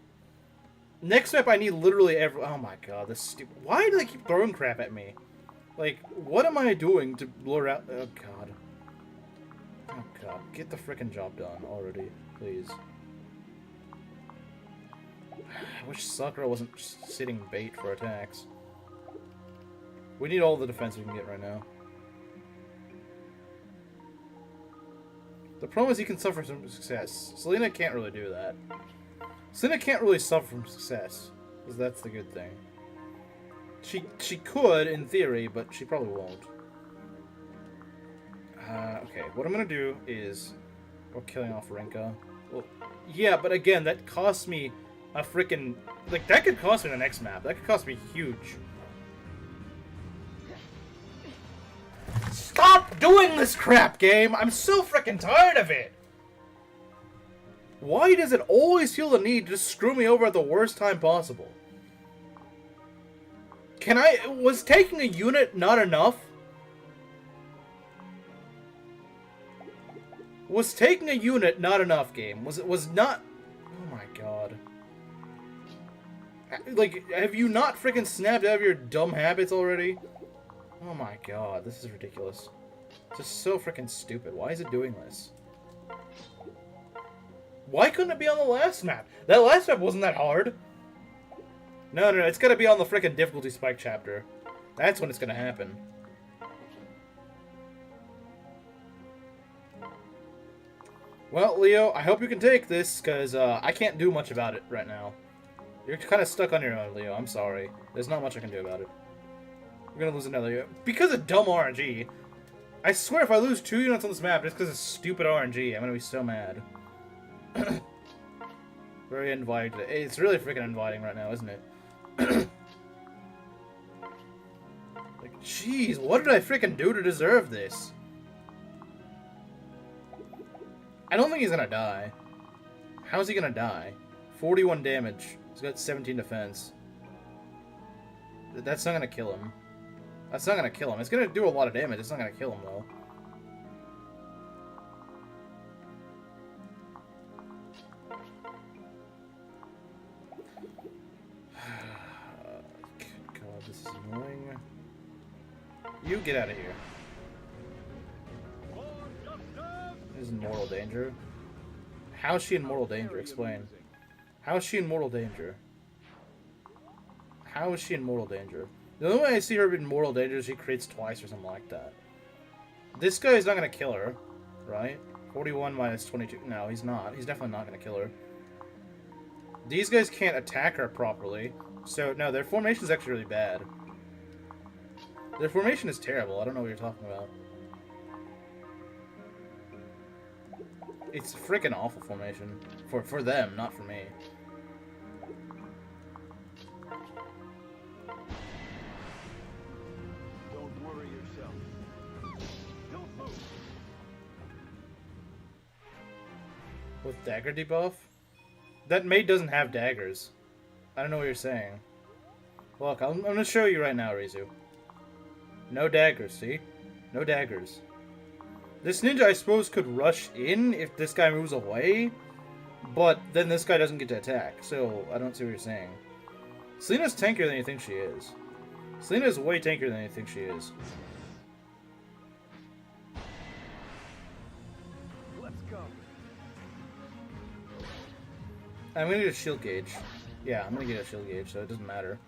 Next map, I need literally every... Oh my god, this is stupid. Why do they keep throwing crap at me? Like, what am I doing to blur out... Oh god. Oh god, get the frickin' job done already, please. I wish Sakura wasn't just sitting bait for attacks. We need all the defense we can get right now. The problem is he can suffer from success. Selena can't really do that. Selena can't really suffer from success. Because that's the good thing. She could, in theory, but she probably won't. Okay, what I'm gonna do is... We're killing off Renka. Well, yeah, but again, that costs me a freaking... Like, that could cost me the next map. That could cost me huge. Stop doing this crap, game! I'm so freaking tired of it! Why does it always feel the need to just screw me over at the worst time possible? Was taking a unit not enough? Was taking a unit not enough, game? Was not... Oh my god. Like, have you not freaking snapped out of your dumb habits already? Oh my god, this is ridiculous. Just so freaking stupid. Why is it doing this? Why couldn't it be on the last map? That last map wasn't that hard. No, it's gotta be on the freaking difficulty spike chapter. That's when it's gonna happen. Well, Leo, I hope you can take this, because I can't do much about it right now. You're kind of stuck on your own, Leo. I'm sorry. There's not much I can do about it. We're gonna lose another... Because of dumb RNG. I swear if I lose 2 units on this map just because of stupid RNG, I'm gonna be so mad. Very inviting. It's really freaking inviting right now, isn't it? Like, jeez, what did I freaking do to deserve this? I don't think he's gonna die. How's he gonna die? 41 damage. He's got 17 defense. That's not gonna kill him. That's not gonna kill him. It's gonna do a lot of damage. It's not gonna kill him, though. God, this is annoying. You get out of here. This is in mortal danger. How is she in mortal danger? Explain. How is she in mortal danger? How is she in mortal danger? The only way I see her in mortal danger is she creates twice or something like that. This guy is not going to kill her, right? 41 minus 22. No, he's not. He's definitely not going to kill her. These guys can't attack her properly. So, no, their formation is actually really bad. Their formation is terrible. I don't know what you're talking about. It's a freaking awful formation. For them, not for me. Don't worry yourself. Don't move. With dagger debuff? That maid doesn't have daggers. I don't know what you're saying. Look, I'm gonna show you right now, Ryzu. No daggers, see? No daggers. This ninja, I suppose, could rush in if this guy moves away, but then this guy doesn't get to attack, so I don't see what you're saying. Selena's tankier than you think she is. Selena's way tankier than you think she is. Let's go. I'm gonna get a shield gauge. Yeah, I'm gonna get a shield gauge, so it doesn't matter.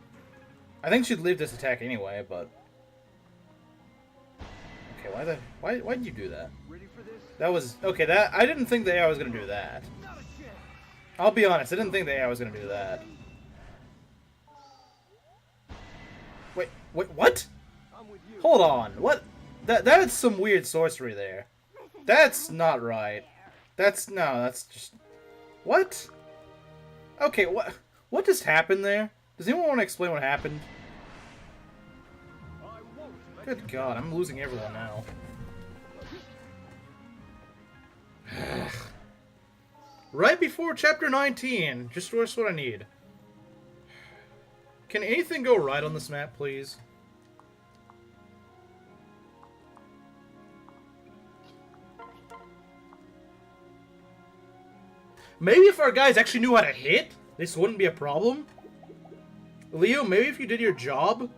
I think she'd leave this attack anyway, but... Okay, why did you do that? Ready for this? That was... Okay, that... I didn't think the AI was gonna do that. Not a chance. I'll be honest, I didn't think the AI was gonna do that. Wait, what? I'm with you. Hold on, what? That's some weird sorcery there. That's not right. That's just... What? Okay, what just happened there? Does anyone want to explain what happened? I won't let Good God, I'm losing everyone now. Right before chapter 19, just what I need. Can anything go right on this map, please? Maybe if our guys actually knew how to hit, this wouldn't be a problem. Leo, maybe if you did your job.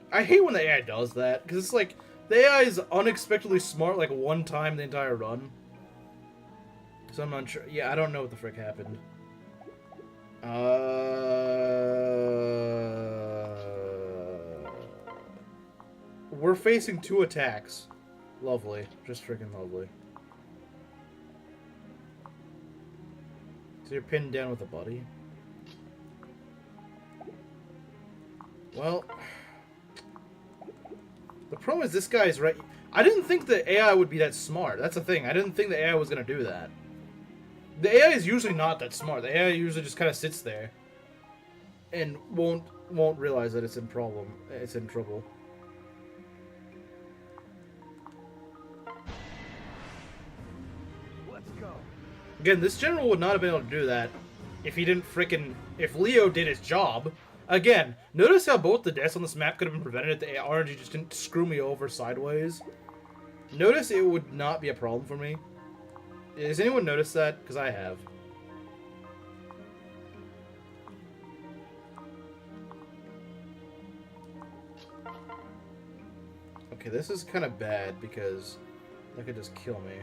I hate when the AI does that, because it's like, the AI is unexpectedly smart like one time the entire run. So I'm not sure. Yeah, I don't know what the frick happened. We're facing 2 attacks. Lovely. Just freaking lovely. So you're pinned down with a buddy? Well... The problem is this guy's right... I didn't think the AI would be that smart. That's the thing. I didn't think the AI was going to do that. The AI is usually not that smart. The AI usually just kind of sits there. And won't realize that it's in trouble. Let's go. Again, this general would not have been able to do that if he didn't frickin'... If Leo did his job. Again, notice how both the deaths on this map could have been prevented if the RNG just didn't screw me over sideways? Notice it would not be a problem for me. Has anyone noticed that? Because I have. Okay, this is kind of bad because that could just kill me.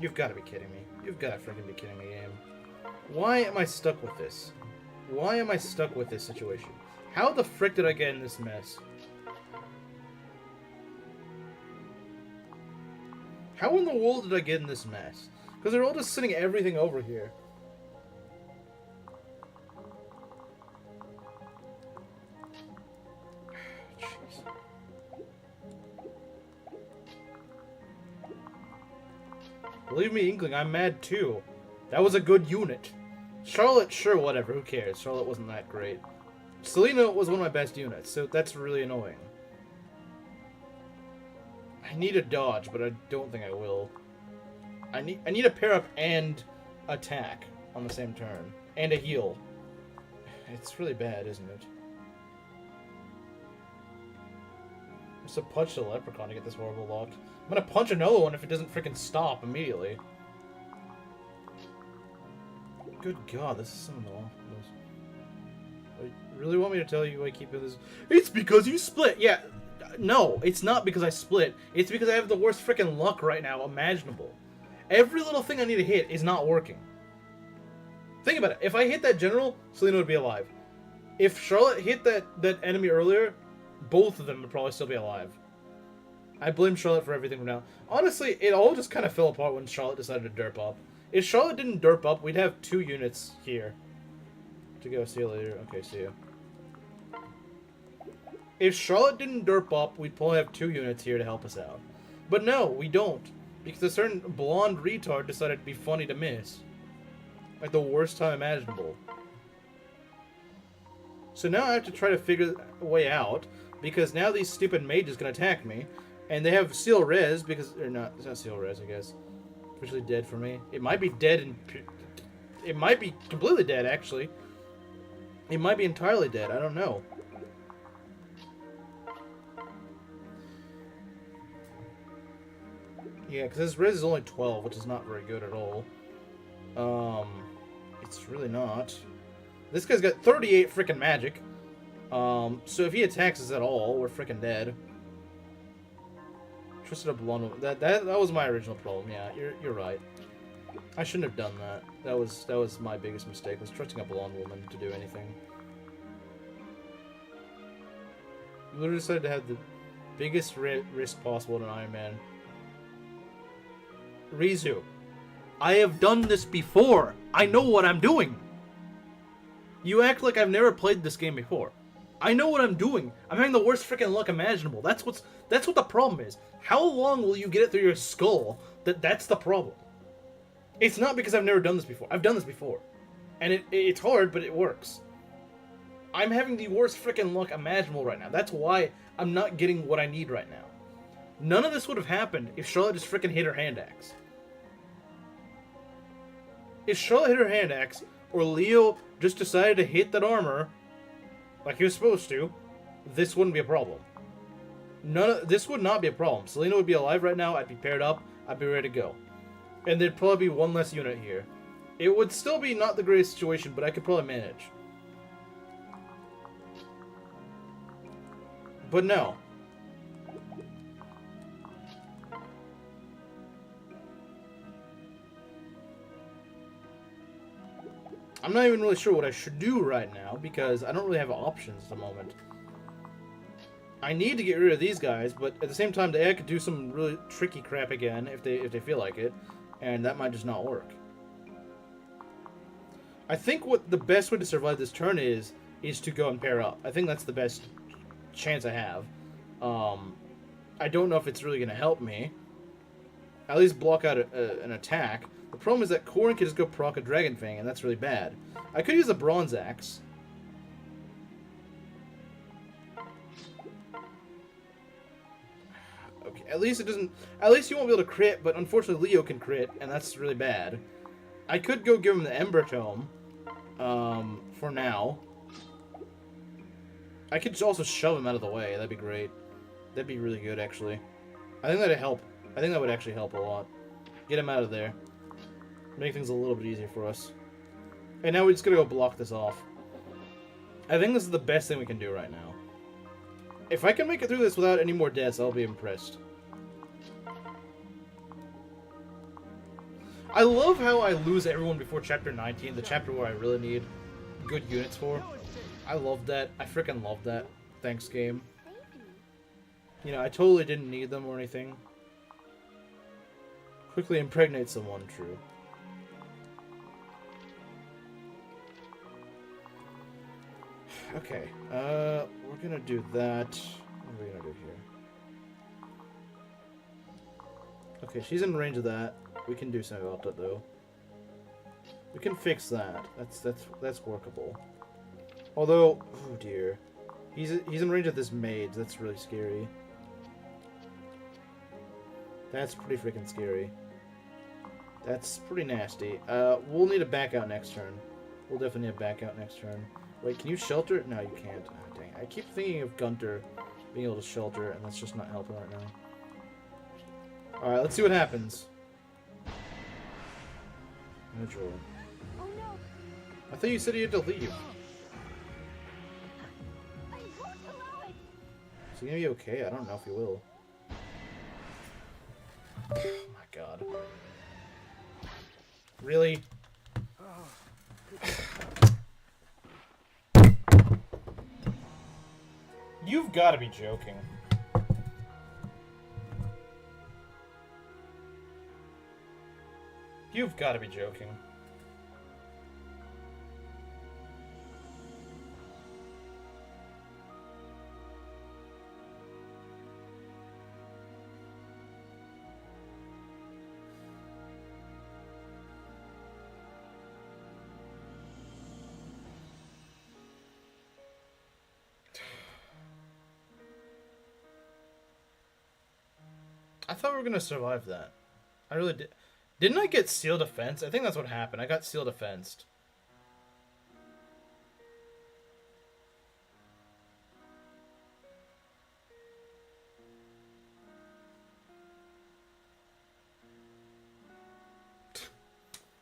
You've got to be kidding me. You've got to freaking be kidding me, game. Why am I stuck with this? Why am I stuck with this situation? How the frick did I get in this mess? How in the world did I get in this mess? Because they're all just sending everything over here. Believe me, Inkling, I'm mad too. That was a good unit. Charlotte, sure, whatever, who cares? Charlotte wasn't that great. Selena was one of my best units, so that's really annoying. I need a dodge, but I don't think I will. I need to pair up and attack on the same turn. And a heal. It's really bad, isn't it? I have to punch the leprechaun to get this horrible lock. I'm gonna punch another one if it doesn't freaking stop immediately. Good God, this is some of the most... You really want me to tell you I keep this? It's because you split! Yeah, no, it's not because I split. It's because I have the worst freaking luck right now imaginable. Every little thing I need to hit is not working. Think about it. If I hit that general, Selena would be alive. If Charlotte hit that enemy earlier, both of them would probably still be alive. I blame Charlotte for everything from now. Honestly, it all just kind of fell apart when Charlotte decided to derp up. If Charlotte didn't derp up, we'd have 2 units here. To go, see you later. Okay, see you. If Charlotte didn't derp up, we'd probably have 2 units here to help us out. But no, we don't. Because a certain blonde retard decided to be funny to miss. At the worst time imaginable. So now I have to try to figure a way out. Because now these stupid mages can attack me. And they have Seal Res because... Or not, it's not Seal Res, I guess. Officially dead for me. It might be dead and... It might be completely dead, actually. It might be entirely dead. I don't know. Yeah, because his res is only 12, which is not very good at all. It's really not. This guy's got 38 freaking magic. So if he attacks us at all, we're freaking dead. Trusted a blonde woman. That was my original problem. Yeah, you're right. I shouldn't have done that. That was my biggest mistake. Was trusting a blonde woman to do anything. You literally decided to have the biggest risk possible in Ironman. Ryzu, I have done this before. I know what I'm doing. You act like I've never played this game before. I know what I'm doing. I'm having the worst freaking luck imaginable. That's what the problem is. How long will you get it through your skull that that's the problem? It's not because I've never done this before. I've done this before. And it's hard, but it works. I'm having the worst freaking luck imaginable right now. That's why I'm not getting what I need right now. None of this would have happened if Charlotte just freaking hit her hand axe. If Charlotte hit her hand axe, or Leo just decided to hit that armor like he was supposed to, this wouldn't be a problem. This would not be a problem. Selena would be alive right now. I'd be paired up. I'd be ready to go. And there'd probably be one less unit here. It would still be not the greatest situation, but I could probably manage. But no. I'm not even really sure what I should do right now, because I don't really have options at the moment. I need to get rid of these guys, but at the same time, they could do some really tricky crap again if they feel like it, and that might just not work. I think what the best way to survive this turn is to go and pair up. I think that's the best chance I have. I don't know if it's really going to help me. At least block out an attack. The problem is that Corrin can just go proc a Dragon Fang, and that's really bad. I could use a Bronze Axe. Okay, at least it doesn't... At least you won't be able to crit, but unfortunately Leo can crit, and that's really bad. I could go give him the Ember Tome. For now. I could also shove him out of the way. That'd be great. That'd be really good, actually. I think that'd help. I think that would actually help a lot. Get him out of there. Make things a little bit easier for us. And now we're just gonna go block this off. I think this is the best thing we can do right now. If I can make it through this without any more deaths, I'll be impressed. I love how I lose everyone before Chapter 19, the chapter where I really need good units for. I love that. I freaking love that. Thanks, game. You know, I totally didn't need them or anything. Quickly impregnate someone, true. Okay, we're gonna do that. What are we gonna do here? Okay, she's in range of that. We can do something about that, though. We can fix that. That's workable. Although, oh dear, he's in range of this mage. That's really scary. That's pretty freaking scary. That's pretty nasty. We'll need a back out next turn. We'll definitely need a back out next turn. Wait, can you shelter? No, you can't. Oh, dang. I keep thinking of Gunter being able to shelter, and that's just not helping right now. Alright, let's see what happens. Neutral. Oh no! I thought you said you had to leave. I won't allow it! Is he gonna be okay? I don't know if he will. Oh my god. Really? You've got to be joking. You've got to be joking. I thought we were gonna survive that. I really did. Didn't I get seal defense? I think that's what happened. I got seal defensed.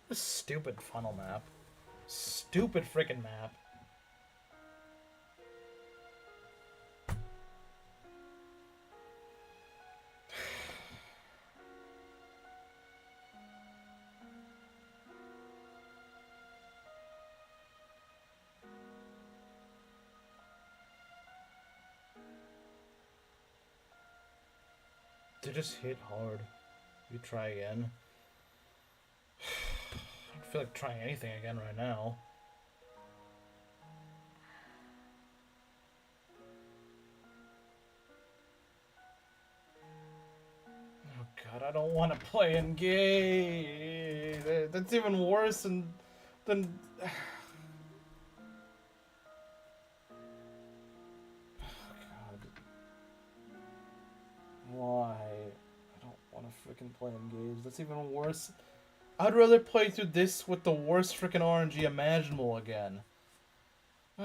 This stupid funnel map. Stupid freaking map. They just hit hard. You try again. I don't feel like trying anything again right now. Oh god, I don't want to play in gay. That's even worse than why? I don't want to freaking play engaged. That's even worse. I'd rather play through this with the worst freaking RNG imaginable again. I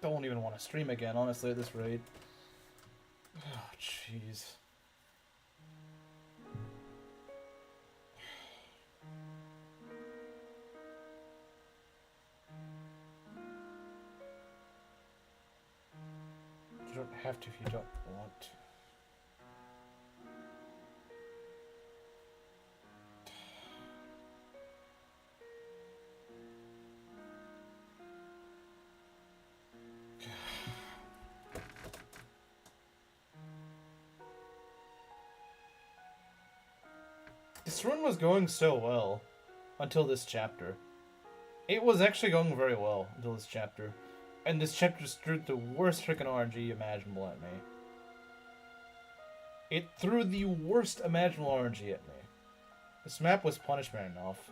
don't even want to stream again, honestly, at this rate. Oh, jeez. You don't have to if you don't want to. This run was going so well until this chapter. It was actually going very well until this chapter. And this chapter just threw the worst freaking RNG imaginable at me. It threw the worst imaginable RNG at me. This map was punishment enough.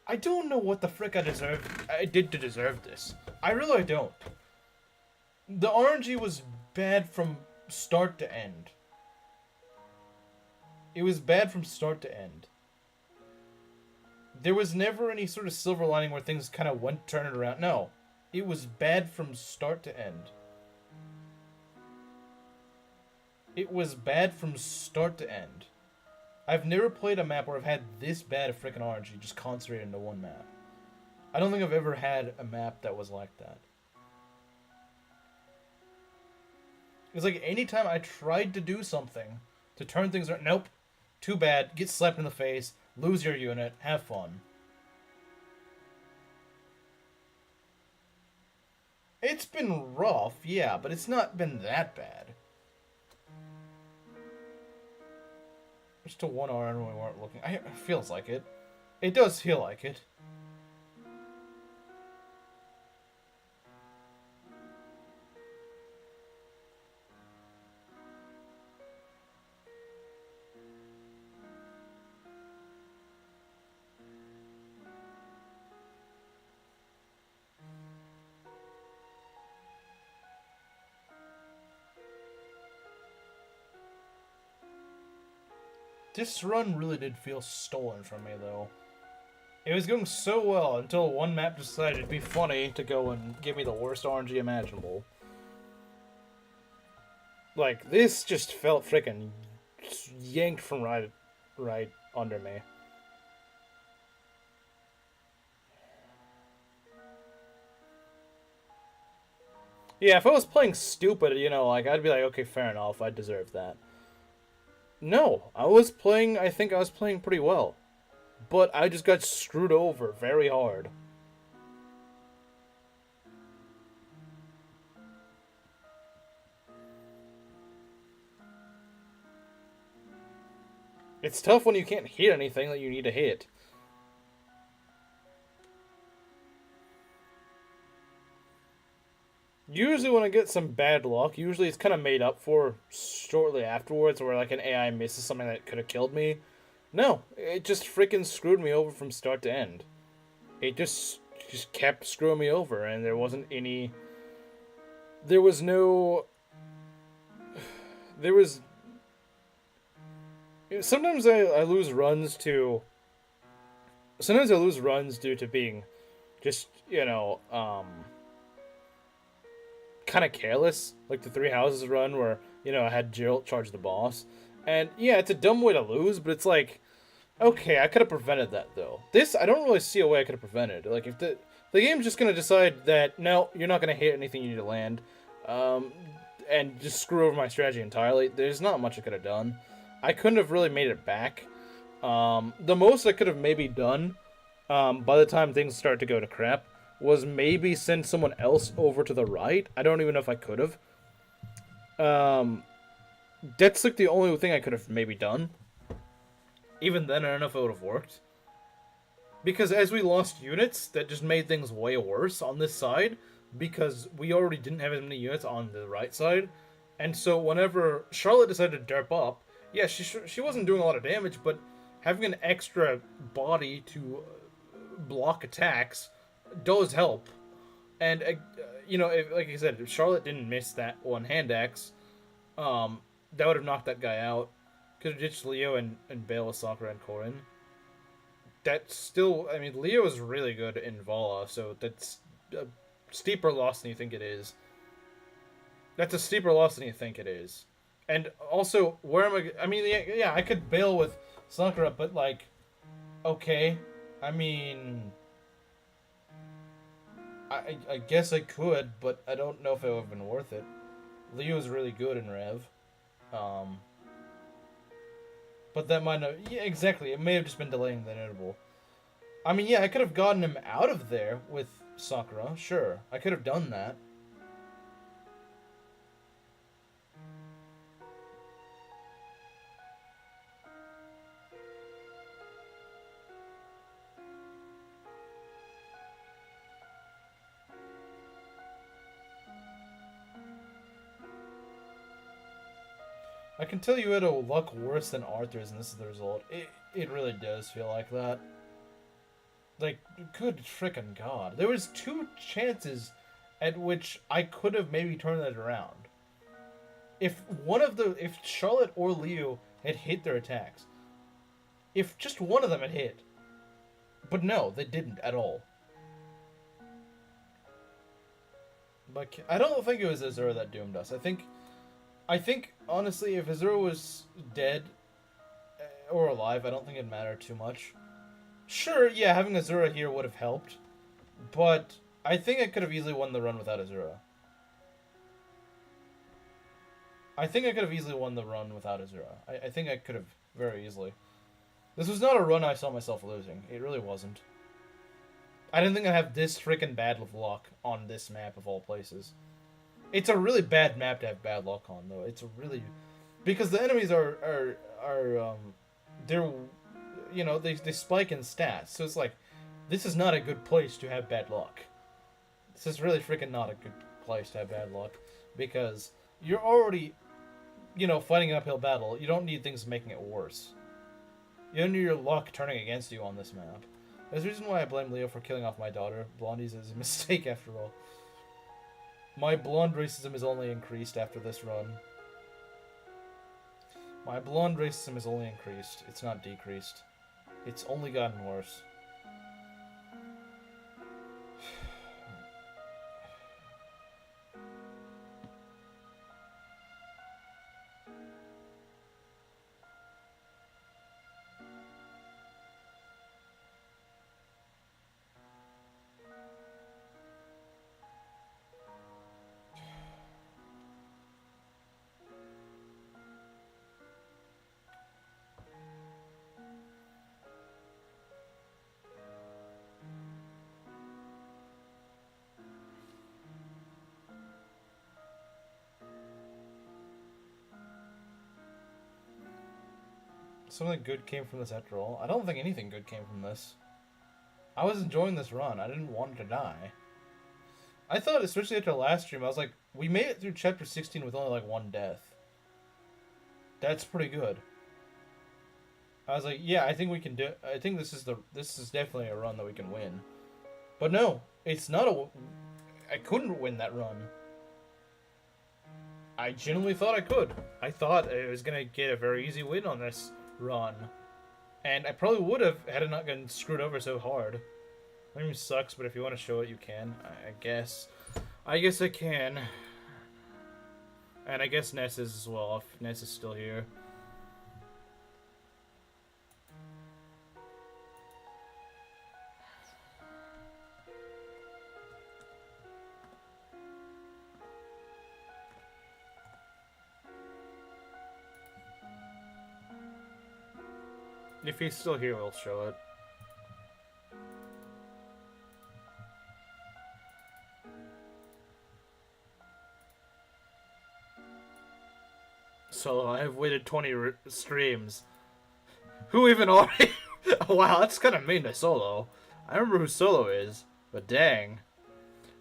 I don't know what the frick I did to deserve this. I really don't. The RNG was bad from start to end. It was bad from start to end. There was never any sort of silver lining where things kind of went turn it around. No. It was bad from start to end. It was bad from start to end. I've never played a map where I've had this bad of frickin' RNG just concentrated into one map. I don't think I've ever had a map that was like that. It's like anytime I tried to do something to turn things around, nope. Too bad. Get slapped in the face. Lose your unit. Have fun. It's been rough, yeah, but it's not been that bad. Just to 1 hour when we weren't looking. It feels like it. It does feel like it. This run really did feel stolen from me, though. It was going so well until one map decided it'd be funny to go and give me the worst RNG imaginable. Like, this just felt frickin' yanked from right under me. Yeah, if I was playing stupid, you know, like, I'd be like, okay, fair enough, I deserve that. No, I think I was playing pretty well. But I just got screwed over very hard. It's tough when you can't hit anything that you need to hit. Usually when I get some bad luck, usually it's kind of made up for shortly afterwards, where like an AI misses something that could have killed me. No, it just freaking screwed me over from start to end. It just kept screwing me over, and there wasn't any... There was no... There was... Sometimes I lose runs to... Sometimes I lose runs due to being just, you know, kind of careless, like the 3 houses run where, you know, I had Geralt charge the boss. And yeah, it's a dumb way to lose, but it's like, okay, I could have prevented that though. This, I don't really see a way I could have prevented. Like, if the game's just going to decide that, no, you're not going to hit anything you need to land, and just screw over my strategy entirely, there's not much I could have done. I couldn't have really made it back. The most I could have maybe done, by the time things start to go to crap, was maybe send someone else over to the right. I don't even know if I could have. That's like the only thing I could have maybe done. Even then, I don't know if it would have worked. Because as we lost units, that just made things way worse on this side. Because we already didn't have as many units on the right side. And so whenever Charlotte decided to derp up, yeah, she wasn't doing a lot of damage, but having an extra body to block attacks does help. And, you know, like I said, if Charlotte didn't miss that one hand axe, that would have knocked that guy out. Could have ditched Leo and Bale with Sakura and Korin. That's still, I mean, Leo is really good in Vala, so that's a steeper loss than you think it is. That's a steeper loss than you think it is. And also, where am I mean, yeah, I could bail with Sakura, but like, okay, I mean, I guess I could, but I don't know if it would have been worth it. Leo's really good in Rev. But that might not... Yeah, exactly. It may have just been delaying the inevitable. I mean, yeah, I could have gotten him out of there with Sakura. Sure. I could have done that. I can tell you had a luck worse than Arthur's, and this is the result. It really does feel like that. Like, good frickin' god. There was 2 chances at which I could have maybe turned that around. If Charlotte or Leo had hit their attacks. If just one of them had hit. But no, they didn't at all. But I don't think it was Azura that doomed us. I think honestly, if Azura was dead or alive, I don't think it'd matter too much. Sure, yeah, having Azura here would have helped, but I think I could have easily won the run without Azura. I think I could have easily won the run without Azura. I think I could have very easily. This was not a run I saw myself losing. It really wasn't. I didn't think I'd have this freaking bad of luck on this map of all places. It's a really bad map to have bad luck on, though. It's a really... Because the enemies are they're, you know, they spike in stats. So it's like, this is not a good place to have bad luck. This is really freaking not a good place to have bad luck. Because you're already, you know, fighting an uphill battle. You don't need things making it worse. You don't need your luck turning against you on this map. There's a reason why I blame Leo for killing off my daughter. Blondie's is a mistake after all. My blonde racism is only increased after this run. My blonde racism is only increased. It's not decreased. It's only gotten worse. Something good came from this after all. I don't think anything good came from this. I was enjoying this run. I didn't want it to die. I thought, especially after the last stream, I was like, we made it through chapter 16 with only like one death. That's pretty good. I was like, yeah, I think we can do. I think this is definitely a run that we can win. But no, it's not a. I couldn't win that run. I genuinely thought I could. I thought I was gonna get a very easy win on this run, and I probably would have had it not gotten screwed over so hard. I mean, it sucks, but if you want to show it, you can. I guess. I guess I can. And I guess Ness is as well, if Ness is still here. If he's still here, we'll show it. So I have waited 20 streams. Who even are you? Wow, that's kind of mean to Solo. I remember who Solo is, but dang.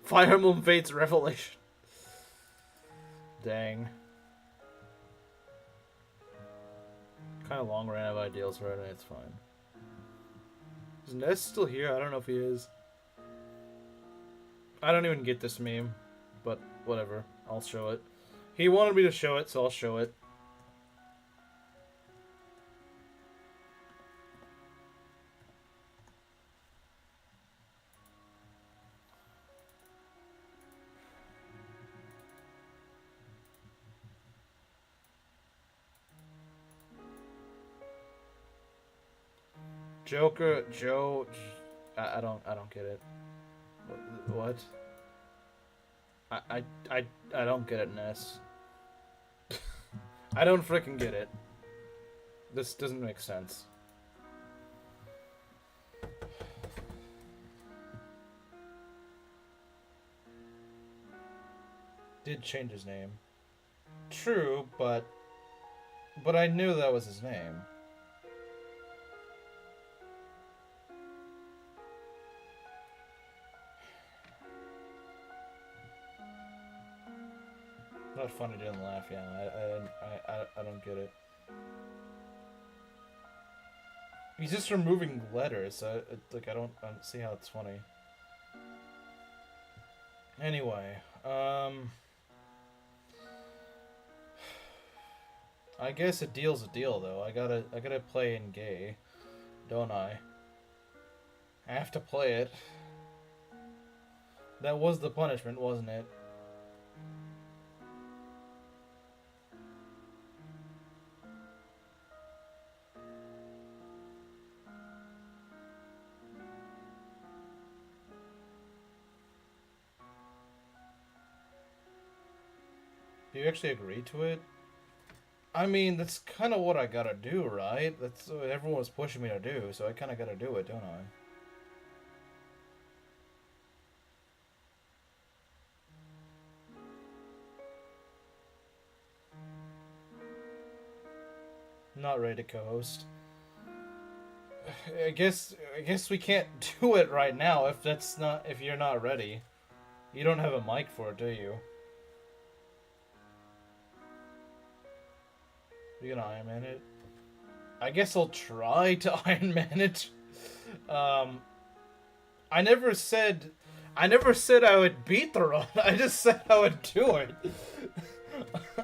Fire Emblem Fates Revelation. Dang. Kind of long ran out of ideals for it, and it's fine. Is Ness still here? I don't know if he is. I don't even get this meme, but whatever. I'll show it. He wanted me to show it, so I'll show it. Joe, I don't get it. What? I don't get it, Ness. I don't freaking get it. This doesn't make sense. Did change his name. True, but I knew that was his name. Not funny, didn't laugh. Yeah, I don't get it. He's just removing letters. So like I don't see how it's funny. Anyway, I guess a deal's a deal, though. I gotta play in gay, don't I? I have to play it. That was the punishment, wasn't it? Do you actually agree to it? I mean, that's kind of what I gotta do, right? That's what everyone was pushing me to do, so I kind of gotta do it, don't I? Not ready to co-host. I guess we can't do it right now if you're not ready. You don't have a mic for it, do you? You gonna Iron Man it? I guess I'll try to Iron Man it. I never said I would beat the run. I just said I would do it.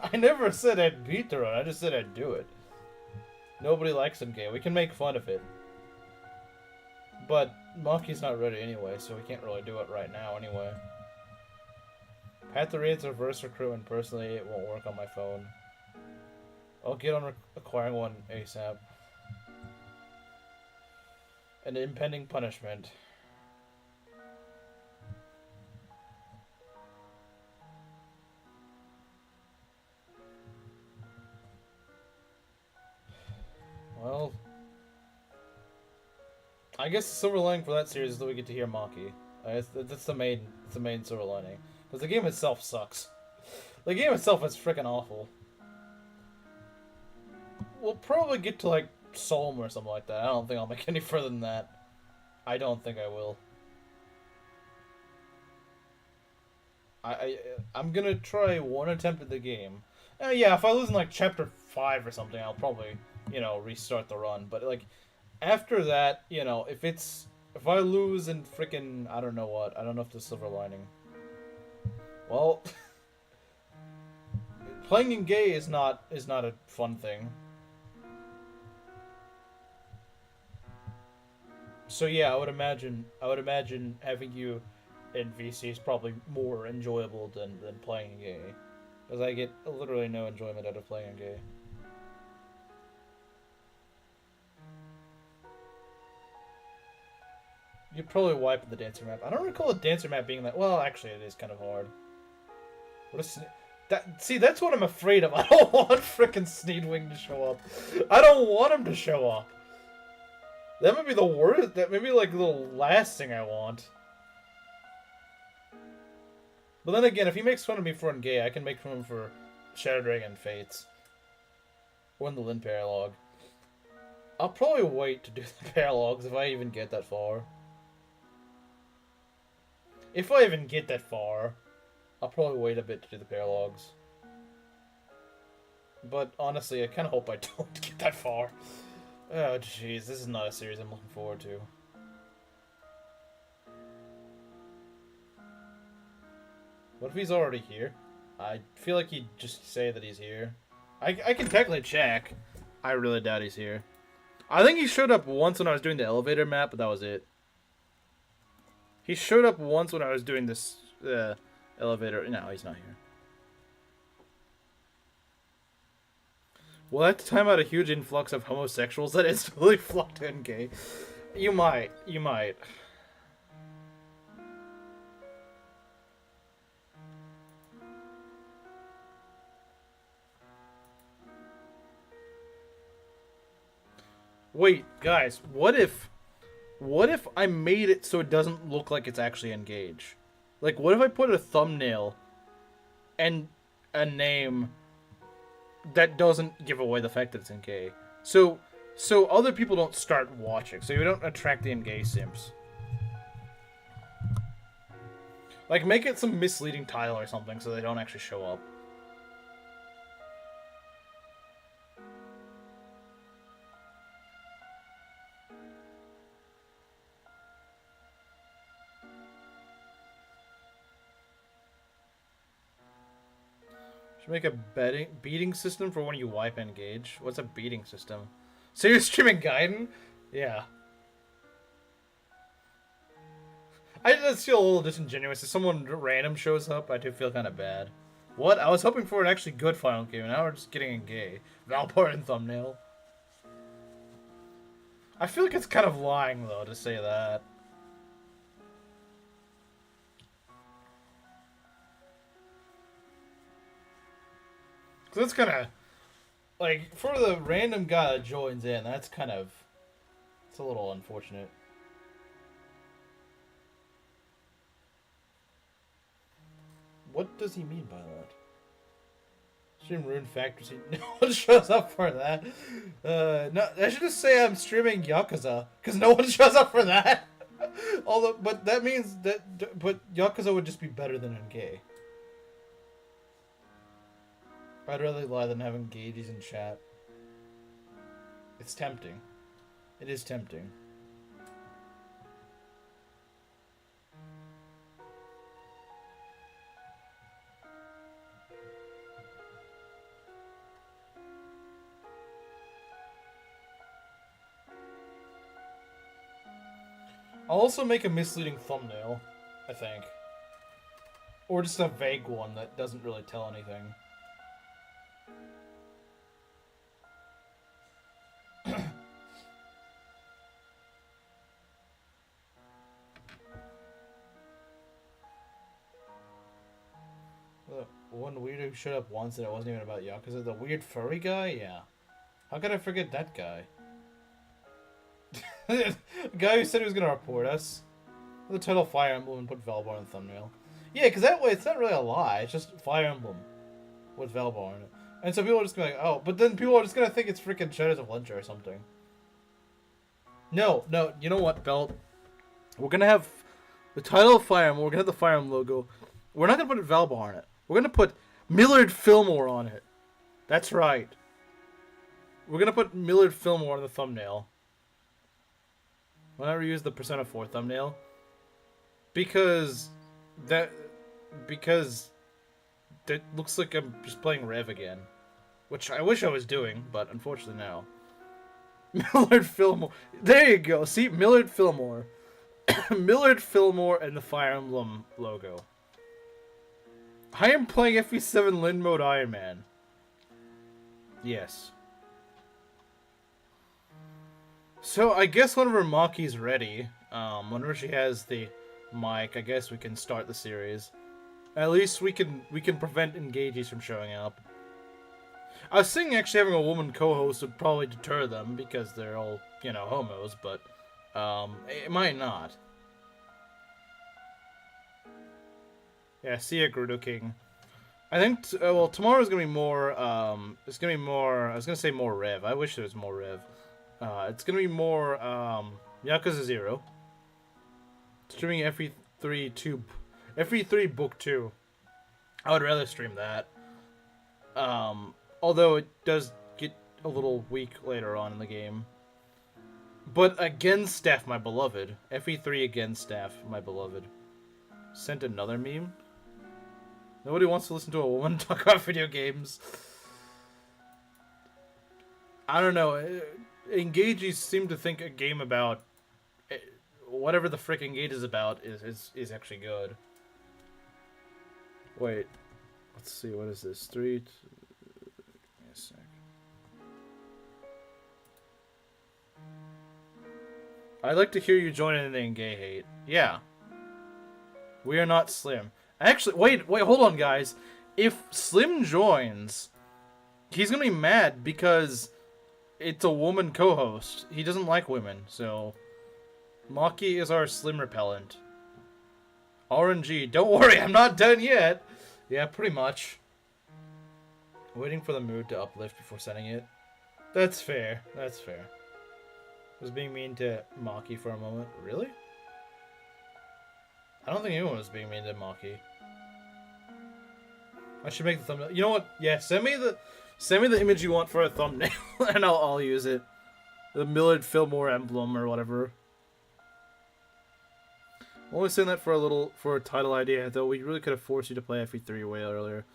I never said I'd beat the run. I just said I'd do it. Nobody likes him gay. We can make fun of it. But Monkey's not ready anyway, so we can't really do it right now anyway. Path to Raid's reverse recruit, and personally it won't work on my phone. I'll get on acquiring one ASAP. An impending punishment. Well, I guess the silver lining for that series is that we get to hear Maki. That's the main silver lining. Because the game itself sucks. The game itself is freaking awful. We'll probably get to, like, Solm or something like that. I don't think I'll make any further than that. I don't think I will. I'm gonna try one attempt at the game. Yeah, if I lose in, like, Chapter 5 or something, I'll probably, you know, restart the run. But, like, after that, you know, if I lose in freaking, I don't know what. I don't know if the silver lining. Well, playing in gay is not a fun thing. So yeah, I would imagine having you in VC is probably more enjoyable than playing in gay, because I get literally no enjoyment out of playing in gay. You'd probably wipe the dancer map. I don't recall the dancer map being that. Well, actually, it is kind of hard. What a see, that's what I'm afraid of. I don't want frickin' Sneedwing to show up. I don't want him to show up. That might be the worst. That may be like the last thing I want. But then again, if he makes fun of me for being gay, I can make fun of him for Shadow Dragon Fates. Or in the Lin Paralog. I'll probably wait to do the Paralogs if I even get that far. If I even get that far, I'll probably wait a bit to do the Paralogs. But honestly, I kind of hope I don't get that far. Oh jeez, this is not a series I'm looking forward to. What if he's already here? I feel like he'd just say that he's here. I can technically check. I really doubt he's here. I think he showed up once when I was doing the elevator map, but that was it. He showed up once when I was doing this elevator. No, he's not here. Will I have to time out a huge influx of homosexuals that instantly flocked in gay? You might. You might. Wait, guys, what if I made it so it doesn't look like it's actually engaged? Like, what if I put a thumbnail and a name that doesn't give away the fact that it's in gay? So other people don't start watching, so you don't attract the in-gay simps. Like, make it some misleading title or something so they don't actually show up. Should make a beating system for when you wipe engage. What's a beating system? So you're streaming Gaiden? Yeah. I just feel a little disingenuous. If someone random shows up, I do feel kind of bad. What? I was hoping for an actually good final game, and now we're just getting a gay Valport and thumbnail. I feel like it's kind of lying, though, to say that. Because that's kind of... Like, for the random guy that joins in, that's kind of... It's a little unfortunate. What does he mean by that? Stream Rune Factory. No one shows up for that. No, I should just say I'm streaming Yakuza, because no one shows up for that. Although, but that means that, but Yakuza would just be better than Engay. I'd rather lie than have Engages in chat. It's tempting. It is tempting. I'll also make a misleading thumbnail, I think. Or just a vague one that doesn't really tell anything. One weirdo who showed up once and it wasn't even about Yakuza. The weird furry guy? Yeah. How could I forget that guy? The guy who said he was going to report us. The title Fire Emblem and put Valbar in the thumbnail. Yeah, because that way it's not really a lie. It's just Fire Emblem with Valbar in it. And so people are just going to be like, oh, but then people are just going to think it's freaking Shadows of Lynch or something. No, you know what, Belt? We're going to have the title of Fire Emblem. We're going to have the Fire Emblem logo. We're not going to put Valbar on it. We're going to put Millard Fillmore on it. That's right. We're going to put Millard Fillmore on the thumbnail. Whenever you use the Persona 4 thumbnail. Because that looks like I'm just playing Rev again. Which I wish I was doing, but unfortunately no. Millard Fillmore. There you go. See, Millard Fillmore. Millard Fillmore and the Fire Emblem logo. I am playing FE7 Lin Mode Ironman. Yes. So I guess whenever Maki's ready, whenever she has the mic, I guess we can start the series. At least we can prevent Engages from showing up. I was thinking actually having a woman co-host would probably deter them because they're all, you know, homos, but it might not. Yeah, see ya, Gerudo King. I think, well, tomorrow's gonna be more, it's gonna be more, I was gonna say more Rev. I wish there was more Rev. It's gonna be more, Yakuza 0. Streaming FE3 Book 2. I would rather stream that. Although it does get a little weak later on in the game. But again, Staff, my beloved. FE3 again, Staff, my beloved. Sent another meme? Nobody wants to listen to a woman talk about video games. I don't know. Engages seem to think a game about whatever the frick Engage is about is actually good. Wait. Let's see, what is this? Street. Give me a sec. I'd like to hear you join in the Engage hate. Yeah. We are not Slim. Actually, wait, hold on, guys. If Slim joins, he's gonna be mad because it's a woman co-host. He doesn't like women, so Maki is our Slim repellent. RNG, don't worry, I'm not done yet. Yeah, pretty much. Waiting for the mood to uplift before sending it. That's fair. That's fair. I was being mean to Maki for a moment. Really? I don't think anyone was being mean to Maki. I should make the thumbnail. You know what? Yeah, send me the image you want for a thumbnail, and I'll use it. The Millard Fillmore emblem or whatever. I'm only saying that for a title idea, though. We really could have forced you to play FE3 way earlier.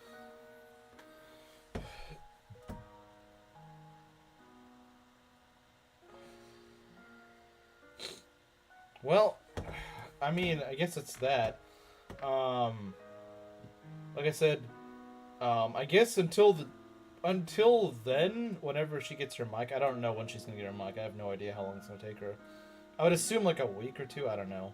I mean, I guess it's that. Like I said, I guess until then, whenever she gets her mic, I don't know when she's gonna get her mic. I have no idea how long it's gonna take her. I would assume like a week or two. I don't know.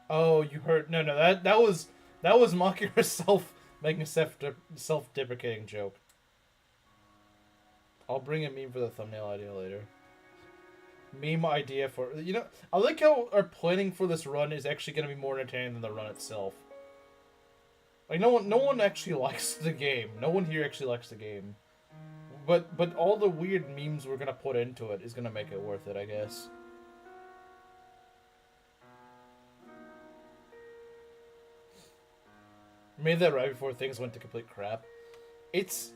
Oh, you heard? No, that was mocking herself, making a self-deprecating joke. I'll bring a meme for the thumbnail idea later. Meme idea for I like how our planning for this run is actually going to be more entertaining than the run itself. Like no one actually likes the game. No one here actually likes the game. But all the weird memes we're gonna put into it is gonna make it worth it, I guess. Made that right before things went to complete crap. It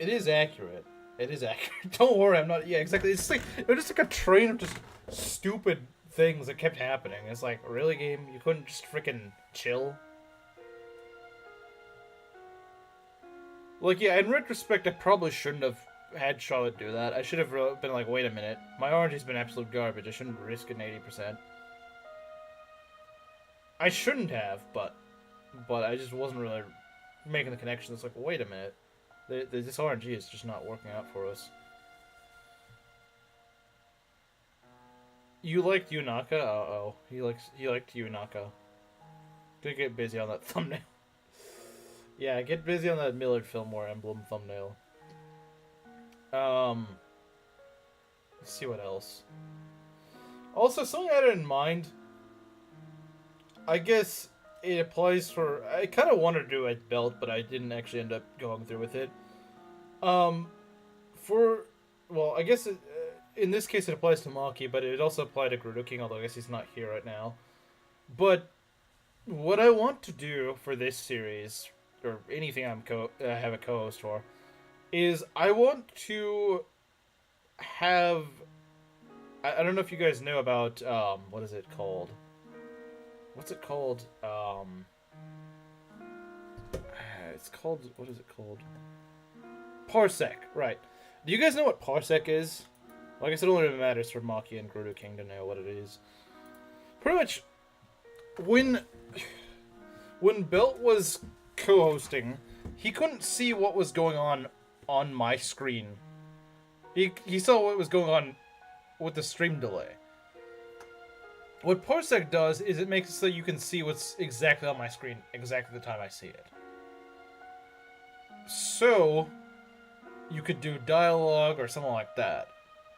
is accurate. It is accurate. Don't worry, I'm not. Yeah, exactly. It's like it was just like a train of just stupid things that kept happening. It's like, really, game? You couldn't just freaking chill? Like, yeah, in retrospect, I probably shouldn't have had Charlotte do that. I should have been like, wait a minute, my orange has been absolute garbage. I shouldn't risk an 80%. I shouldn't have, but I just wasn't really making the connection. It's like, wait a minute. This RNG is just not working out for us. You liked Yunaka? Uh-oh. He liked Yunaka. Gonna get busy on that thumbnail. Yeah, get busy on that Millard Fillmore Emblem thumbnail. Let's see what else. Also, something I had in mind. I guess it applies for... I kind of wanted to do a belt, but I didn't actually end up going through with it. Well, I guess in this case it applies to Maki, but it also applied to Gerudo King, although I guess he's not here right now. But what I want to do for this series, or anything I have a co-host for, is I want to have... I don't know if you guys know about, what is it called? What's it called? It's called... What is it called? Parsec, right. Do you guys know what Parsec is? Well, I guess it only really matters for Maki and Gerudo King to know what it is. Pretty much, when Belt was co-hosting, he couldn't see what was going on my screen. He saw what was going on with the stream delay. What Parsec does is it makes it so you can see what's exactly on my screen exactly the time I see it. So, you could do dialogue or something like that.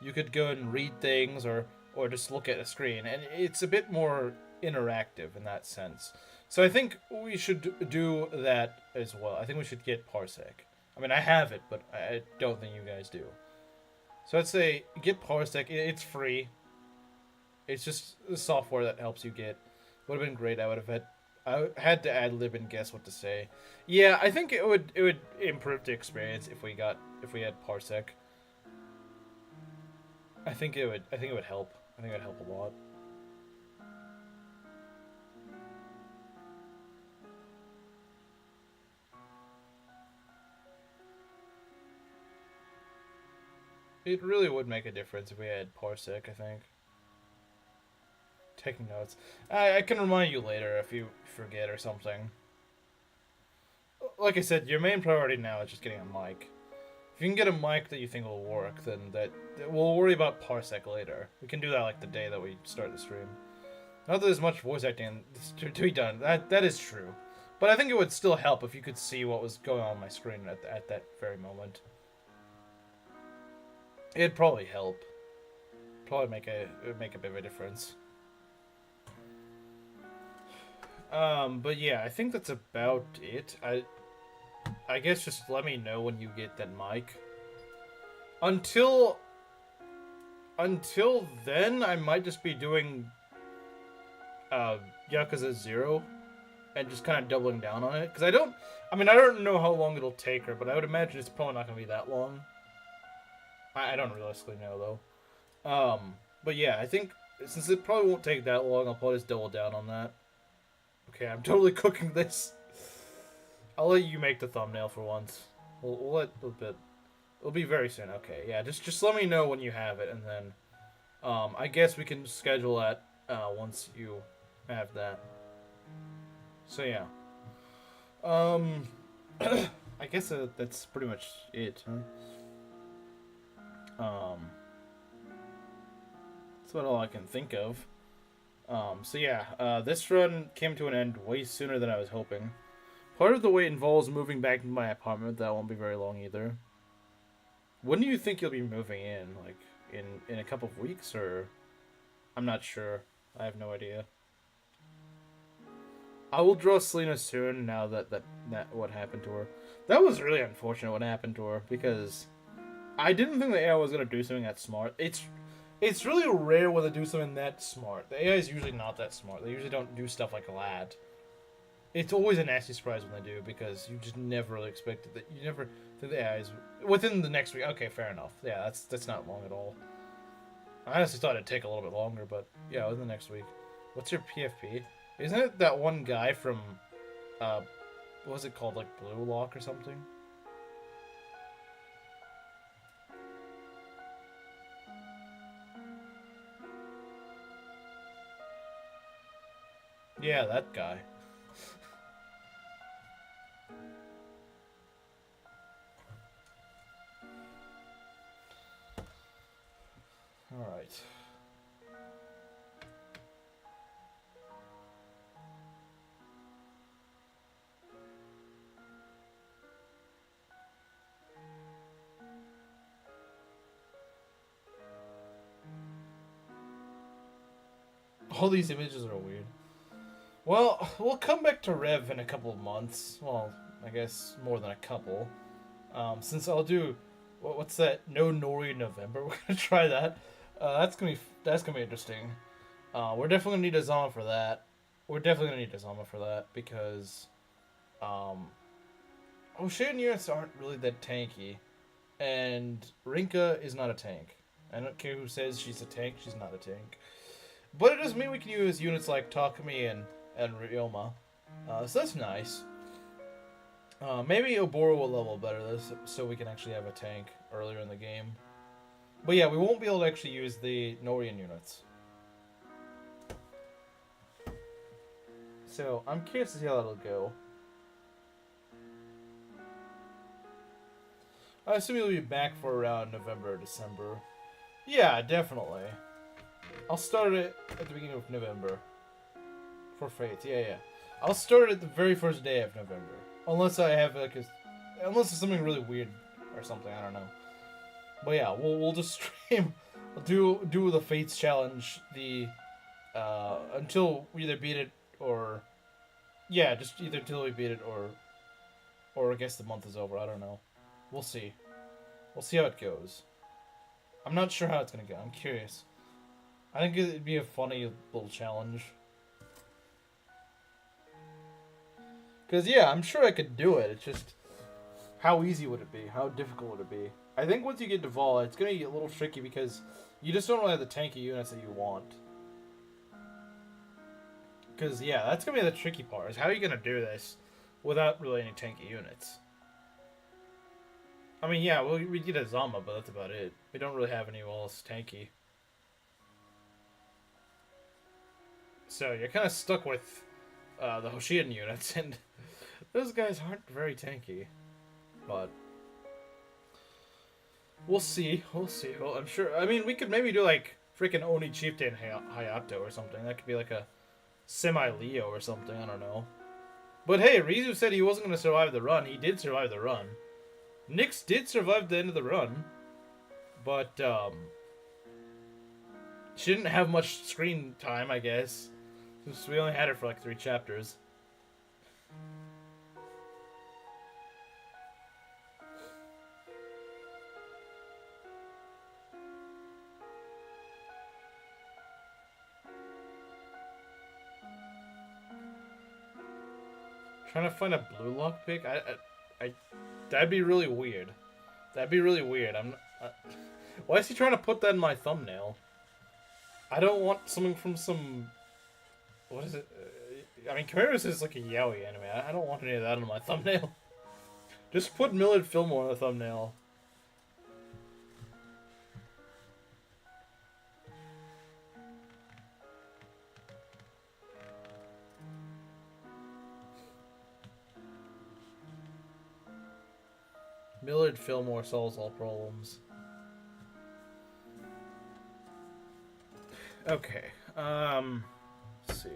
You could go and read things or just look at a screen, and it's a bit more interactive in that sense. So I think we should do that as well. I think we should get Parsec. I mean, I have it, but I don't think you guys do. So I'd say get Parsec. It's free. It's just the software that helps you get. Would have been great. I had to ad lib and guess what to say. Yeah, I think it would improve the experience if we had Parsec. I think it would help. I think it would help a lot. It really would make a difference if we had Parsec, I think. Taking notes. I can remind you later if you forget or something. Like I said, your main priority now is just getting a mic. If you can get a mic that you think will work, then we'll worry about Parsec later. We can do that like the day that we start the stream. Not that there's much voice acting to be done. That is true. But I think it would still help if you could see what was going on my screen at that very moment. It'd probably help. Probably make a bit of a difference. But yeah, I think that's about it. I guess just let me know when you get that mic. Until then, I might just be doing Yakuza 0 and just kind of doubling down on it. Because I don't know how long it'll take her, but I would imagine it's probably not going to be that long. I don't realistically know, though. But yeah, I think since it probably won't take that long, I'll probably just double down on that. Okay, I'm totally cooking this. I'll let you make the thumbnail for once. We'll let a bit. It'll be very soon. Okay, yeah, just let me know when you have it, and then I guess we can schedule that once you have that. So yeah. Um, I guess that's pretty much it, huh? That's about all I can think of. So yeah, this run came to an end way sooner than I was hoping. Part of the wait involves moving back to my apartment. That won't be very long either. When do you think you'll be moving in? Like in a couple of weeks, or I'm not sure. I have no idea. I will draw Selena soon. Now that what happened to her, that was really unfortunate. What happened to her, because I didn't think the AI was gonna do something that smart. It's really rare when they do something that smart. The AI is usually not that smart. They usually don't do stuff like that. It's always a nasty surprise when they do, because you just never really expected that. You never think the AI is within the next week. Okay, fair enough. Yeah, that's not long at all. I honestly thought it'd take a little bit longer, but yeah, within the next week. What's your PFP? Isn't it that one guy from, what was it called, like Blue Lock or something? Yeah, that guy. Alright. All these images are weird. Well, we'll come back to Rev in a couple of months. Well, I guess more than a couple. Since I'll do, what's that? No Nori in November. We're gonna try that. That's gonna be interesting. We're definitely gonna need a Zama for that. We're definitely gonna need a Zama for that because, Ocean units aren't really that tanky, and Rinka is not a tank. I don't care who says she's a tank. She's not a tank. But it does mean we can use units like Takumi and Ryoma. So that's nice. Maybe Oboro will level better this, so we can actually have a tank earlier in the game. But yeah, we won't be able to actually use the Norian units. So I'm curious to see how that'll go. I assume you'll be back for around November or December. Yeah, definitely. I'll start it at the beginning of November. For Fate, yeah. I'll start it at the very first day of November. Unless I have unless it's something really weird or something, I don't know. But yeah, we'll just stream, do the Fates challenge until we either beat it or, yeah, just either until we beat it or I guess the month is over. I don't know. We'll see. We'll see how it goes. I'm not sure how it's gonna go. I'm curious. I think it'd be a funny little challenge. Because, yeah, I'm sure I could do it. It's just, how easy would it be? How difficult would it be? I think once you get to Vol, it's going to be a little tricky because you just don't really have the tanky units that you want. Because, yeah, that's going to be the tricky part, is how are you going to do this without really any tanky units? I mean, yeah, we get a Zama, but that's about it. We don't really have anyone else tanky. So you're kind of stuck with the Hoshidan units, and those guys aren't very tanky. But we'll see. We'll see. Well, I'm sure. I mean, we could maybe do like freaking Oni Chieftain Hayato or something. That could be like a semi-Leo or something. I don't know. But hey, Ryzu said he wasn't going to survive the run. He did survive the run. Nyx did survive the end of the run. But, she didn't have much screen time, I guess. Since we only had her for like 3 chapters. Trying to find a blue lock pick? I that'd be really weird. That'd be really weird. Why is he trying to put that in my thumbnail? I don't want something from some... What is it? I mean, Chimeras is like a yaoi anime. I don't want any of that on my thumbnail. Just put Millard Fillmore on the thumbnail. Millard Fillmore solves all problems. Okay. Let's see.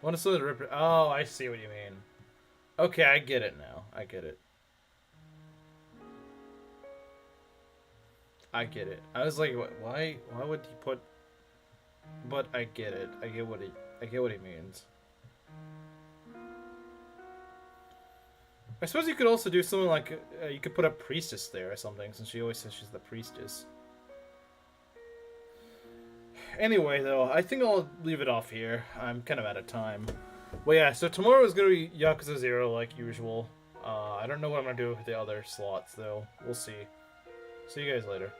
Want to see the Ripper? Oh, I see what you mean. Okay, I get it now. I get it. I get it. I was like, why would he put? But I get it. I get what he means. I suppose you could also do something like you could put a priestess there or something, since she always says she's the priestess. Anyway, though, I think I'll leave it off here. I'm kind of out of time. Well, yeah, so tomorrow is going to be Yakuza 0, like usual. I don't know what I'm going to do with the other slots, though. We'll see. See you guys later.